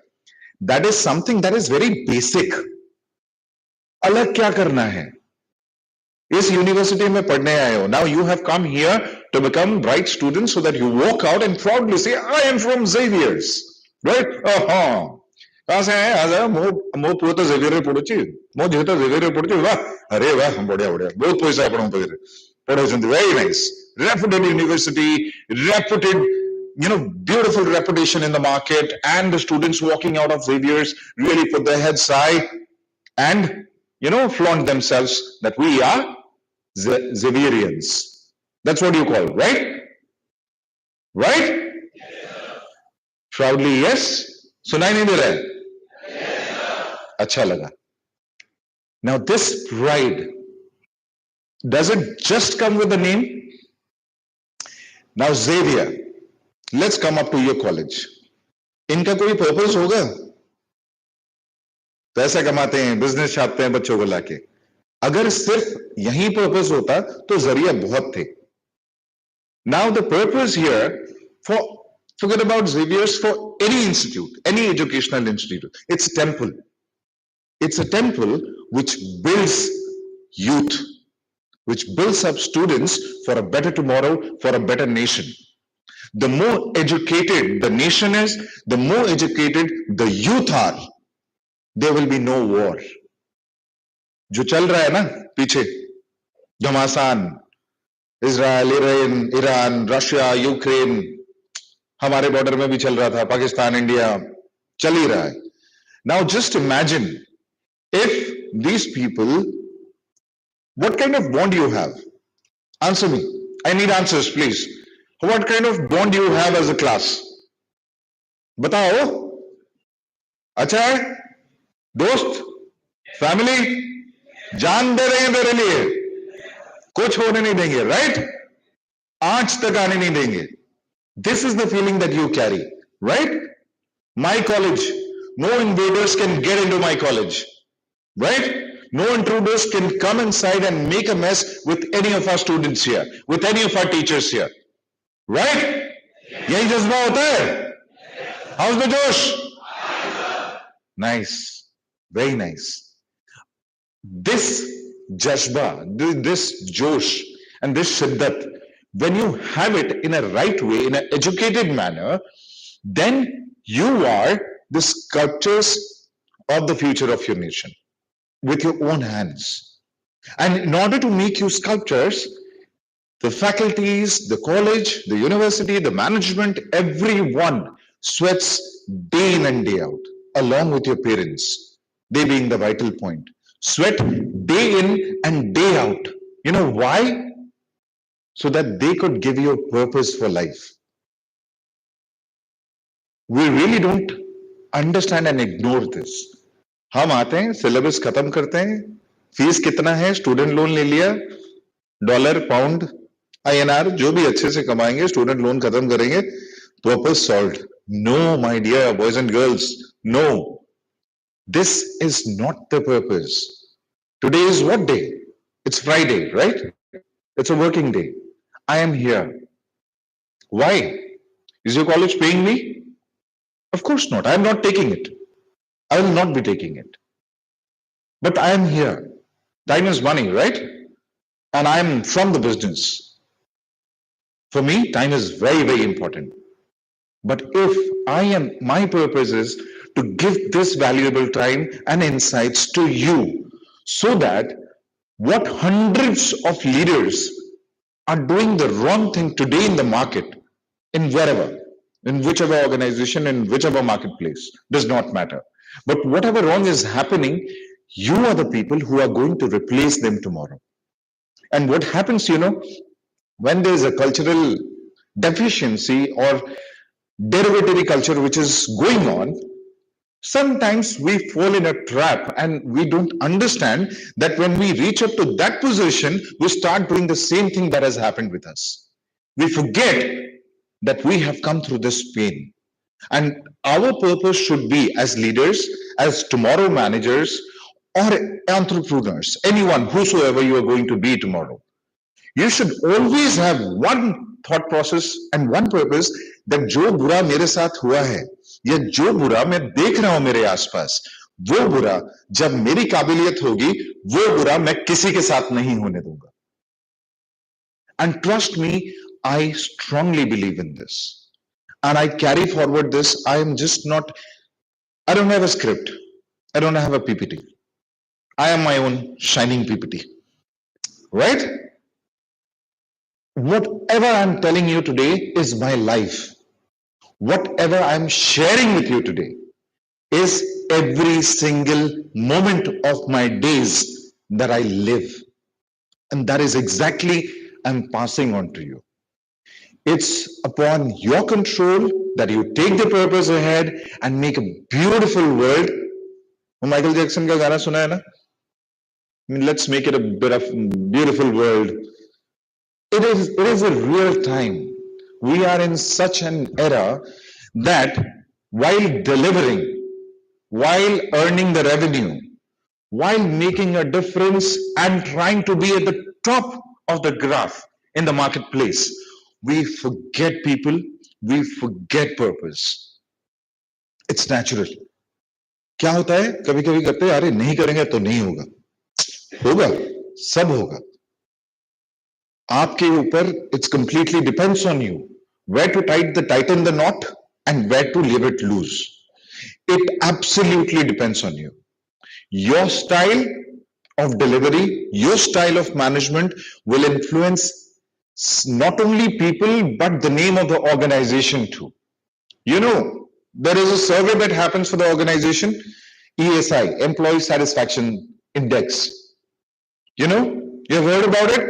That is something that is very basic. अलग क्या करना है? इस university में पढ़ने आए हो. Now you have come here to become bright students so that you walk out and proudly say, I am from Xavier's. Right? कहाँ से आए? आज मो पुरो तो Xavier पढ़ुची. मो जेतो Xavier पढ़ुची. वाह, अरे वाह, बढ़िया बढ़िया. बहुत पैसा आपन पाखरे. पढ़ुचंती. Very nice. Reputed university, reputed, beautiful reputation in the market, and the students walking out of Xavier's really put their heads high and, flaunt themselves that we are Xavierians. That's what you call, right? Right? Proudly, yes. सुनाई नहीं दे रहा है? अच्छा लगा. Now this pride, does it just come with the name? Now Xavier, let's come up to your college. इनका कोई purpose होगा? पैसा कमाते हैं, बिजनेस छापते हैं बच्चों को लाके. अगर सिर्फ यही पर्पस होता तो जरिया बहुत थे. Now the purpose here, forget about Xavier's, for any institute, any educational institute, it's a temple. It's a temple which builds youth, which builds up students for a better tomorrow, for a better nation. The more educated the nation is, the more educated the youth are, there will be no war. जो चल रहा है ना पीछे, घमासान, Israel, Iran, Russia, Ukraine, हमारे border में भी चल रहा था, पाकिस्तान, इंडिया, चल ही रहा है. Now just imagine If these people, what kind of bond you have? Answer me. I need answers, please. What kind of bond you have as a class? बताओ. अच्छा है? दोस्त, फैमिली, जान दे रहे हैं तेरे लिए, कुछ होने नहीं देंगे, राइट? आंच तक आने नहीं देंगे. This is the feeling that you carry, right? My college, no invaders can get into my college, right? No intruders can come inside and make a mess with any of our students here, with any of our teachers here, right? यही जज्बा होता है. How's the Josh? Nice, very nice. This jazba, this Josh and this shiddat, when you have it in a right way, in an educated manner, then you are the sculptors of the future of your nation with your own hands. And in order to make you sculptors, the faculties, the college, the university, the management, everyone sweats day in and day out, along with your parents, they being the vital point. Sweat day in and day out. You know why? So that they could give you a purpose for life. We really don't understand and ignore this. हम आते हैं, syllabus खत्म करते हैं, fees कितना है, student loan ले लिया, डॉलर, पाउंड, INR, जो भी अच्छे से कमाएंगे, स्टूडेंट लोन खत्म करेंगे, purpose solved. No, my dear boys and girls, no. This is not the purpose. Today is what day? It's Friday, right? It's a working day. I am here. Why? Is your college paying me? Of course not. I am not taking it. I will not be taking it. But I am here. Time is money, right? And I am from the business. For me, time is very, very important. But if my purpose is to give this valuable time and insights to you so that what hundreds of leaders are doing the wrong thing today in the market, in wherever, in whichever organization, in whichever marketplace, does not matter. But whatever wrong is happening, you are the people who are going to replace them tomorrow. And what happens, when there is a cultural deficiency or derogatory culture which is going on, sometimes we fall in a trap and we don't understand that when we reach up to that position, we start doing the same thing that has happened with us. We forget that we have come through this pain. And our purpose should be as leaders, as tomorrow managers, or entrepreneurs, anyone, whosoever you are going to be tomorrow. You should always have one thought process and one purpose that जो बुरा मेरे साथ हुआ है या जो बुरा मैं देख रहा हूं मेरे आसपास, वो बुरा जब मेरी काबिलियत होगी, वो बुरा मैं किसी के साथ नहीं होने दूंगा. And trust me, I strongly believe in this. And I carry forward this. I don't have a script. I don't have a PPT. I am my own shining PPT. Right? Whatever I'm telling you today is my life. Whatever I'm sharing with you today is every single moment of my days that I live. And that is exactly I'm passing on to you. It's upon your control that you take the purpose ahead and make a beautiful world. Michael Jackson का गाना सुना है ना? Let's make it a bit of beautiful world. It is a real time. We are in such an era that while delivering, while earning the revenue, while making a difference and trying to be at the top of the graph in the marketplace, we forget people, we forget purpose. It's natural. क्या होता है? कभी-कभी करते हैं, अरे नहीं करेंगे तो नहीं होगा. होगा, सब होगा. आपके ऊपर, it's completely depends on you. Where to tighten the knot and where to leave it loose. It absolutely depends on you. Your style of delivery, your style of management will influence not only people, but the name of the organization too. There is a survey that happens for the organization. ESI, Employee Satisfaction Index. You know, you have heard about it?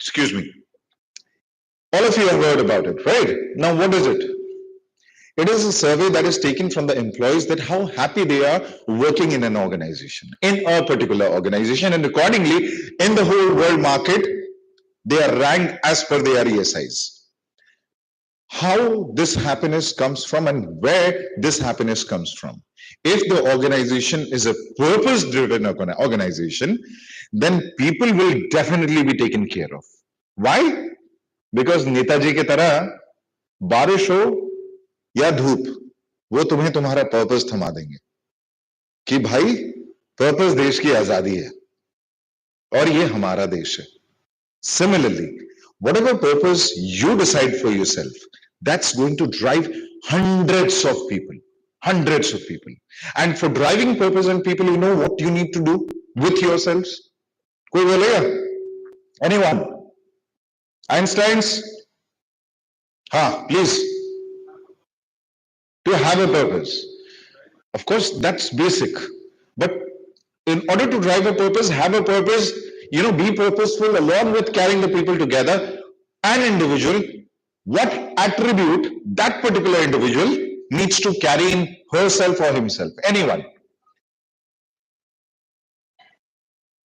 Excuse me. All of you have heard about it, right? Now, what is it? It is a survey that is taken from the employees that how happy they are working in an organization, in a particular organization, and accordingly, in the whole world market, they are ranked as per their ESIs. How this happiness comes from and where this happiness comes from. If the organization is a purpose-driven organization, then people will definitely be taken care of. Why? Because Netaji की तरह बारिश हो या धूप, वो तुम्हें तुम्हारा purpose थमा देंगे कि भाई पर्पस देश की आजादी है और ये हमारा देश है. Similarly, whatever purpose you decide for yourself, that's going to drive hundreds of people. And for driving purpose and people, you know what you need to do with yourselves? Koi bolega? Anyone? Einstein's? Please. To have a purpose. Of course, that's basic. But in order to drive a purpose, have a purpose, be purposeful along with carrying the people together, an individual, what attribute that particular individual needs to carry in herself or himself. Anyone?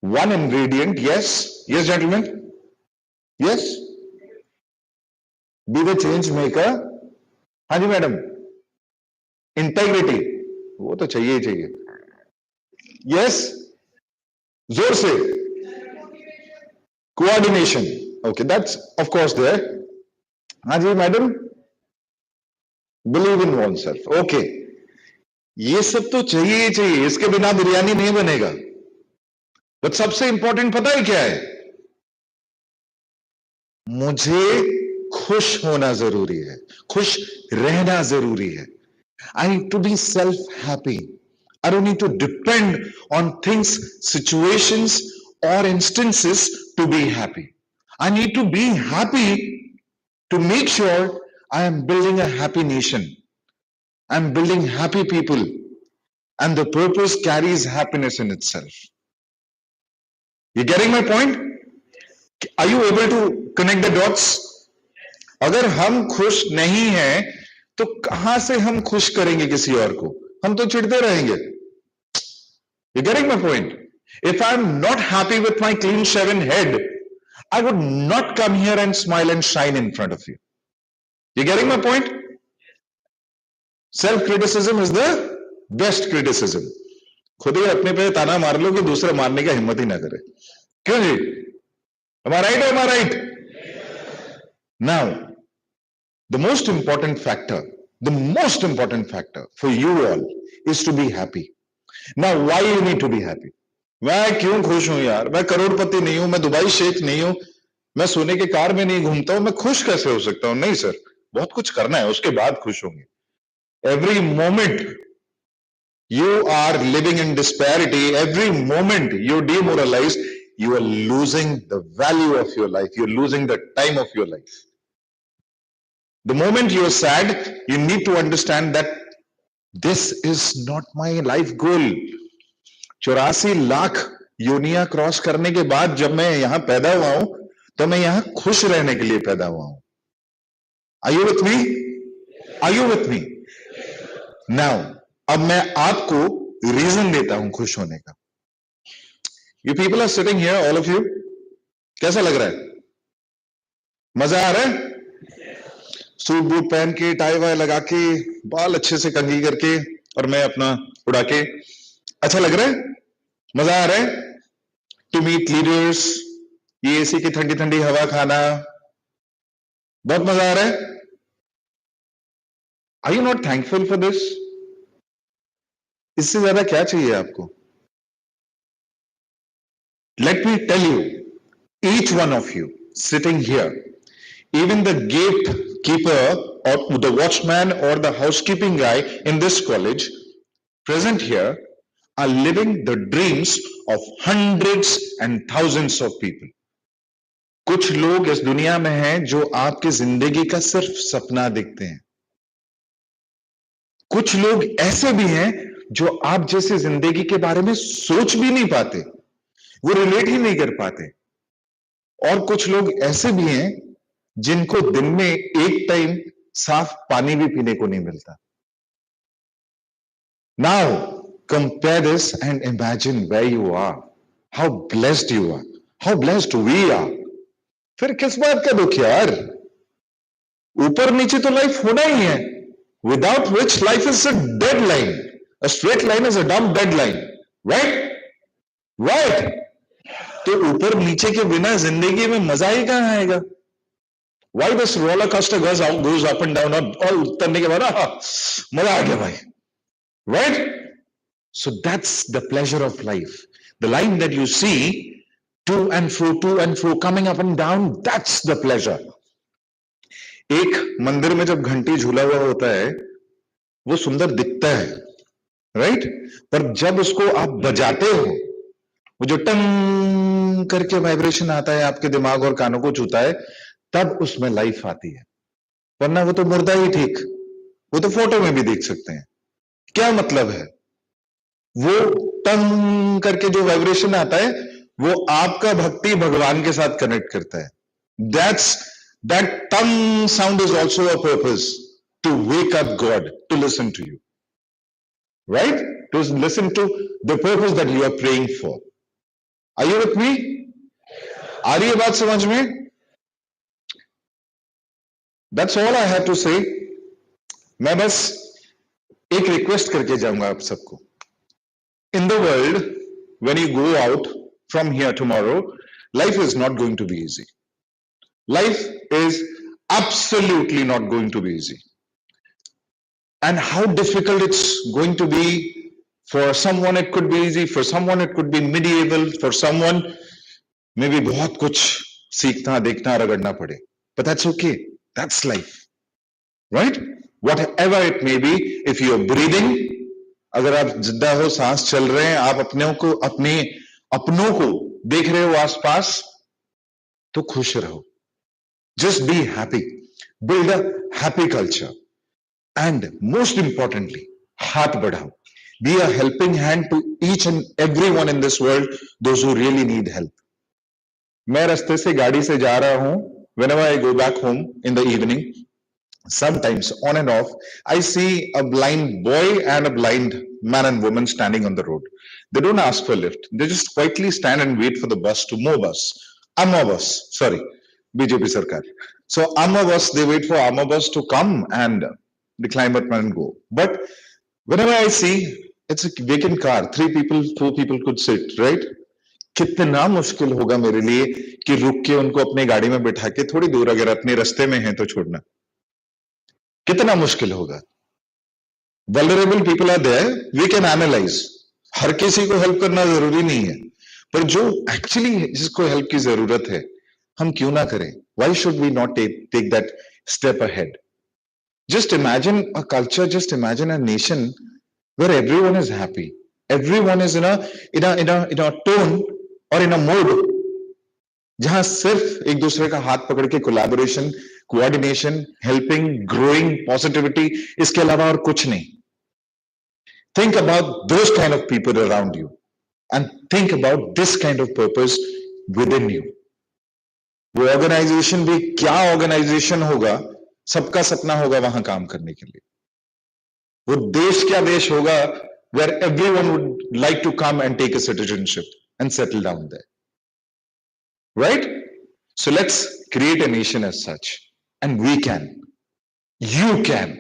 One ingredient, yes. Yes, gentlemen? Yes? Be the change maker. हाँ जी madam. Integrity. वो तो चाहिए ही चाहिए. Yes? जोर से. Coordination. Okay, that's of course there. हाँ जी madam. Believe in oneself. Okay. ये सब तो चाहिए ही चाहिए. इसके बिना बिरयानी नहीं बनेगा. But सबसे इंपॉर्टेंट पता है क्या है? मुझे खुश होना जरूरी है. खुश रहना जरूरी है. I need to be self-happy. I don't need to depend on things, situations, or instances to be happy. I need to be happy to make sure I am building a happy nation. I'm building happy people. And the purpose carries happiness in itself. You getting my point? Are you able to connect the dots? अगर हम खुश नहीं हैं तो कहां से हम खुश करेंगे किसी और को? हम तो चिढ़ते रहेंगे. You getting my point? If I'm not happy with my clean shaven head, I would not come here and smile and shine in front of you. You getting my point? Self criticism is the best criticism. खुद ही अपने पे ताना मार लो कि दूसरा मारने का हिम्मत ही ना करे. क्यों जी? Am I right or am I right? Now, the most important factor for you all is to be happy. Now, why you need to be happy? मैं क्यों खुश हूं यार? मैं करोड़पति नहीं हूं, मैं दुबई शेख नहीं हूं, मैं सोने के कार में नहीं घूमता हूं, मैं खुश कैसे हो सकता हूं? नहीं सर, बहुत कुछ करना है, उसके बाद खुश होंगे. Every moment you are living in disparity, every moment you demoralize, you are losing the value of your life, you're losing the time of your life. The moment you're sad, you need to understand that this is not my life goal. 84 lakh योनियां cross करने के बाद जब मैं यहां पैदा हुआ हूं, तो मैं यहां खुश रहने के लिए पैदा हुआ हूं. Are you with me? Are you with me? Now, अब मैं आपको रीजन देता हूं खुश होने का. You people are sitting here, all of you. कैसा लग रहा है? मजा आ रहा है? सूट बूट पहन के, टाई वाई लगा के, बाल अच्छे से कंघी करके और मैं अपना उड़ा के. अच्छा लग रहा है? मजा आ रहा है? टू मीट लीडर्स, ये एसी की ठंडी ठंडी हवा खाना, बहुत मजा आ रहा है? Are you not thankful for this? इससे ज्यादा क्या चाहिए आपको? Let me tell you, each one of you sitting here, even the gatekeeper or the watchman or the housekeeping guy in this college present here are living the dreams of hundreds and thousands of people. कुछ लोग इस दुनिया में हैं जो आपकी जिंदगी का सिर्फ सपना देखते हैं. कुछ लोग ऐसे भी हैं जो आप जैसे जिंदगी के बारे में सोच भी नहीं पाते, वो रिलेट ही नहीं कर पाते। और कुछ लोग ऐसे भी हैं जिनको दिन में एक टाइम साफ पानी भी पीने को नहीं मिलता। Now compare this and imagine where you are, how blessed you are, how blessed we are. फिर किस बात का दुख यार? ऊपर नीचे तो लाइफ होना ही है, without which life is a dead line, a straight line is a डम डेड लाइन, राइट? राइट। तो ऊपर नीचे के बिना जिंदगी में मजा ही कहां आएगा? Why this roller coaster goes up and down, और उतरने के बाद मजा आ गया भाई, right? So that's the pleasure of life, the line that you see to and fro coming up and down, that's the pleasure. एक मंदिर में जब घंटी झूला हुआ होता है वो सुंदर दिखता है, राइट? पर जब उसको आप बजाते हो, वो जो टंग करके वाइब्रेशन आता है आपके दिमाग और कानों को छूता है, तब उसमें लाइफ आती है। वरना वो तो मुर्दा ही ठीक, वो तो फोटो में भी देख सकते हैं। क्या मतलब है? वो टंग करके जो वाइब्रेशन आता है वो आपका भक्ति भगवान के साथ कनेक्ट करता है। That tongue sound is also a purpose to wake up God, to listen to you, right? To listen to the purpose that you are praying for. Are you with me? आ रही है बात समझ में? That's all I have to say. मैं बस एक request करके जाऊंगा आप सबको। In the world, when you go out from here tomorrow, life is not going to be easy. Life is absolutely not going to be easy. And how difficult it's going to be, for someone it could be easy, for someone it could be medieval, for someone maybe बहुत कुछ सीखना, देखना, रगड़ना पड़े. But that's okay. That's life. Right? Whatever it may be, if you're breathing, अगर आप जिंदा हो, सांस चल रहे हैं, आप अपनों को देख रहे हो आसपास, तो खुश रहो. Just be happy. Build a happy culture. And most importantly, हाथ बढ़ाओ. Be a helping hand to each and everyone in this world, those who really need help. मैं रास्ते से गाड़ी से जा रहा हूं. Whenever I go back home in the evening, sometimes on and off, I see a blind boy and a blind man and woman standing on the road. They don't ask for a lift. They just quietly stand and wait for the bus to move us. Amma bus, sorry. BJP Sarkar. So Amma bus, they wait for Amma bus to come and the climb up and go. But whenever I see, it's a vacant car, 3 people, 4 people could sit, right? कितना मुश्किल होगा मेरे लिए कि रुक के उनको अपनी गाड़ी में बिठा के थोड़ी दूर अगर अपने रास्ते में है तो छोड़ना. कितना मुश्किल होगा. Vulnerable people are there, we can analyze. हर किसी को हेल्प करना जरूरी नहीं है, पर जो एक्चुअली जिसको हेल्प की जरूरत है, हम क्यों ना करें? Why should we not take that step ahead? Just imagine a culture, just imagine a nation where everyone is happy. Everyone is in a tone or in a mode जहां सिर्फ एक दूसरे का हाथ पकड़ के collaboration, coordination, helping, growing, positivity, इसके अलावा और कुछ नहीं. Think about those kind of people around you and think about this kind of purpose within you. वो ऑर्गेनाइजेशन भी क्या ऑर्गेनाइजेशन होगा, सबका सपना होगा वहां काम करने के लिए. वो देश क्या देश होगा where everyone would like to come and take a citizenship and settle down there. Right? So let's create a nation as such. And we can. You can.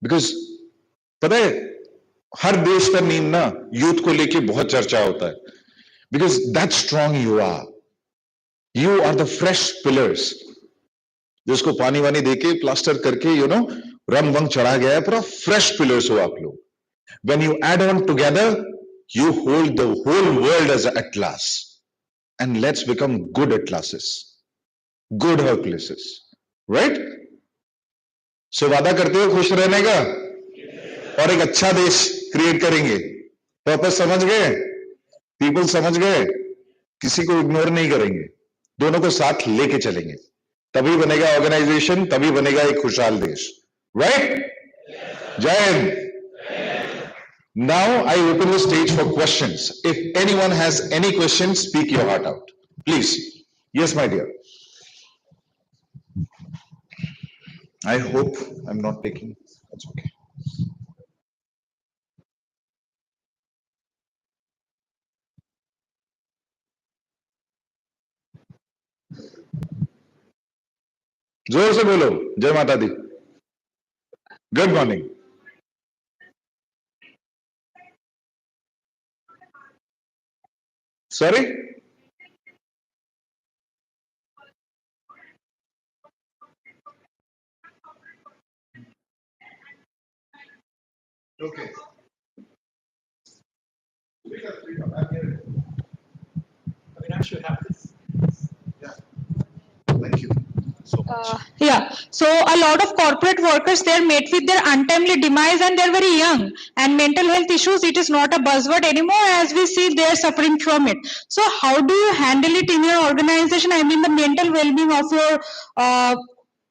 Because पता है हर देश का नींव ना यूथ को लेके बहुत चर्चा होता है. Because that strong you are. You are the fresh pillars. जिसको पानी वानी देके प्लास्टर करके रंग वंग चढ़ा गया है, पूरा fresh pillars हो आप लोग. When you add on together, you hold the whole world as an atlas. And let's become good atlases. Good Herculeses. Right? So वादा करते हो खुश रहने का और एक अच्छा देश क्रिएट करेंगे. पर्पस समझ गए? पीपल समझ गए? किसी को इग्नोर नहीं करेंगे, दोनों को साथ लेके चलेंगे, तभी बनेगा ऑर्गेनाइजेशन, तभी बनेगा एक खुशहाल देश. Right? Jai Hind. Now I open the stage for questions. If anyone has any questions, speak your heart out. Please. Yes, my dear. I hope I'm not taking. That's okay. जोर से बोलो जय माता दी. Good morning. Sorry? Okay. Avinash, you have this. Yeah. Thank you so much. Yeah, so a lot of corporate workers, they're met with their untimely demise and they're very young. And mental health issues, it is not a buzzword anymore as we see they're suffering from it. So how do you handle it in your organization? I mean the mental well-being of your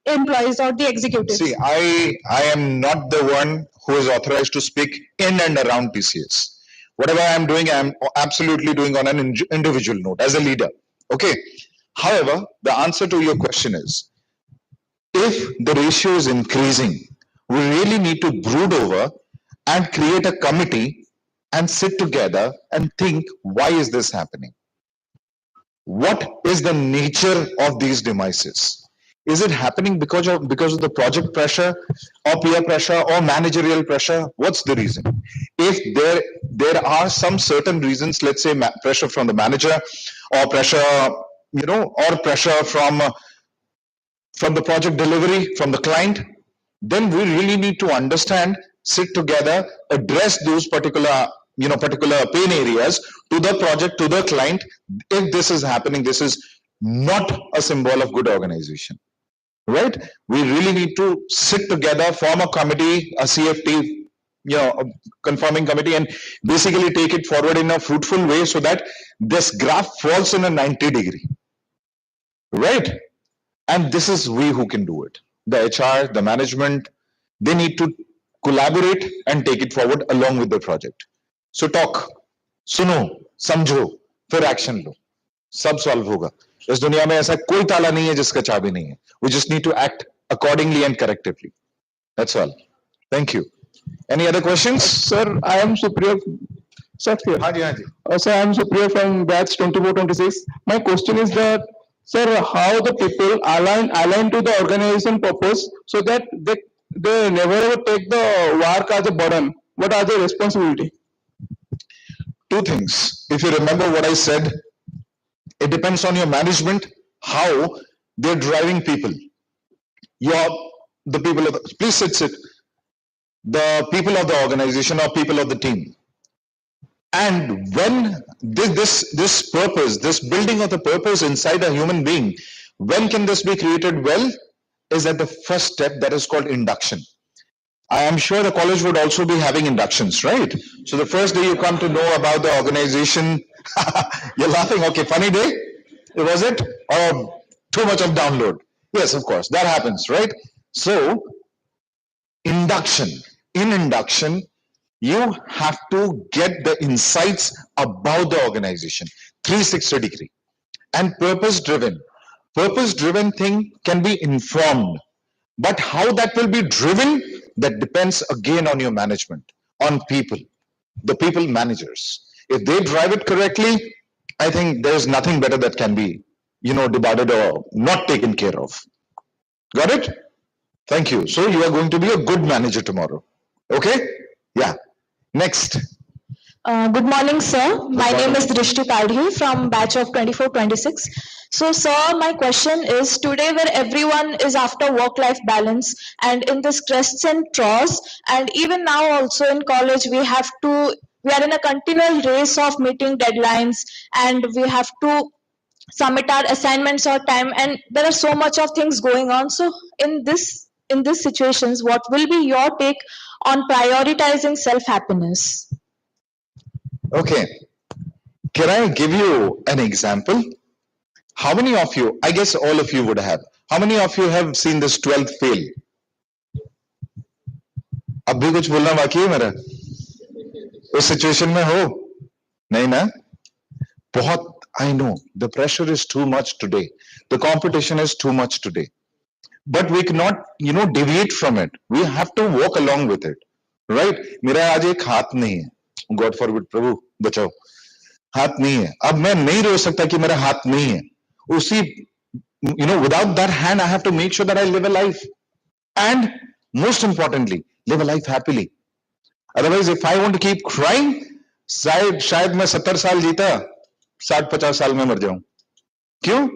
employees or the executives. See, I am not the one who is authorized to speak in and around TCS. Whatever I am doing, I am absolutely doing on an individual note as a leader. Okay. However, the answer to your question is, if the ratio is increasing, we really need to brood over and create a committee and sit together and think, why is this happening? What is the nature of these demises? Is it happening because of the project pressure or peer pressure or managerial pressure? What's the reason? If there are some certain reasons, let's say pressure from the manager or pressure, or pressure from the project delivery, from the client, then we really need to understand, sit together, address those particular pain areas to the project, to the client. If this is happening, this is not a symbol of good organization, right? We really need to sit together, form a committee, a CFT, a confirming committee, and basically take it forward in a fruitful way so that this graph falls in a 90-degree, right? And this is we who can do it. The HR, the management, they need to collaborate and take it forward along with the project. So talk, सुनो, समझो, फिर action लो, सब solve होगा. इस दुनिया में ऐसा कोई ताला नहीं है जिसका चाबी नहीं है. We just need to act accordingly and correctively. That's all. Thank you. Any other questions? Sir, I am Supriya. Sir, sir, I am Supriya from batch 2426. My question is that, sir, how the people align to the organization purpose so that they never ever take the work as a burden. What are the responsibility? Two things. If you remember what I said, it depends on your management, how they're driving people. The people of the, please sit. The people of the organization or people of the team. And when this purpose, this building of the purpose inside a human being, when can this be created well, is at the first step, that is called induction. I am sure the college would also be having inductions, right? So the first day you come to know about the organization, you're laughing, okay, funny day, was it? Or too much of download? Yes, of course, that happens, right? So induction, in induction, you have to get the insights about the organization, 360-degree, and purpose-driven. Purpose-driven thing can be informed, but how that will be driven, that depends again on your management, on people, the people managers. If they drive it correctly, I think there is nothing better that can be, debated or not taken care of. Got it? Thank you. So you are going to be a good manager tomorrow. Okay? Yeah. Next. Good morning, sir. My name is Drishti Padhi from batch of 2426. So, sir, my question is, today where everyone is after work-life balance and in this crests and troughs, and even now also in college, we are in a continual race of meeting deadlines, and we have to submit our assignments on time, and there are so much of things going on. So in this situations, what will be your take on prioritizing self-happiness? Okay. Can I give you an example? How many of you, I guess all of you would have, how many of you have seen this 12th fail? अब अब भी कुछ बोलना बाकी है मेरा? उस situation में हो? नहीं ना? बहुत, I know the pressure is too much today. The competition is too much today. But we cannot, deviate from it. We have to walk along with it. Right? मेरा आज एक हाथ नहीं है. God forbid, प्रभु बचाओ. हाथ नहीं है. अब मैं नहीं रो सकता कि मेरा हाथ नहीं है. उसी, without that hand, I have to make sure that I live a life. And most importantly, live a life happily. Otherwise, if I want to keep crying, शायद मैं 70 साल जीता, 60-50 साल में मर जाऊं. क्यों?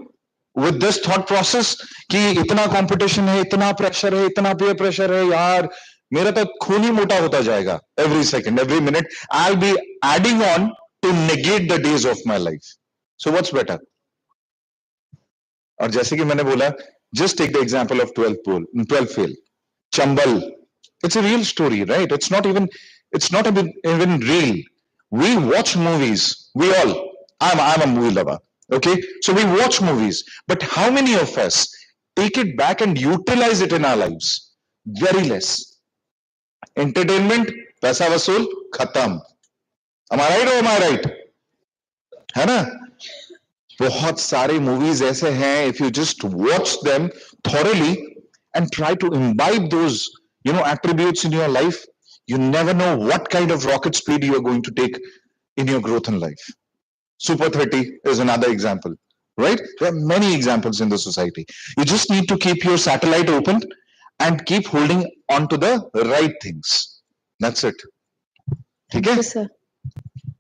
With this thought process कि इतना कंपटीशन है, इतना प्रेशर है, इतना peer pressure है, यार मेरा तो खून ही मोटा होता जाएगा. Every second, every minute, I'll be adding on to negate the days of my life. So what's better? और जैसे कि मैंने बोला, just take the example of 12 fail. Chambal. It's a real story, right? It's not even real. We watch movies. We all. I'm a movie lover. Okay? So we watch movies. But how many of us take it back and utilize it in our lives? Very less. Entertainment, पैसा वसूल, खत्म. Am I right or am I right? है ना? बहुत सारे movies ऐसे हैं, if you just watch them thoroughly and try to imbibe those, attributes in your life, you never know what kind of rocket speed you are going to take in your growth in life. Super 30 is another example, right? There are many examples in the society. You just need to keep your satellite open and keep holding on to the right things. That's it. Okay? Yes, sir.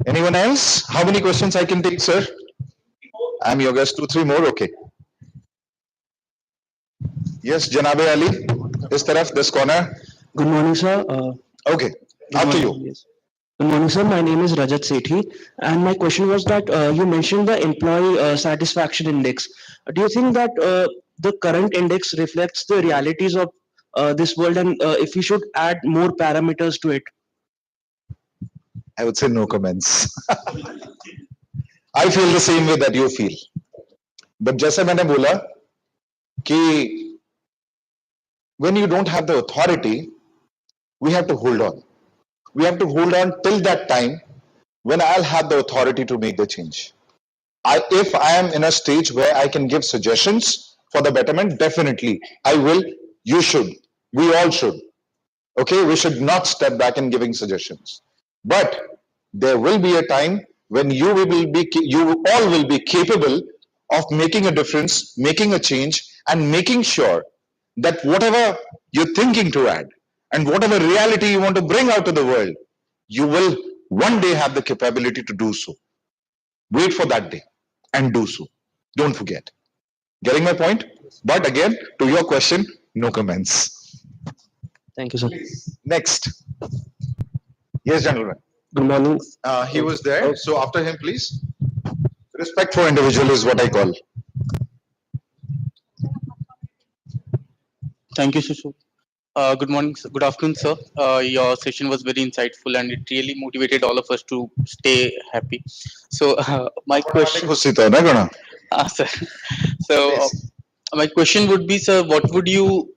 Anyone else? How many questions I can take, sir? I'm your guest. 2-3 more. Okay. Yes, Janabe Ali. This taraf, this corner. Good morning, sir. Okay. After you. Yes. Good morning, sir. My name is Rajat Sethi, and my question was that you mentioned the employee satisfaction index. Do you think that the current index reflects the realities of this world, and if we should add more parameters to it? I would say no comments. I feel the same way that you feel. But जैसे मैंने बोला कि when you don't have the authority, we have to hold on. We have to hold on till that time when I'll have the authority to make the change. If I am in a stage where I can give suggestions for the betterment, definitely I will. You should. We all should. Okay, we should not step back in giving suggestions. But there will be a time when you all will be capable of making a difference, making a change, and making sure that whatever you're thinking to add and whatever reality you want to bring out to the world, you will one day have the capability to do so. Wait for that day and do so. Don't forget. Getting my point? But again, to your question, no comments. Thank you, sir. Next. Yes, gentlemen. Good morning. He was there. So after him, please. Respect for individual is what I call. Thank you, Shushu. Good morning, sir. Good afternoon, sir. Your session was very insightful and it really motivated all of us to stay happy. So, my question. Sir. So, my question would be, sir, what would you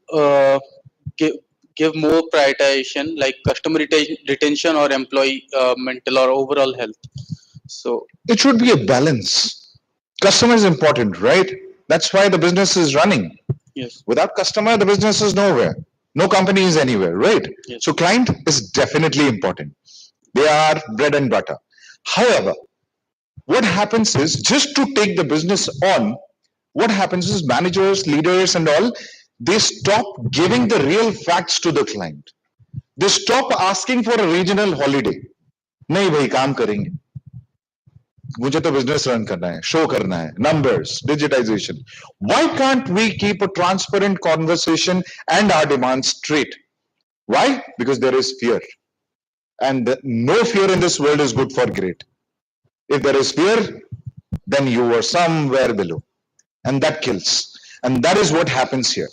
give more prioritization, like customer retention or employee mental or overall health? So, it should be a balance. Customer is important, right? That's why the business is running. Yes. Without customer, the business is nowhere. No company is anywhere, right? Yes. So client is definitely important. They are bread and butter. However, what happens is, just to take the business on, what happens is managers, leaders and all, they stop giving the real facts to the client. They stop asking for a regional holiday. नहीं भाई काम करेंगे. मुझे तो business run करना है, show करना है, numbers, digitization. Why can't we keep a transparent conversation and our demands straight? Why? Because there is fear. And no fear in this world is good for great. If there is fear, then you are somewhere below. And that kills. And that is what happens here.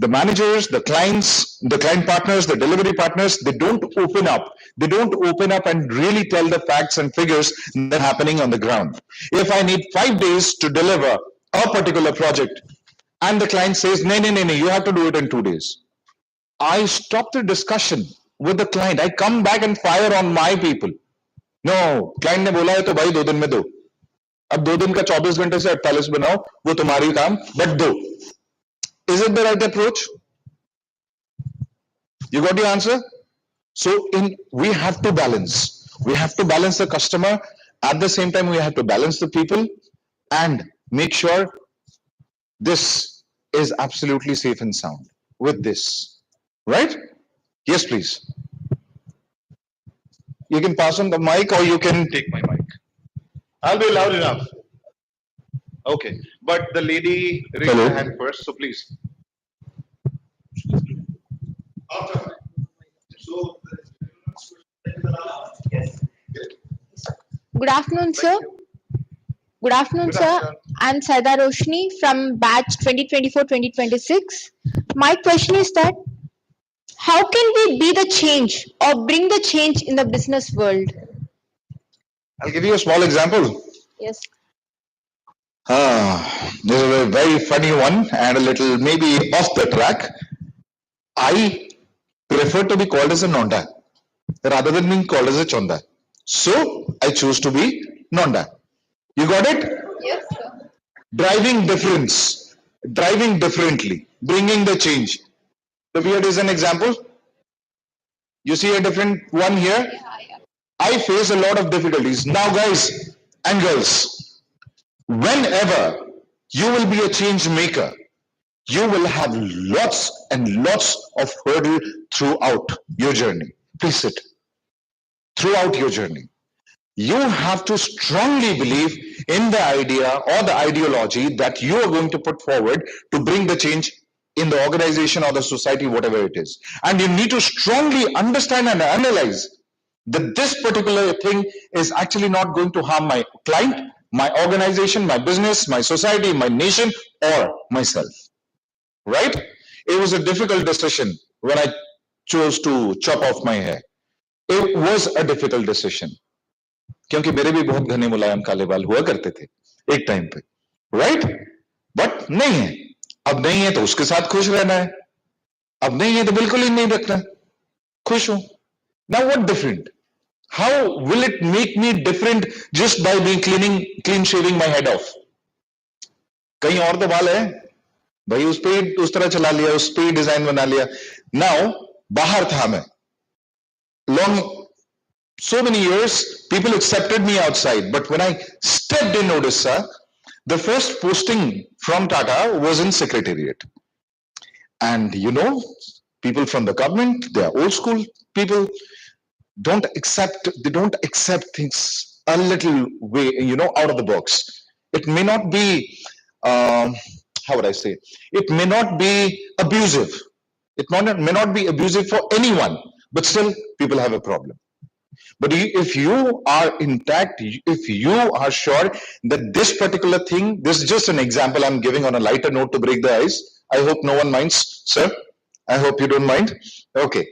The managers, the clients, the client partners, the delivery partners, they don't open up. They don't open up and really tell the facts and figures that are happening on the ground. If I need 5 days to deliver a particular project and the client says, no, you have to do it in 2 days. I stop the discussion with the client. I come back and fire on my people. No, client ने बोला है तो भाई 2 दिन में दो. अब 2 दिन का 24 घंटे से 48 बनाओ, वो तुम्हारी काम, but दो. Is it the right approach? You got your answer? So we have to balance. We have to balance the customer. At the same time, we have to balance the people and make sure this is absolutely safe and sound with this. Right? Yes, please. You can pass on the mic or you can take my mic. I'll be loud enough. Okay. But the lady raised her hand first, so please. Good afternoon, sir. Good afternoon, sir. I'm Saida Roshni from batch 2024-2026. My question is that how can we be the change or bring the change in the business world? I'll give you a small example. Yes. This is a very funny one and a little maybe off the track. I prefer to be called as a Nonda rather than being called as a Chonda. So I choose to be Nonda. You got it? Yes, sir. Driving difference, driving differently, bringing the change. The beard is an example. You see a different one here? I face a lot of difficulties. Now, guys and girls, whenever you will be a change maker, you will have lots and lots of hurdle throughout your journey. Please sit. Throughout your journey. You have to strongly believe in the idea or the ideology that you are going to put forward to bring the change in the organization or the society, whatever it is. And you need to strongly understand and analyze that this particular thing is actually not going to harm my client, my organization, my business, my society, my nation, or myself. Right? It was a difficult decision when I chose to chop off my hair. It was a difficult decision. क्योंकि मेरे भी बहुत घने मुलायम काले बाल हुआ करते थे एक टाइम पे, राइट? बट नहीं है, अब नहीं है तो उसके साथ खुश रहना है, अब नहीं है तो बिल्कुल ही नहीं रखना, खुश हूं. Now what different? How will it make me different just by being clean shaving my head off? कहीं और तो बाल है भाई, उस पे उस तरह चला लिया, उस पे डिजाइन बना लिया. Now बाहर था मैं, long so many years, people accepted me outside. But when I stepped in Odisha, the first posting from Tata was in Secretariat. And you know, people from the government, they are old school people, they don't accept things a little way, you know, out of the box. It may not be, how would I say, it may not be abusive. It may not be abusive for anyone, but still people have a problem. But if you are intact, if you are sure that this particular thing, this is just an example I'm giving on a lighter note to break the ice. I hope no one minds, sir. I hope you don't mind. Okay.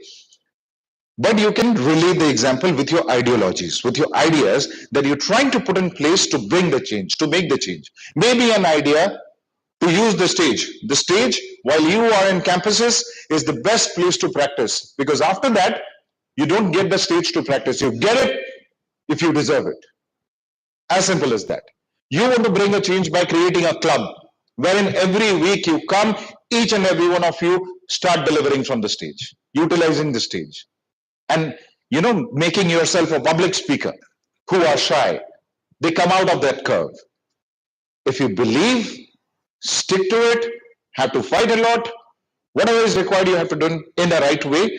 But you can relate the example with your ideologies, with your ideas that you're trying to put in place to bring the change, to make the change. Maybe an idea to use the stage. The stage, while you are in campuses, is the best place to practice, because after that, you don't get the stage to practice. You get it if you deserve it. As simple as that. You want to bring a change by creating a club wherein every week you come, each and every one of you start delivering from the stage, utilizing the stage. And, you know, making yourself a public speaker who are shy. They come out of that curve. If you believe, stick to it, have to fight a lot. Whatever is required, you have to do it in the right way.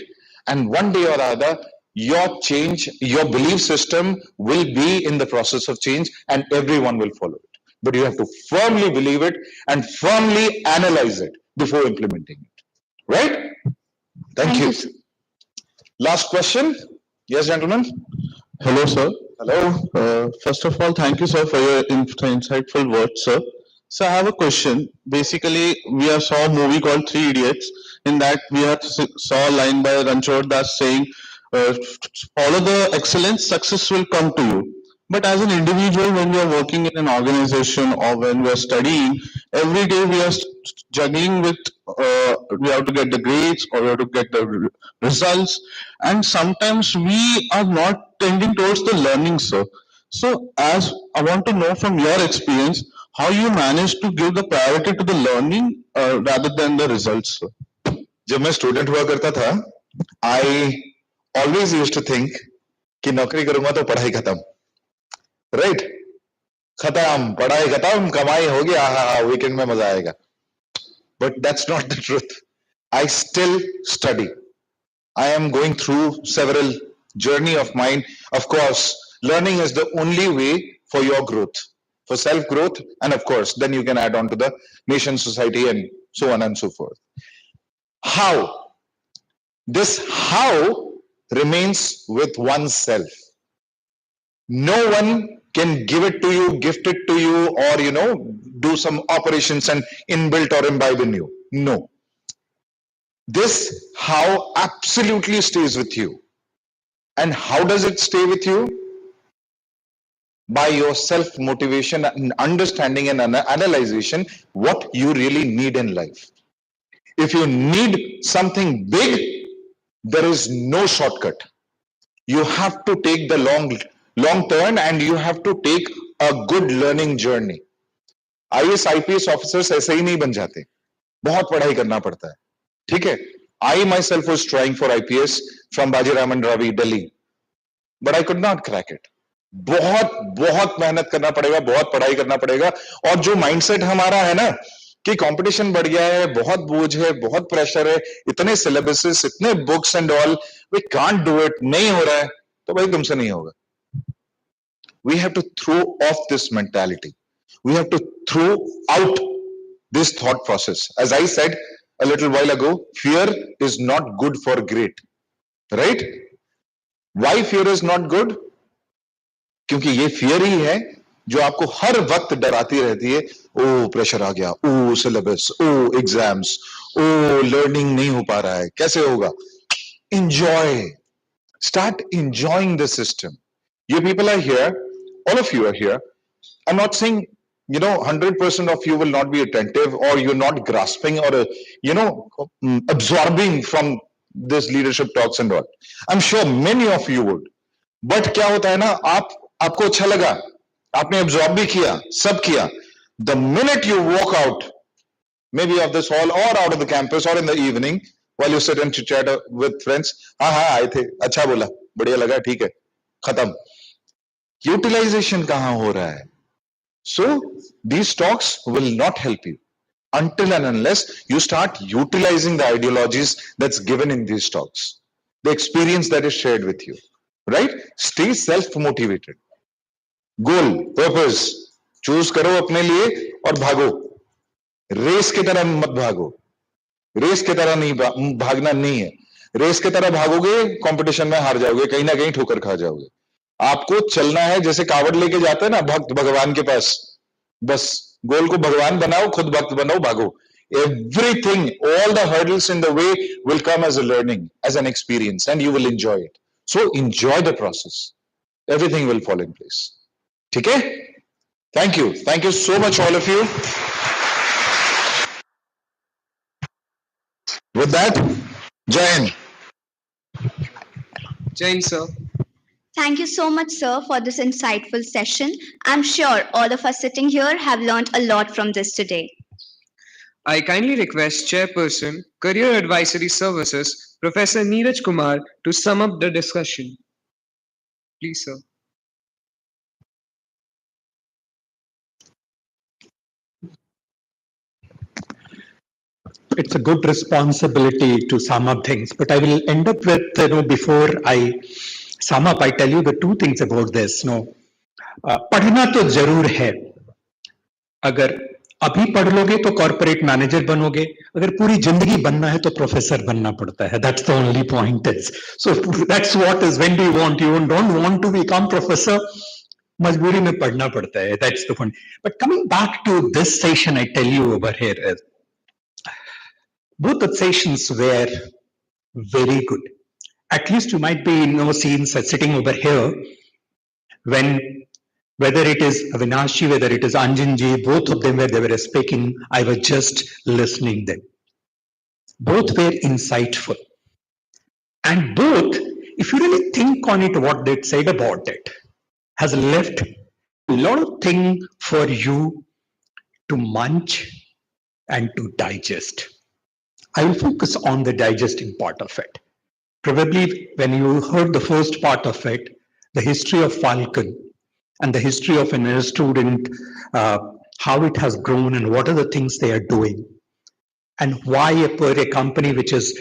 And one day or the other, your change, your belief system will be in the process of change and everyone will follow it. But you have to firmly believe it and firmly analyze it before implementing it. Right? Thank you. Last question. Yes, gentlemen. Hello, sir. Hello. First of all, thank you, sir, for your insightful words, sir. So I have a question. Basically, we have saw a movie called Three Idiots. In that, we have saw a line by Ranchod Das saying, "Follow the excellence, success will come to you." But as an individual, when we are working in an organization or when we are studying, every day we are juggling with, we have to get the grades or we have to get the results. And sometimes we are not tending towards the learning, sir. So as I want to know from your experience, how you manage to give the priority to the learning rather than the results, sir. जब मैं student हुआ करता था, I always used to think कि नौकरी करूंगा तो पढ़ाई खत्म, right? खत्म, पढ़ाई खत्म, कमाई होगी, हाँ वीकेंड में मजा आएगा. But that's not the truth. I still study. I am going through several journey of mine. Of course, learning is the only way for your growth, for self growth, and of course, then you can add on to the nation, society, and so on and so forth. How? This how remains with oneself. No one can give it to you, gift it to you, or do some operations and inbuilt or imbibe in you. No. This how absolutely stays with you. And how does it stay with you? By your self motivation and understanding and analyzation what you really need in life. If you need something big, there is no shortcut. You have to take the long turn and you have to take a good learning journey. IAS IPS officers ऐसे ही नहीं बन जाते, बहुत पढ़ाई करना पड़ता है, ठीक है? I myself was trying for IPS from Bajiraman Ravi, Delhi, but I could not crack it. बहुत बहुत मेहनत करना पड़ेगा, बहुत पढ़ाई करना पड़ेगा, और जो माइंडसेट हमारा है ना कि कंपटीशन बढ़ गया है, बहुत बोझ है, बहुत प्रेशर है, इतने सिलेबसेस, इतने books and all, we can't do it, नहीं हो रहा है, तो भाई तुमसे नहीं होगा. We have to throw off this mentality. We have to throw out this thought process. As I said a little while ago, fear is not good for great, right? Why fear is not good? क्योंकि ये fear ही है जो आपको हर वक्त डराती रहती है. ओ pressure आ गया, ओ syllabus, ओ exams, ओ learning नहीं हो पा रहा है, कैसे होगा? Enjoy. Start enjoying the system. You people are here, all of you are here. I'm not saying 100% of you will not be attentive or you're not grasping or absorbing from this leadership talks and all. I'm sure many of you would. But क्या होता है ना, आपको अच्छा लगा, आपने absorb भी किया, सब किया. The minute you walk out, maybe of this hall or out of the campus or in the evening, while you sit and chit chat with friends, हाँ आए थे, अच्छा बोला, बढ़िया लगा, ठीक है, खत्म. Utilization कहाँ हो रहा है? So these talks will not help you until and unless you start utilizing the ideologies that's given in these talks, the experience that is shared with you, right? Stay self-motivated. Goal, purpose, choose करो अपने लिए और भागो. Race की तरह मत भागो. Race की तरह नहीं भागना नहीं है. रेस की तरह भागोगे, कंपटीशन में हार जाओगे, कहीं ना कहीं ठोकर खा जाओगे. आपको चलना है जैसे कावड़ लेके जाते हैं ना भक्त भगवान के पास. बस गोल को भगवान बनाओ, खुद भक्त बनाओ, भागो. Everything, all the hurdles in the way will come as a learning, as an experience, and you will enjoy it. So enjoy the process. Everything will fall in place. ठीक है? Thank you. Thank you so much, all of you. With that, Jai Hind. Jai Hind, sir. Thank you so much, sir, for this insightful session. I'm sure all of us sitting here have learned a lot from this today. I kindly request Chairperson, Career Advisory Services, Professor Neeraj Kumar, to sum up the discussion. Please, sir. It's a good responsibility to sum up things, but I will end up with, before I sum up, I tell you the two things about this. पढ़ना तो जरूर है. अगर अभी पढ़ लोगे तो corporate manager बनोगे, अगर पूरी जिंदगी बनना है तो प्रोफेसर बनना पड़ता है. That's the only point is. So that's what is, when do you want? You don't want to become professor, मजबूरी में पढ़ना पड़ता है. That's the point. But coming back to this session, I tell you over here is, both the sessions were very good. At least you might be seen sitting over here when Whether it is Avinashi, whether it is Anjanji, both of them where they were speaking, I was just listening them. Both were insightful. And both, if you really think on it, what they said about it, has left a lot of things for you to munch and to digest. I will focus on the digesting part of it. Probably when you heard the first part of it, the history of Falcon and the history of an student, how it has grown and what are the things they are doing, and why a company which is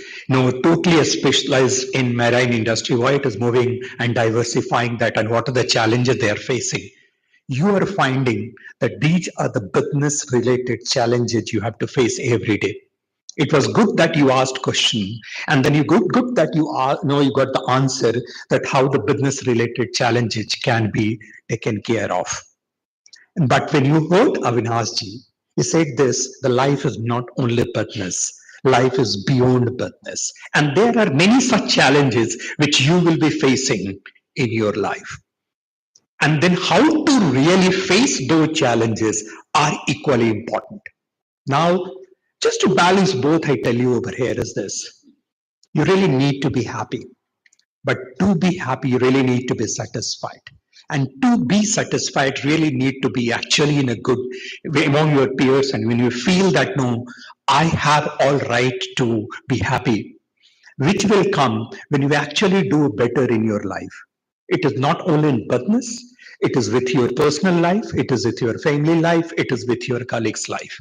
totally specialized in marine industry, why it is moving and diversifying that, and what are the challenges they are facing. You are finding that these are the business related challenges you have to face every day. It was good that you asked question, and then good that you you got the answer, that how the business related challenges can be taken care of. But when you heard Avinashji, he said this: the life is not only business, life is beyond business, and there are many such challenges which you will be facing in your life. And then how to really face those challenges are equally important. Now, just to balance both, I tell you over here is this: you really need to be happy. But to be happy, you really need to be satisfied. And to be satisfied, really need to be actually in a good way among your peers. And when you feel that, no, I have all right to be happy, which will come when you actually do better in your life. It is not only in business, it is with your personal life, it is with your family life, it is with your colleagues' life.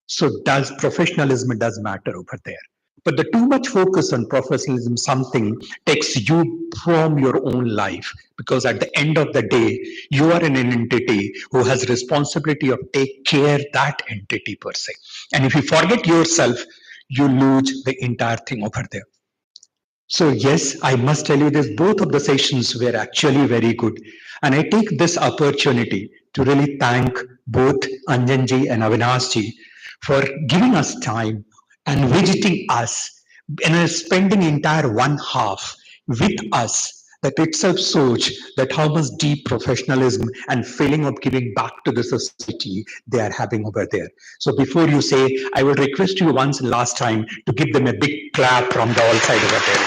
So does professionalism does matter over there. But the too much focus on professionalism something takes you from your own life, because at the end of the day, you are an entity who has responsibility of take care that entity per se. And if you forget yourself, you lose the entire thing over there. So yes, I must tell you this, both of the sessions were actually very good. And I take this opportunity to really thank both Anjanji and Avinashji for giving us time and visiting us and spending entire 1/2 with us. That itself shows that how much deep professionalism and feeling of giving back to the society they are having over there. So before you say, I will request you once and last time to give them a big clap from the all side over there.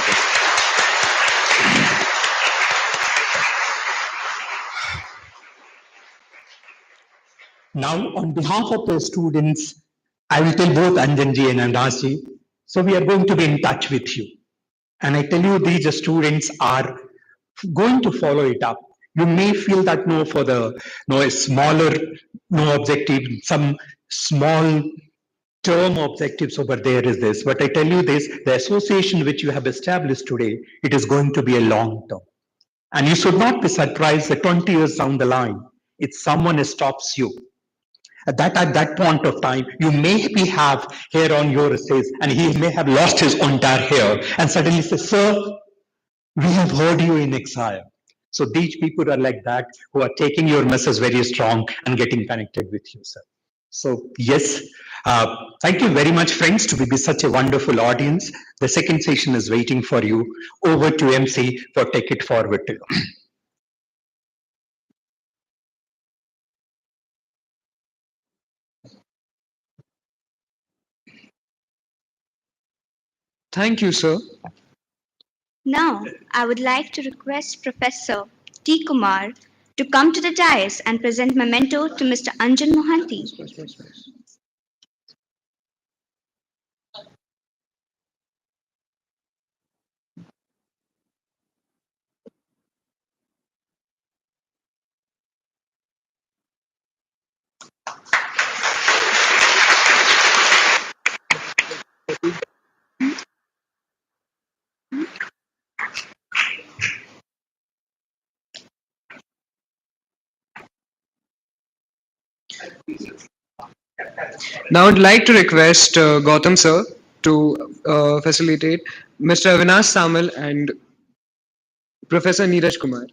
Now, on behalf of the students, I will tell both Anjanji and Andashi, so we are going to be in touch with you. And I tell you, these students are going to follow it up. You may feel that no, for the a smaller objective, some small term objectives over there is this. But I tell you this, the association which you have established today, it is going to be a long term. And you should not be surprised that 20 years down the line, if someone stops you, at that point of time, you may be have hair on your face, and he may have lost his entire hair, and suddenly say, "Sir, we have heard you in exile." So these people are like that, who are taking your message very strong and getting connected with you, sir. So yes, thank you very much, friends, to be such a wonderful audience. The second session is waiting for you. Over to MC for take it forward to you. Thank you, sir. Now, I would like to request Professor T. Kumar to come to the dais and present memento to Mr. Anjan Mohanty. Now I'd like to request Gautam sir to facilitate Mr. Avinash Samal and Professor Neeraj Kumar.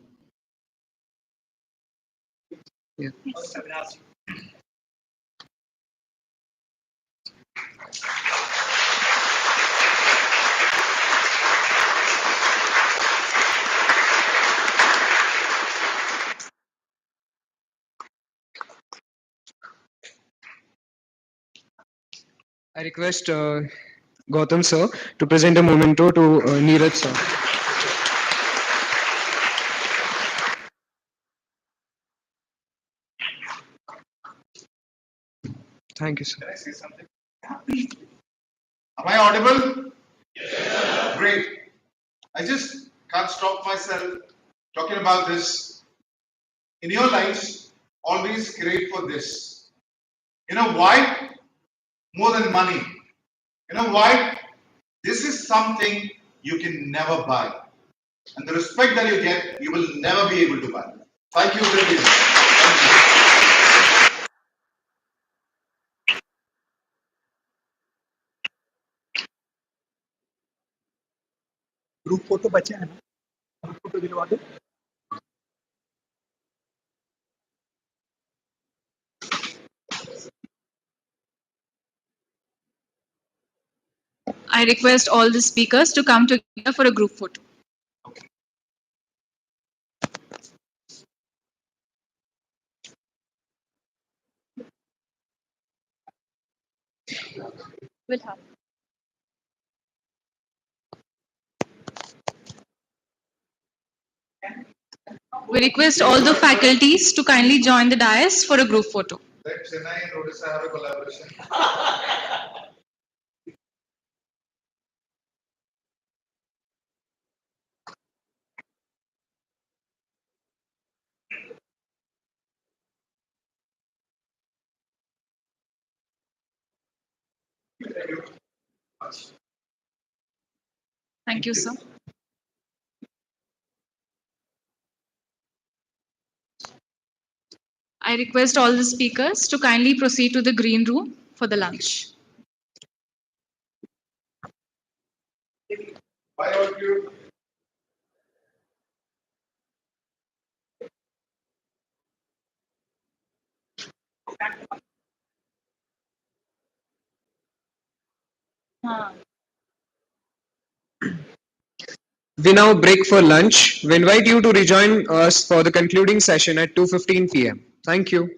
Yeah. I request Gautam sir to present a memento to Neeraj sir. Thank you, sir. Can I say something? Am I audible? Yeah. Great. I just can't stop myself talking about this. In your lives, always crave for this. You know why? More than money. You know why? This is something you can never buy. And the respect that you get, you will never be able to buy. Thank you very much. Group photo बचे हैं ना, group photo दिलवा दो. I request all the speakers to come together for a group photo. We'll have. We request all the faculties to kindly join the dais for a group photo. Let Chennai and Odisha have a collaboration. Thank you, sir. I request all the speakers to kindly proceed to the green room for the lunch. Bye all of you. We now break for lunch. We invite you to rejoin us for the concluding session at 2:15 p.m. Thank you.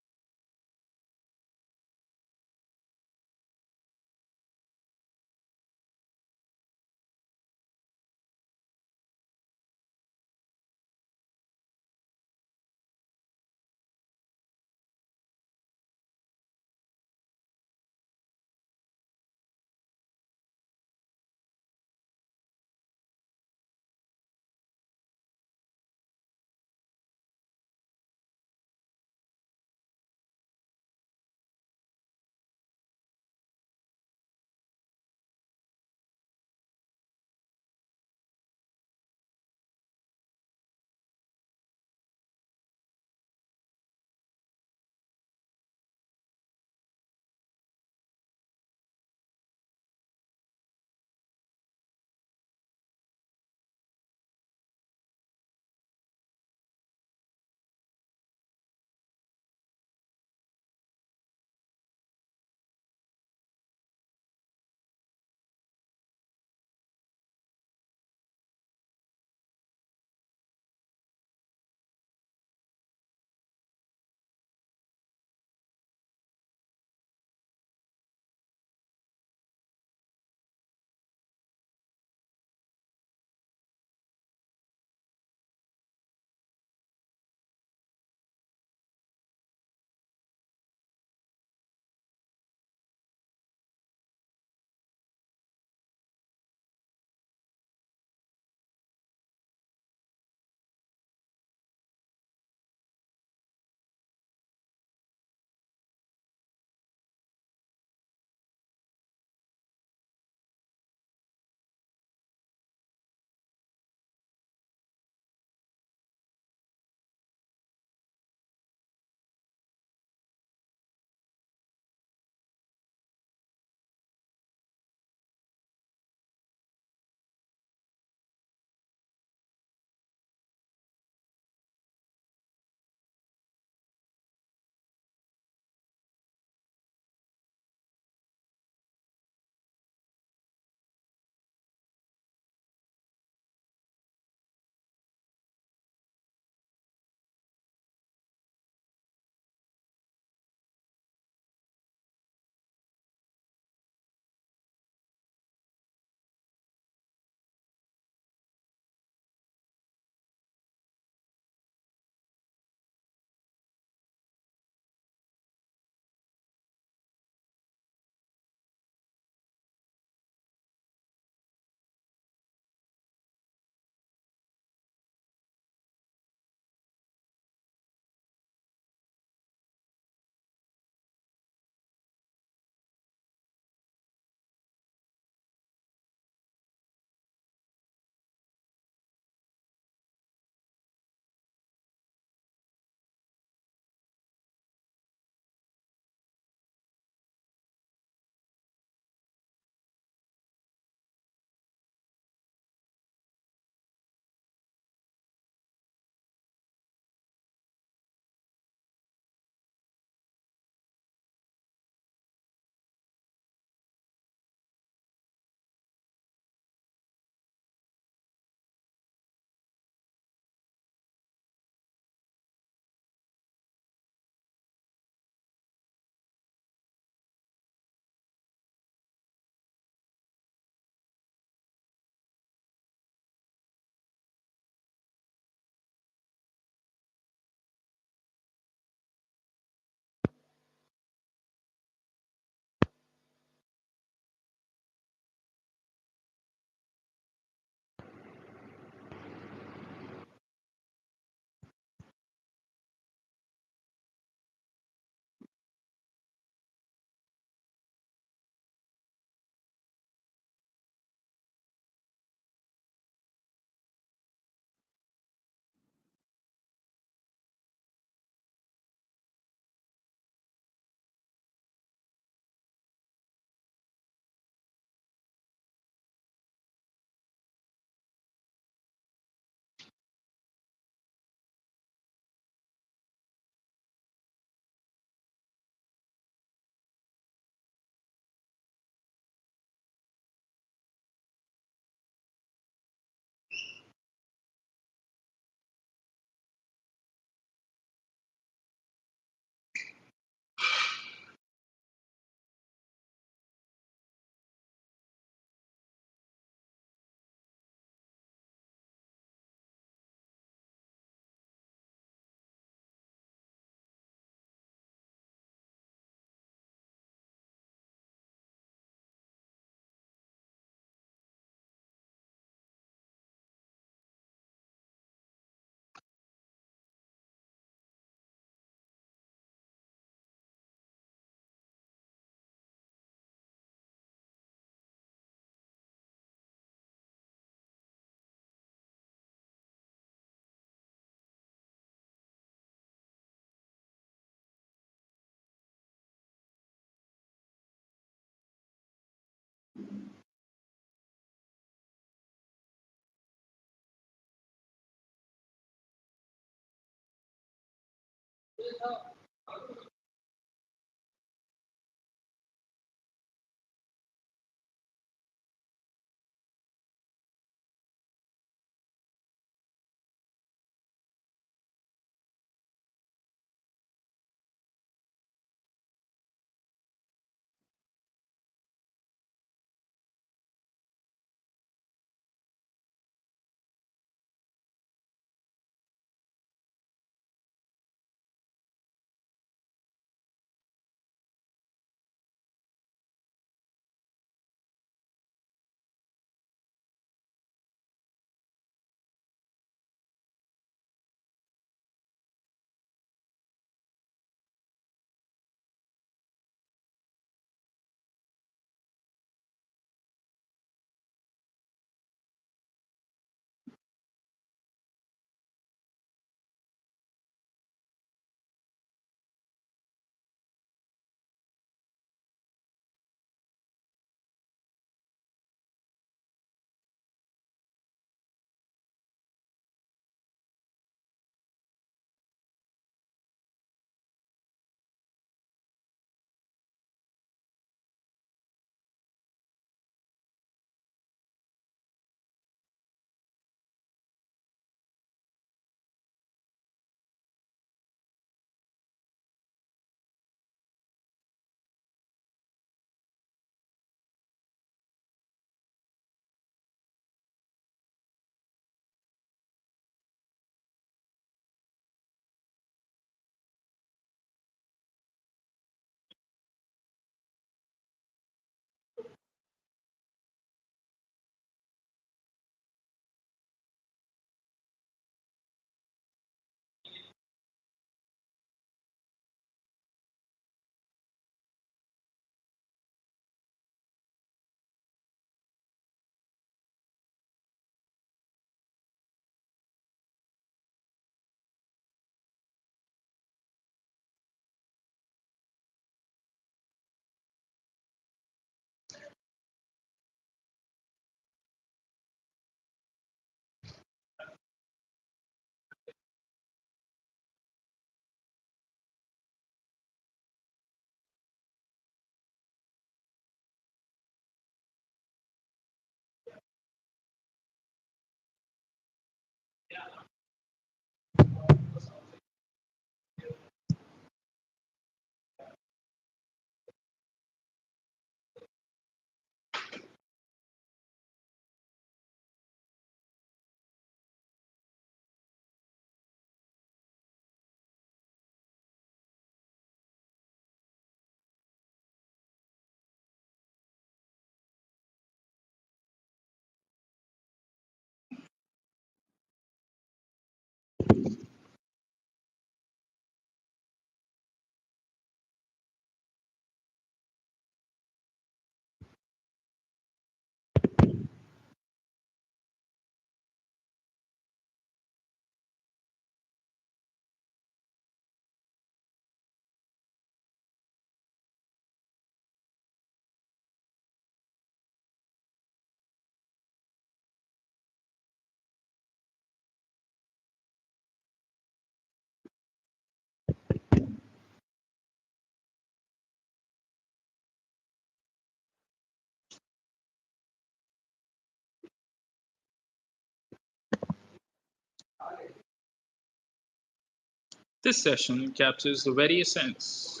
This session captures the very essence.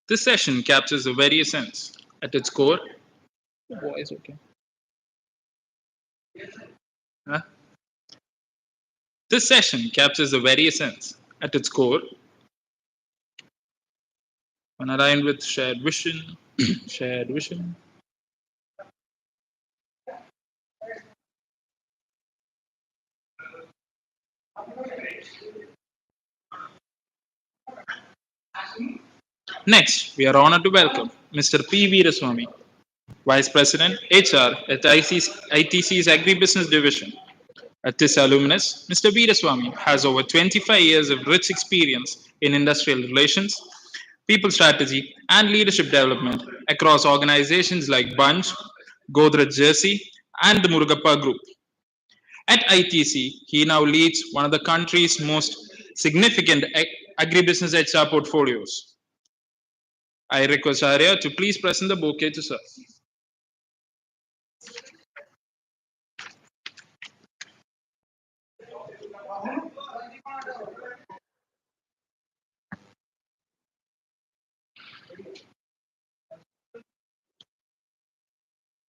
This session captures the very essence. At its core, voice okay. Huh? This session captures the very essence. At its core, when aligned with shared vision, shared vision. Next, we are honored to welcome Mr. P. Veeraswamy, Vice President HR at ITC's Agribusiness Division. At this alumnus, Mr. Veeraswamy has over 25 years of rich experience in industrial relations, people strategy, and leadership development across organizations like Bunch, Godrej Jersey, and the Murugappa Group. At ITC, he now leads one of the country's most significant agribusiness HR portfolios. I request Arya to please present the bouquet to sir.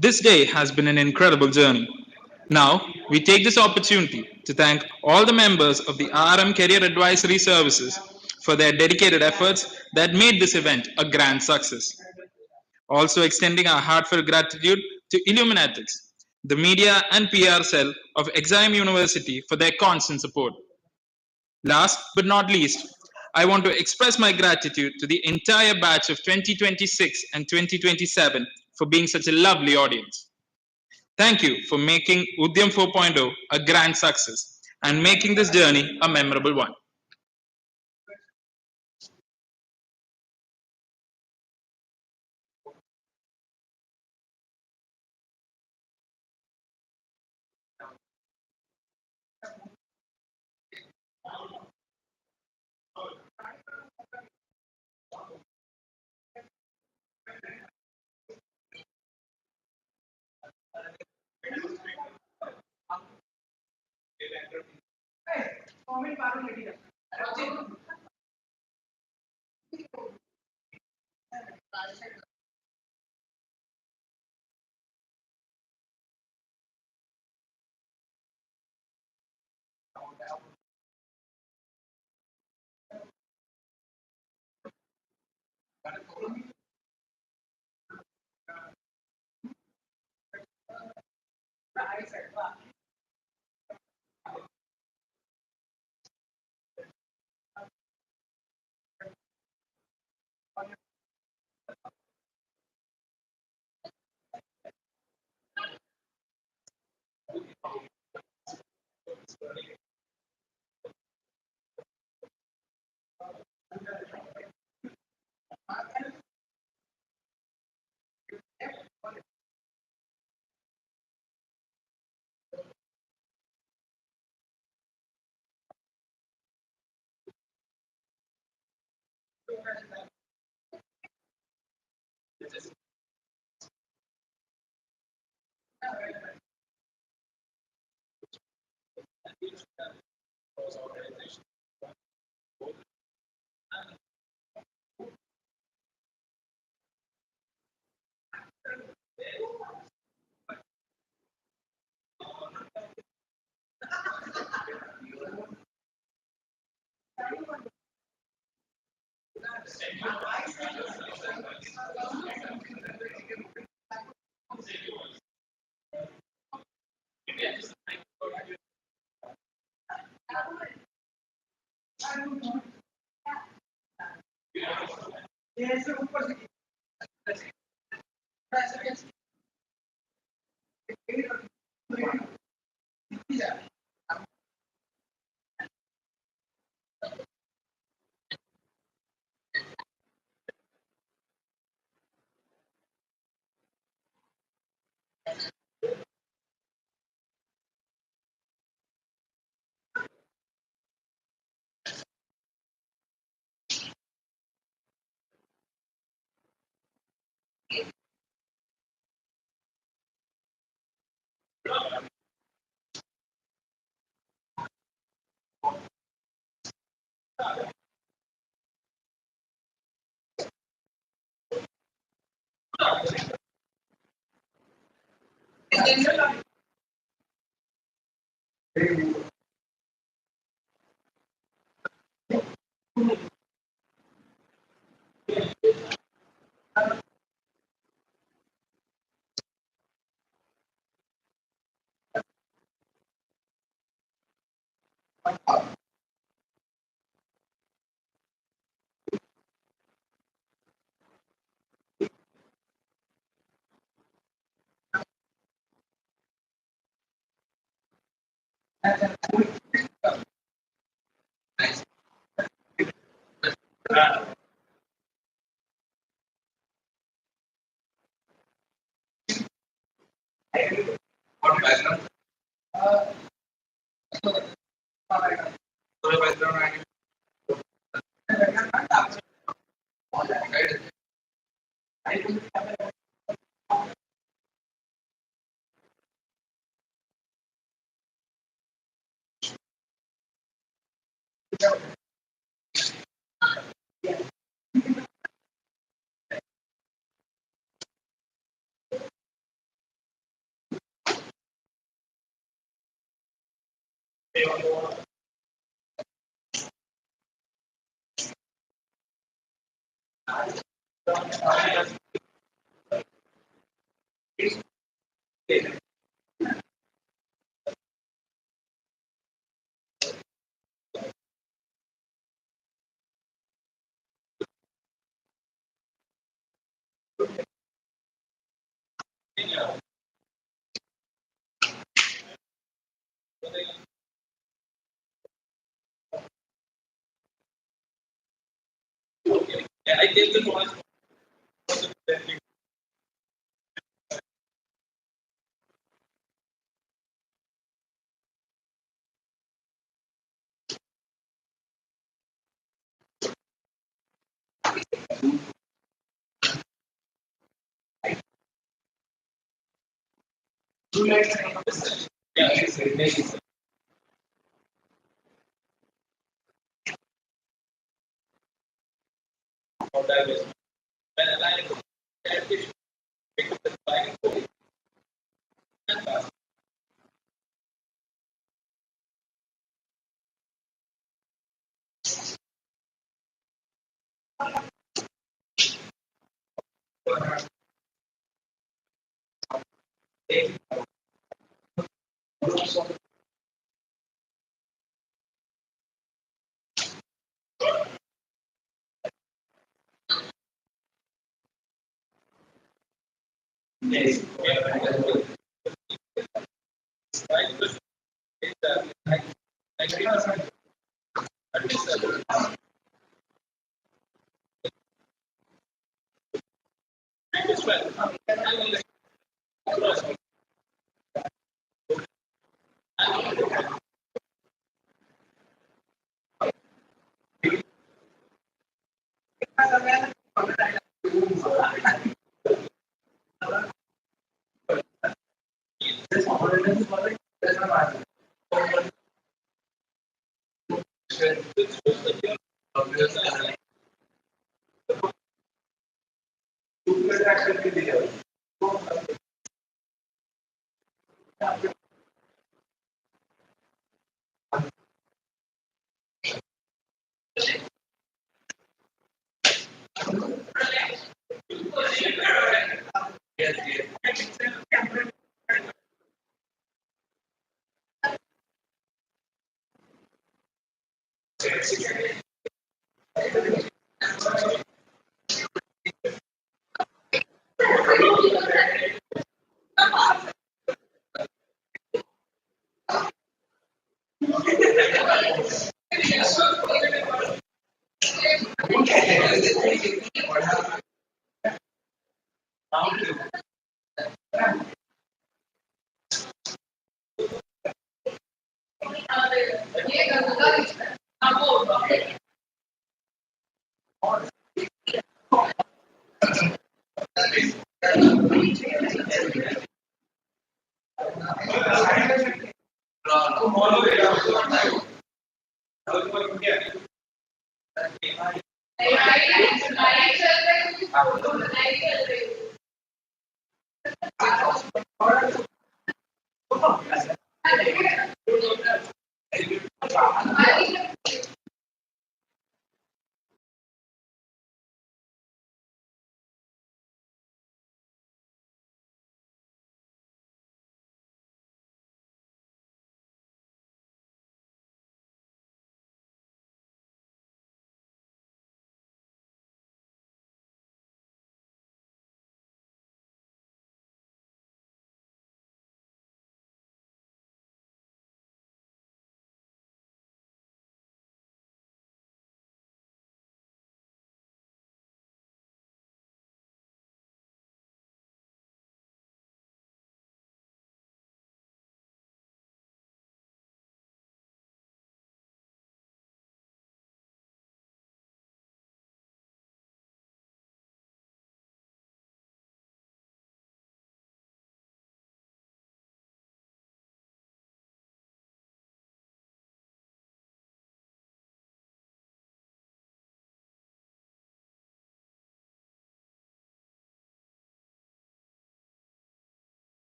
This day has been an incredible journey. Now, we take this opportunity to thank all the members of the RM Career Advisory Services for their dedicated efforts that made this event a grand success. Also extending our heartfelt gratitude to Illuminatics, the media and PR cell of XIM University for their constant support. Last but not least, I want to express my gratitude to the entire batch of 2026 and 2027 for being such a lovely audience. Thank you for making Udhyam 4.0 a grand success and making this journey a memorable one.